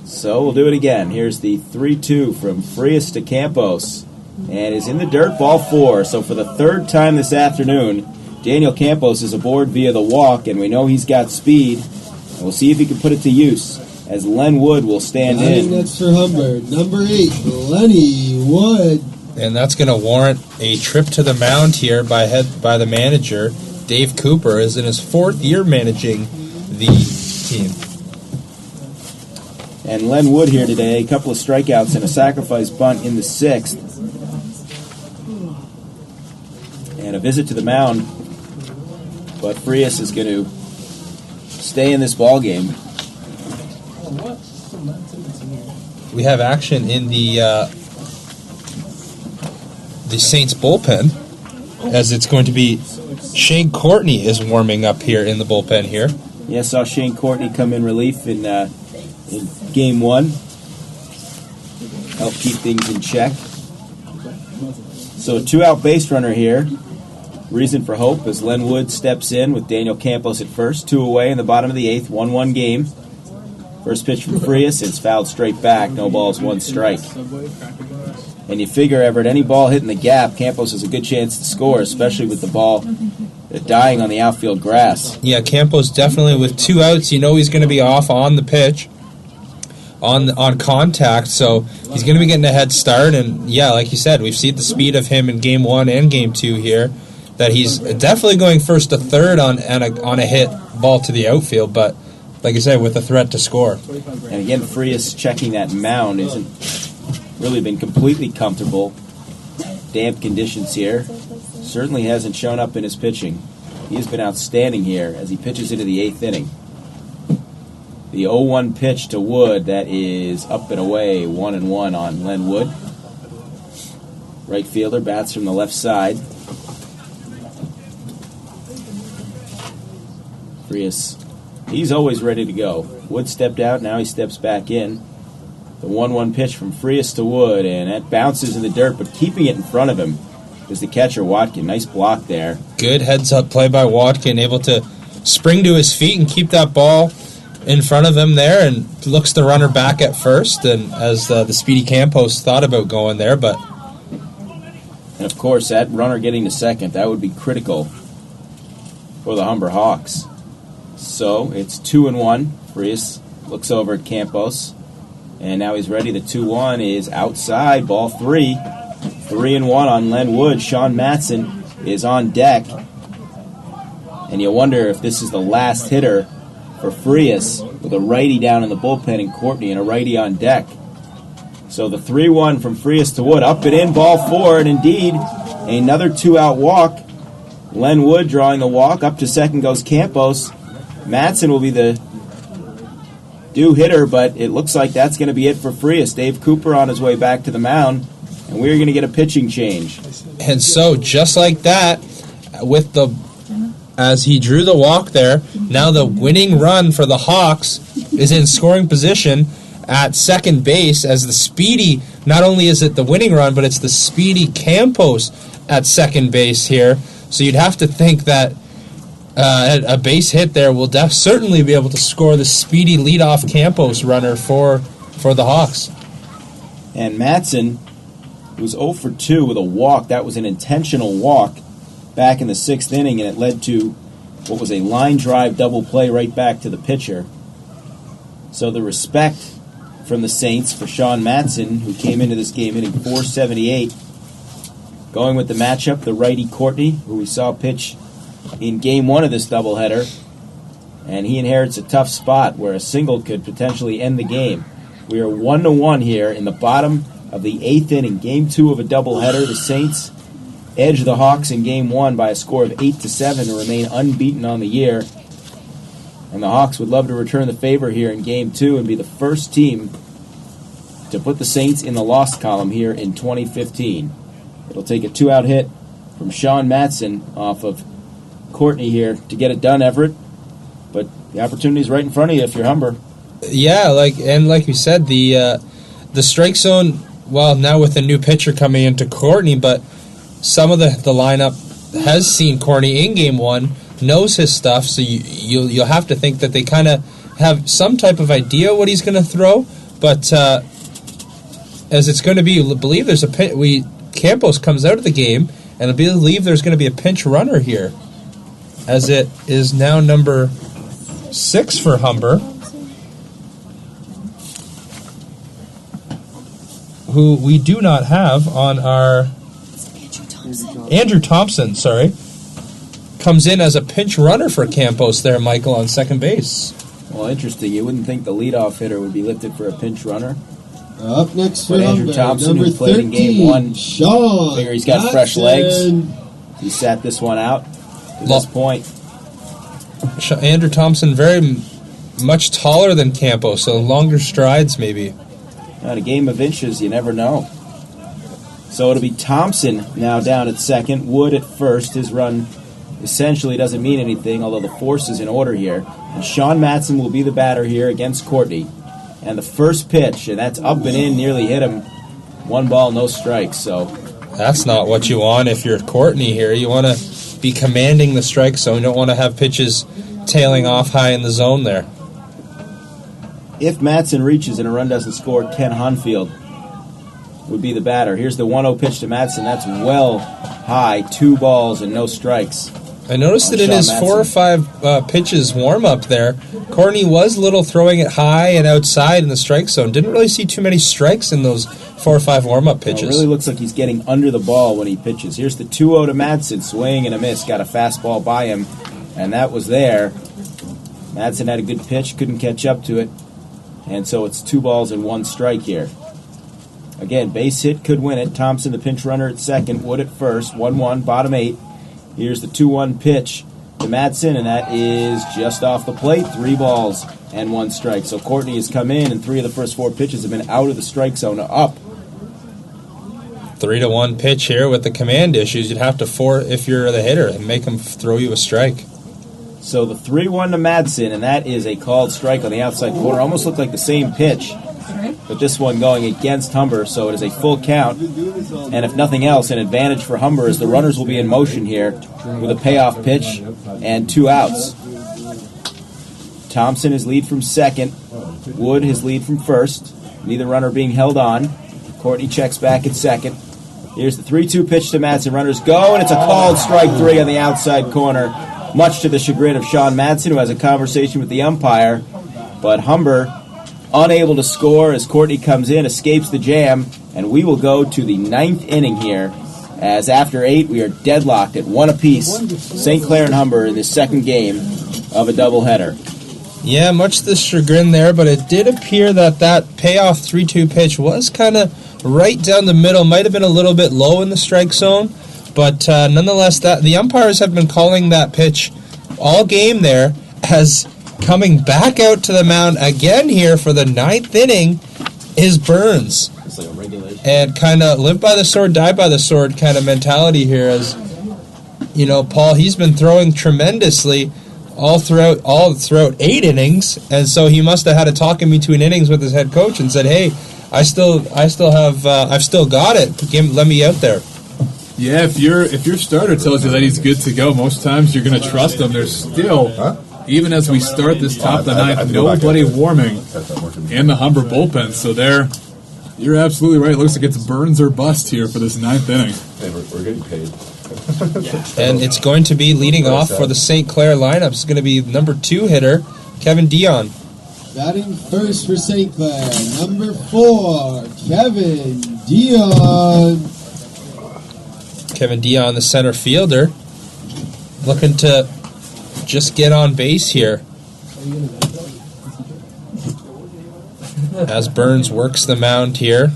Speaker 4: So we'll do it again. Here's the 3-2 from Frias to Campos. And is in the dirt, ball 4. So for the 3rd time this afternoon, Daniel Campos is aboard via the walk, and we know he's got speed. And we'll see if he can put it to use as Len Wood will stand in.
Speaker 1: That's for Humbird. Number 8, Lenny Wood.
Speaker 6: And that's going to warrant a trip to the mound here by the manager. Dave Cooper is in his 4th year managing the team.
Speaker 4: And Len Wood here today, a couple of strikeouts and a sacrifice bunt in the 6th. And a visit to the mound. But Frias is going to stay in this ball game.
Speaker 6: We have action in the Saints bullpen, as it's going to be Shane Courtney is warming up here in the bullpen here.
Speaker 4: Yeah, saw Shane Courtney come in relief in Game 1. Help keep things in check. So a 2-out base runner here. Reason for hope as Len Wood steps in with Daniel Campos at first. 2 away in the bottom of the 8th. 1-1 game. First pitch from Frias. It's fouled straight back. No balls, 1 strike. And you figure, Everett, any ball hitting the gap, Campos has a good chance to score, especially with the ball dying on the outfield grass.
Speaker 6: Yeah, Campos definitely with 2 outs. You know he's going to be off on the pitch, on contact, so he's going to be getting a head start. And yeah, like you said, we've seen the speed of him in Game 1 and Game 2 here, that he's definitely going first to third on a hit ball to the outfield, but like I said, with a threat to score.
Speaker 4: And again, Frias checking that mound isn't really been completely comfortable. Damp conditions here. Certainly hasn't shown up in his pitching. He has been outstanding here as he pitches into the 8th inning. The 0-1 pitch to Wood, that is up and away, 1-1 on Len Wood. Right fielder bats from the left side. Frias, he's always ready to go. Wood stepped out, now he steps back in. The 1-1 pitch from Frias to Wood, and that bounces in the dirt, but keeping it in front of him is the catcher, Watkin. Nice block there.
Speaker 6: Good heads-up play by Watkin, able to spring to his feet and keep that ball in front of him there, and looks the runner back at first, and as the speedy Campos thought about going there, but...
Speaker 4: And of course, that runner getting to second, that would be critical for the Humber Hawks. So, it's 2-1. Frias looks over at Campos. And now he's ready. The 2-1 is outside. Ball 3. 3-1 on Len Wood. Sean Matson is on deck. And you wonder if this is the last hitter for Frias with a righty down in the bullpen and Courtney and a righty on deck. So the 3-1 from Frias to Wood. Up and in. Ball 4. And indeed, another 2-out walk. Len Wood drawing the walk. Up to second goes Campos. Matson will be the due hitter, but it looks like that's going to be it for Frias. Dave Cooper on his way back to the mound, and we're going to get a pitching change.
Speaker 6: And so, just like that, as he drew the walk there, now the winning run for the Hawks is in scoring position at second base as the speedy, not only is it the winning run, but it's the speedy Campos at second base here. So you'd have to think that a base hit there will certainly be able to score the speedy leadoff Campos runner for the Hawks.
Speaker 4: And Matson was 0 for 2 with a walk. That was an intentional walk back in the 6th inning, and it led to what was a line drive double play right back to the pitcher. So the respect from the Saints for Sean Matson, who came into this game hitting .478. Going with the matchup, the righty Courtney, who we saw pitch in Game 1 of this doubleheader, and he inherits a tough spot where a single could potentially end the game. We are 1-1 here in the bottom of the 8th inning, Game 2 of a doubleheader. The Saints edge the Hawks in Game 1 by a score of 8-7 to remain unbeaten on the year. And the Hawks would love to return the favor here in Game 2 and be the first team to put the Saints in the loss column here in 2015. It'll take a 2-out hit from Sean Matson off of Courtney here to get it done, Everett. But the opportunity's right in front of you if you're Humber.
Speaker 6: Yeah, like you said, the strike zone, well, now with a new pitcher coming into Courtney, but some of the lineup has seen Courtney in Game 1, knows his stuff, so you'll have to think that they kind of have some type of idea what he's going to throw, but as it's going to be, I believe there's Campos comes out of the game, and I believe there's going to be a pinch runner here, as it is now number 6 for Humber, who we do not have on our... Andrew Thompson, sorry, comes in as a pinch runner for Campos there, Michael, on second base.
Speaker 4: Well, interesting. You wouldn't think the leadoff hitter would be lifted for a pinch runner.
Speaker 1: Up next for
Speaker 4: But Andrew Thompson,
Speaker 1: number
Speaker 4: who played
Speaker 1: 13,
Speaker 4: in Game 1,
Speaker 1: Sean
Speaker 4: figure he's got fresh legs. He sat this one out to this point.
Speaker 6: Andrew Thompson, very much taller than Campos, so longer strides maybe.
Speaker 4: In a game of inches, you never know. So it'll be Thompson now down at second, Wood at first. His run essentially doesn't mean anything, although the force is in order here. And Sean Matson will be the batter here against Courtney. And the first pitch, and that's up and in, nearly hit him. 1 ball, no strikes. So
Speaker 6: that's not what you want if you're Courtney here. You want to be commanding the strike zone. You don't want to have pitches tailing off high in the zone there.
Speaker 4: If Matson reaches and a run doesn't score, Ken Hunfield would be the batter. Here's the 1-0 pitch to Matson. That's well high, 2 balls and no strikes.
Speaker 6: I noticed that in his
Speaker 4: Matson.
Speaker 6: 4 or 5 pitches warm-up there, Courtney was a little throwing it high and outside in the strike zone. Didn't really see too many strikes in those 4 or 5 warm-up pitches.
Speaker 4: It really looks like he's getting under the ball when he pitches. Here's the 2-0 to Matson. Swing and a miss. Got a fastball by him, and that was there. Matson had a good pitch, couldn't catch up to it, and so it's 2 balls and 1 strike here. Again, base hit could win it. Thompson, the pinch runner at second. Wood at first. 1-1, bottom 8. Here's the 2-1 pitch to Matson, and that is just off the plate. 3 balls and 1 strike. So Courtney has come in, and 3 of the first 4 pitches have been out of the strike zone up.
Speaker 6: 3-1 pitch here with the command issues. You'd have to if you're the hitter, and make him throw you a strike.
Speaker 4: So the 3-1 to Madsen, and that is a called strike on the outside corner. Almost looked like the same pitch, but this one going against Humber, so it is a full count. And if nothing else, an advantage for Humber as the runners will be in motion here with a payoff pitch and 2 outs. Thompson his lead from second. Wood his lead from first. Neither runner being held on. Courtney checks back at second. Here's the 3-2 pitch to Madsen. Runners go, and it's a called strike 3 on the outside corner, much to the chagrin of Sean Madsen, who has a conversation with the umpire. But Humber unable to score as Courtney comes in, escapes the jam, and we will go to the 9th inning here, as after 8 we are deadlocked at 1 apiece. St. Clair and Humber in the second game of a doubleheader.
Speaker 6: Yeah, much to the chagrin there, but it did appear that payoff 3-2 pitch was kind of right down the middle. Might have been a little bit low in the strike zone, but nonetheless, the umpires have been calling that pitch all game there as coming back out to the mound again here for the 9th inning is Burns.
Speaker 4: It's like a regulation.
Speaker 6: And kind of live by the sword, die by the sword kind of mentality here, as you know, Paul, he's been throwing tremendously all throughout 8 innings, and so he must have had a talk in between innings with his head coach and said, "Hey, I've still got it. Let me out there."
Speaker 3: Yeah, if your starter tells you that he's good to go, most times you're going to trust him. There's still, even as we start this top of the ninth, nobody warming in the Humber bullpen. So you're absolutely right. It looks like it's Burns or bust here for this 9th inning.
Speaker 7: Hey, we're getting paid.
Speaker 6: And it's going to be leading off for the St. Clair lineup. It's going to be number 2 hitter, Kevin Dion.
Speaker 1: Batting first for St. Clair, number 4, Kevin Dion.
Speaker 6: Kevin Dion, the center fielder, looking to just get on base here as Burns works the mound here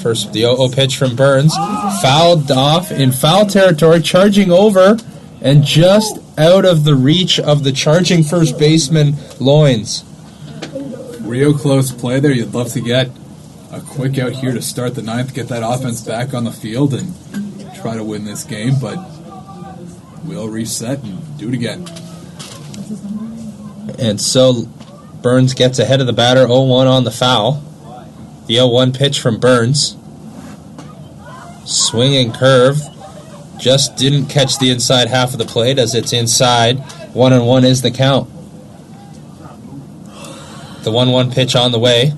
Speaker 6: First, the 0-0 pitch from Burns. Fouled off in foul territory, charging over, and just out of the reach of the charging first baseman, Loins.
Speaker 3: Real close play there. You'd love to get a quick out here to start the ninth, get that offense back on the field, and try to win this game, but we'll reset and do it again.
Speaker 6: And so Burns gets ahead of the batter, 0-1 on the foul. The 0-1 pitch from Burns. Swinging curve. Just didn't catch the inside half of the plate as it's inside. 1-1 is the count. The 1-1 pitch on the way.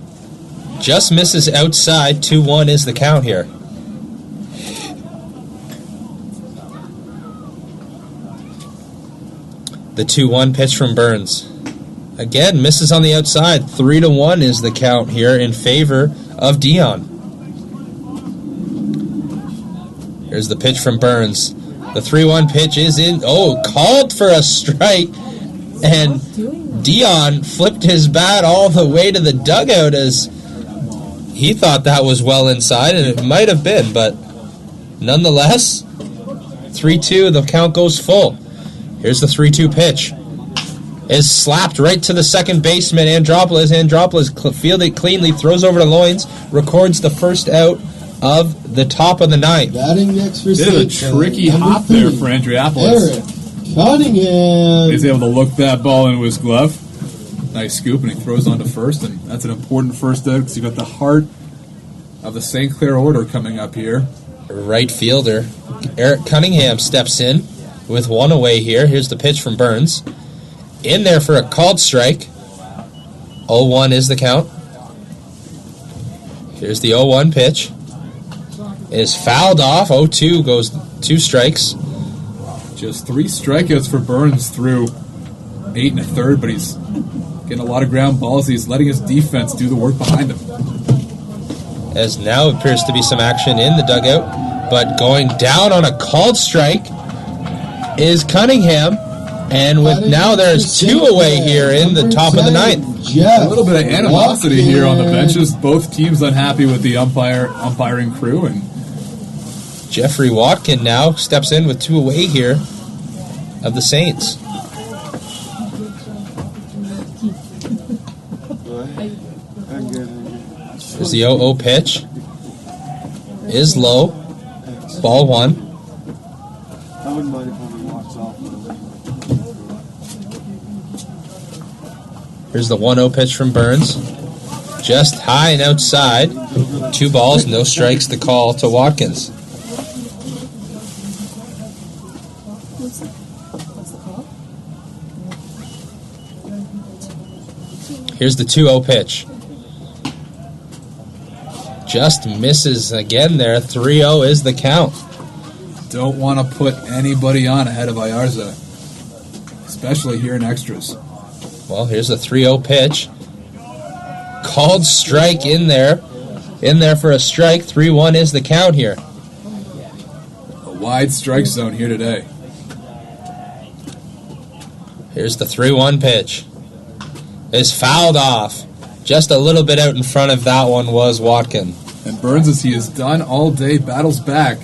Speaker 6: Just misses outside. 2-1 is the count here. The 2-1 pitch from Burns. Again, misses on the outside. 3-1 is the count here in favor of Dion. Here's the pitch from Burns. The 3-1 pitch is in. Oh, called for a strike. And Dion flipped his bat all the way to the dugout as he thought that was well inside, and it might have been, but nonetheless, 3-2, the count goes full. Here's the 3-2 pitch. Is slapped right to the second baseman, Andropoulos. Andropoulos fielded cleanly, throws over to Loins, records the first out of the top of the ninth.
Speaker 1: Batting next for
Speaker 3: Bit of a
Speaker 1: St.
Speaker 3: tricky
Speaker 1: Number
Speaker 3: hop there
Speaker 1: 3,
Speaker 3: for Andropoulos.
Speaker 1: Eric Cunningham.
Speaker 3: He's able to look that ball into his glove. Nice scoop, and he throws on to first, and that's an important first out because you've got the heart of the St. Clair order coming up here.
Speaker 6: Right fielder Eric Cunningham steps in with one away here. Here's the pitch from Burns. In there for a called strike. 0-1 is the count. Here's the 0-1 pitch. It is fouled off. 0-2 goes 2 strikes.
Speaker 3: Just 3 strikeouts for Burns through 8 1/3, but he's getting a lot of ground balls. He's letting his defense do the work behind him.
Speaker 6: As now appears to be some action in the dugout, but going down on a called strike is Cunningham, and with now there's 2 away here in the top of the ninth.
Speaker 3: A little bit of animosity here on the benches. Both teams unhappy with the umpiring crew, and
Speaker 6: Jeffrey Watkin now steps in with 2 away here of the Saints. There's the 0-0 pitch. Is low. Ball 1.
Speaker 5: I wouldn't mind if one walks off.
Speaker 6: Here's the 1-0 pitch from Burns. Just high and outside. 2 balls, no strikes to call to Watkins.
Speaker 2: What's the call?
Speaker 6: Here's the 2-0 pitch. Just misses again there. 3-0 is the count.
Speaker 3: don't want to put anybody on ahead of Ayarza, especially here in extras.
Speaker 6: Well, here's the 3-0 pitch. Called strike in there. In there for a strike. 3-1 is the count here.
Speaker 3: A wide strike zone here today.
Speaker 6: Here's the 3-1 pitch. It's fouled off. Just a little bit out in front of that one was Watkin.
Speaker 3: And Burns, as he has done all day, battles back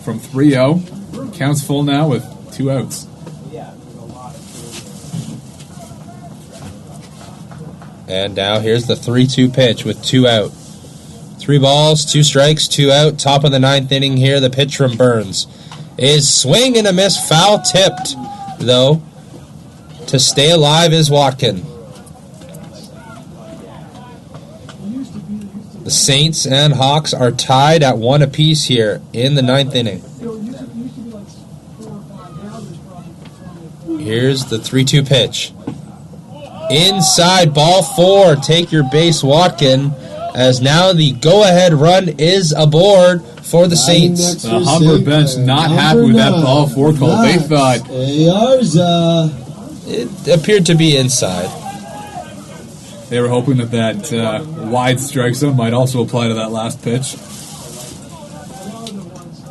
Speaker 3: from 3-0. Counts full now with 2 outs.
Speaker 6: And now here's the 3-2 pitch with 2 out. 3 balls, 2 strikes, 2 out. Top of the 9th inning here. The pitch from Burns is swing and a miss. Foul tipped, though. To stay alive is Watkin. The Saints and Hawks are tied at 1 apiece here in the 9th inning. Here's the 3-2 pitch. Inside, ball 4. Take your base, Watkin. As now the go-ahead run is aboard for the Saints.
Speaker 3: The Humber bench not happy with that ball 4 call. They thought
Speaker 1: Ayarza.
Speaker 6: It appeared to be inside.
Speaker 3: they were hoping that wide strike zone might also apply to that last pitch.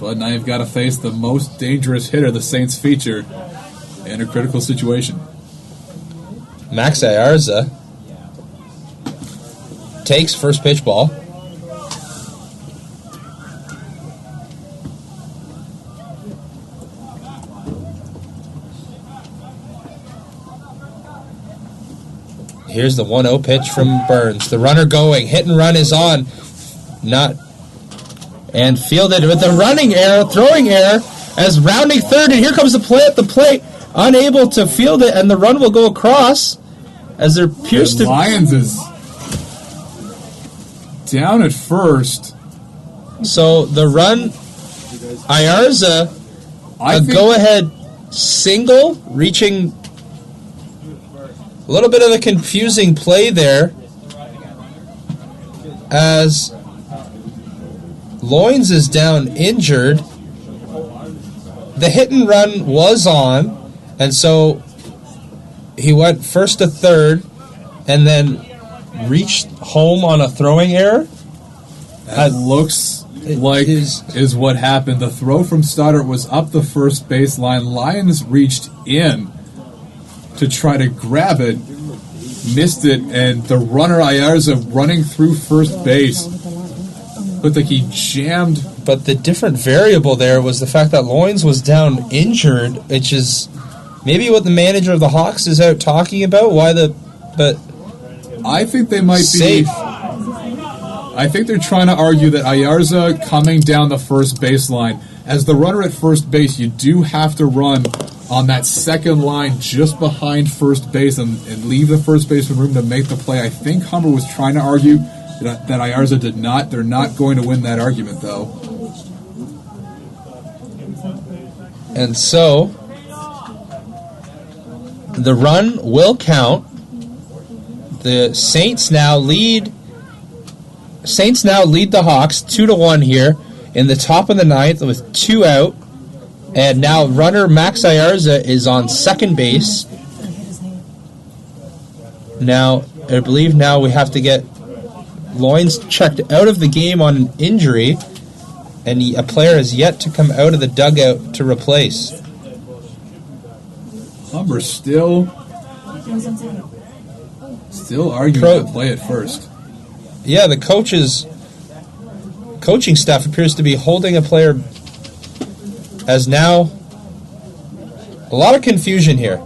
Speaker 3: But now you've got to face the most dangerous hitter the Saints feature in a critical situation.
Speaker 6: Max Ayarza takes first pitch ball. Here's the 1-0 pitch from Burns. The runner going. Hit and run is on. And fielded with the running error, throwing error, as rounding third. And here comes the play at the plate. Unable to field it, and the run will go across as there appears to...
Speaker 3: Lions is down at first.
Speaker 6: So the run, Ayarza, go-ahead single, reaching a little bit of a confusing play there as Loins is down injured. The hit and run was on, and so he went first to third and then reached home on a throwing error.
Speaker 3: That looks like is what happened. The throw from Stoddard was up the first baseline. Lions reached in to try to grab it, missed it, and the runner Ayarza running through first base looked like he jammed.
Speaker 6: But the different variable there was the fact that Loins was down injured, which is maybe what the manager of the Hawks is out talking about. But
Speaker 3: I think they might
Speaker 6: safe.
Speaker 3: be. I think they're trying to argue that Ayarza coming down the first baseline, as the runner at first base, you do have to run on that second line just behind first base and leave the first baseman room to make the play. I think Humber was trying to argue that Ayarza did not. They're not going to win that argument, though.
Speaker 6: And so the run will count. The Saints now lead the Hawks 2-1 here in the top of the ninth with 2 out. And now runner Max Ayarza is on second base. Now, I believe now we have to get Loins checked out of the game on an injury, and a player has yet to come out of the dugout to replace.
Speaker 3: Humber still arguing to play at first.
Speaker 6: Yeah, the coaching staff appears to be holding a player, as now a lot of confusion here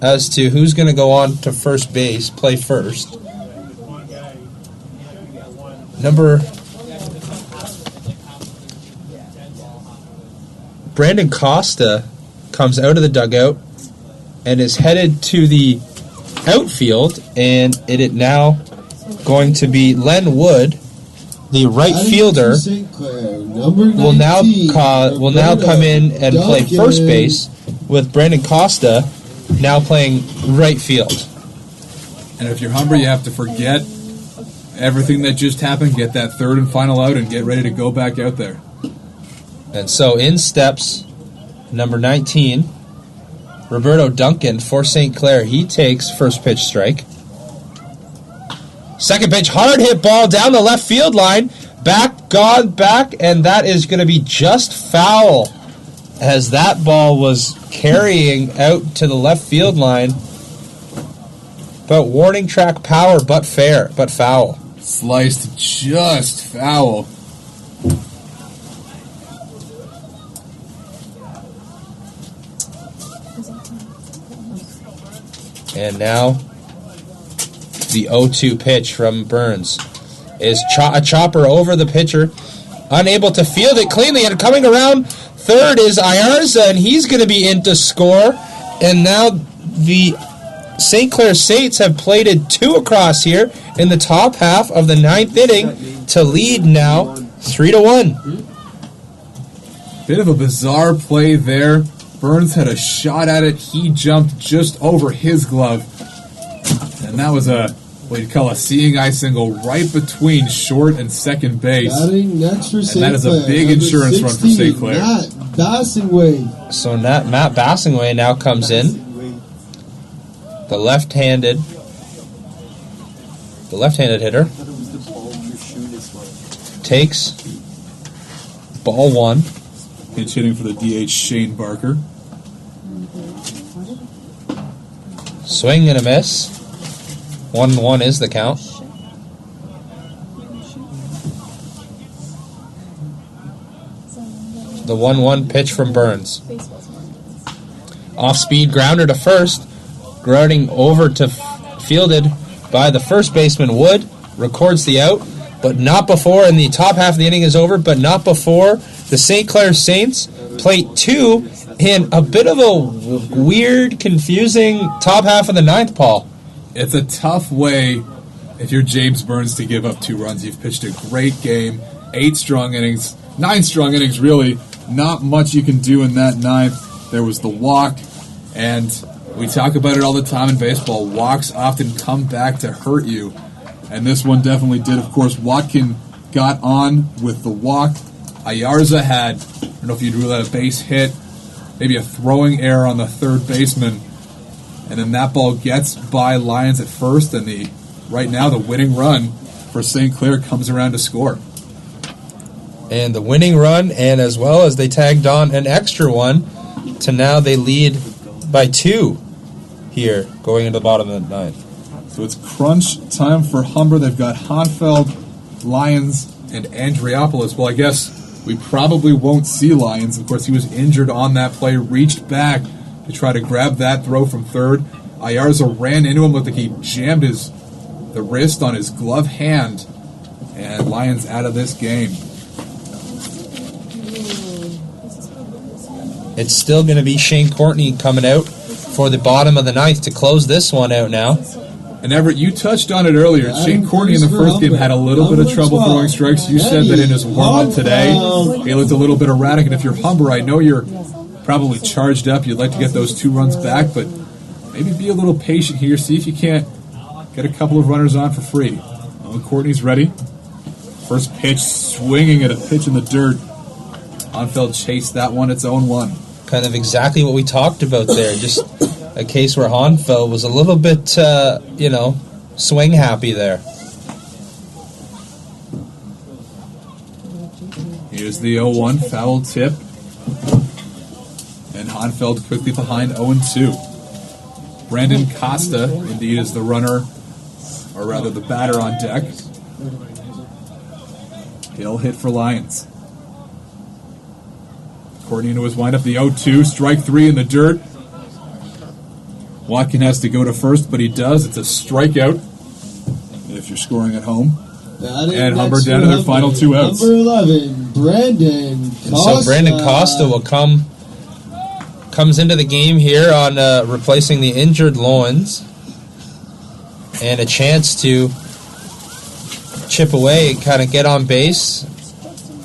Speaker 6: as to who's going to go on to first base, play first. Brandon Costa comes out of the dugout and is headed to the outfield, and it is now going to be Len Wood, the right fielder, will now come in and play first base, with Brandon Costa now playing right field.
Speaker 3: And if you're Humber, you have to forget everything that just happened, get that third and final out, and get ready to go back out there.
Speaker 6: And so in steps number 19, Roberto Duncan for St. Clair. He takes first pitch strike. Second pitch, hard hit ball down the left field line. Gone back, and that is going to be just foul, as that ball was carrying out to the left field line. But warning track power, but foul.
Speaker 3: Sliced just foul.
Speaker 6: And now the 0-2 pitch from Burns is a chopper over the pitcher, unable to field it cleanly, and coming around third is Ayarza, and he's going to be in to score. And now the St. Clair Saints have plated 2 across here in the top half of the 9th inning to lead now 3-1.
Speaker 3: Bit of a bizarre play there. Burns had a shot at it. He jumped just over his glove. And that was what you'd call a seeing eye single right between short and second base.
Speaker 1: Next for
Speaker 3: and that is a big insurance run for St. Clair.
Speaker 1: Matt Bassingway.
Speaker 6: So Matt Bassingway now comes in. The left-handed hitter takes ball 1.
Speaker 3: Pitch hitting for the DH, Shane Barker.
Speaker 6: Swing and a miss. 1-1 is the count. The 1-1 pitch from Burns. Off-speed grounder to first. Grounding over to fielded by the first baseman, Wood, records the out, but not before, and the top half of the inning is over, but not before the St. Clair Saints plate 2 in a bit of a weird, confusing top half of the ninth, Paul.
Speaker 3: It's a tough way if you're James Burns to give up 2 runs. You've pitched a great game, 8 strong innings, 9 strong innings really. Not much you can do in that ninth. There was the walk, and we talk about it all the time in baseball. Walks often come back to hurt you, and this one definitely did. Of course, Watkin got on with the walk. Ayarza had, I don't know if you'd rule out a base hit, maybe a throwing error on the third baseman, and then that ball gets by Lyons at first, and right now the winning run for St. Clair comes around to score.
Speaker 6: And the winning run, and as well as they tagged on an extra one, to now they lead by 2 here, going into the bottom of the ninth.
Speaker 3: So it's crunch time for Humber. They've got Hanfeld, Lyons, and Andriopoulos. Well, I guess we probably won't see Lyons. Of course, he was injured on that play, reached back to try to grab that throw from third. Ayarza ran into him, looked like he jammed the wrist on his glove hand, and Lyons out of this game.
Speaker 6: It's still going to be Shane Courtney coming out for the bottom of the ninth to close this one out now.
Speaker 3: And Everett, you touched on it earlier. Shane Courtney in the first game had a little bit of trouble throwing strikes. You said that in his warm-up today, he looked a little bit erratic. And if you're Humber, I know you're probably charged up. You'd like to get those 2 runs back, but maybe be a little patient here. See if you can't get a couple of runners on for free. Oh, Courtney's ready. First pitch, swinging at a pitch in the dirt. Hanfeld chased that one, its own one.
Speaker 6: Kind of exactly what we talked about there. Just a case where Hanfeld was a little bit, swing happy there.
Speaker 3: Here's the 0-1 foul tip. And Hanfeld quickly behind 0-2. Brandon Costa, indeed, is the runner, or rather the batter on deck. He'll hit for Lyons. Courtney into his windup, the 0-2, strike 3 in the dirt. Watkin has to go to first, but he does. It's a strikeout if you're scoring at home. And Humber down to their final 2 outs.
Speaker 1: Number 11, Brandon Costa.
Speaker 6: So Brandon Costa will comes into the game here on replacing the injured Lowens, and a chance to chip away and kind of get on base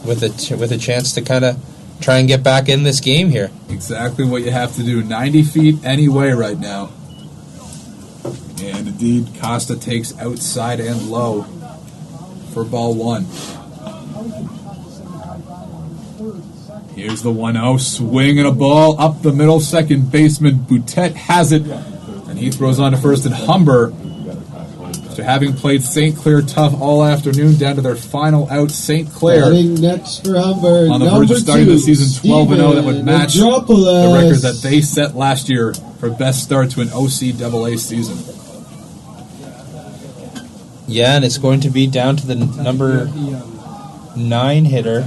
Speaker 6: with a chance to kind of try and get back in this game here.
Speaker 3: Exactly what you have to do. 90 feet anyway right now. And indeed, Costa takes outside and low for ball 1. Here's the 1-0. Swing and a ball up the middle. Second baseman Boutet has it. And he throws on to first. And Humber, after having played St. Clair tough all afternoon, down to their final out. St. Clair
Speaker 1: Batting next for Humber,
Speaker 3: on the verge of starting the season 12-0. That would match the record that they set last year for best start to an OCAA season.
Speaker 6: Yeah, and it's going to be down to the number 9 hitter,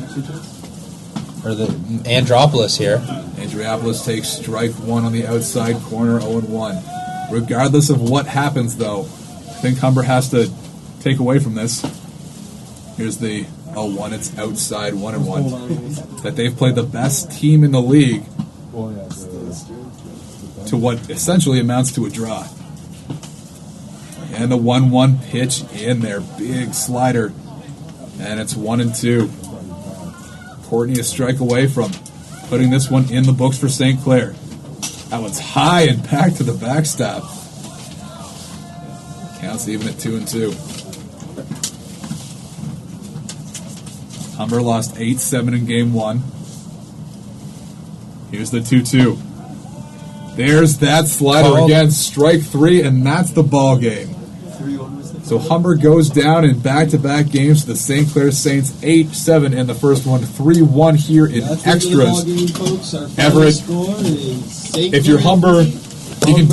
Speaker 6: or the Andropoulos here.
Speaker 3: Andropoulos takes strike 1 on the outside corner, 0-1. Regardless of what happens, though, I think Humber has to take away from this. Here's the 0-1. It's outside, 1-1. That they've played the best team in the league to what essentially amounts to a draw. And the 1-1 pitch in there. Big slider. And it's 1-2. Courtney a strike away from putting this one in the books for St. Clair. That one's high and back to the backstop. Counts even at 2-2. Humber lost 8-7 in game 1. Here's the 2-2. There's that slider again. Strike 3, and that's the ball game. So Humber goes down in back-to-back games to the St. Clair Saints, 8-7 in the first one, 3-1 here in extras. Everett, if you're Humber, you can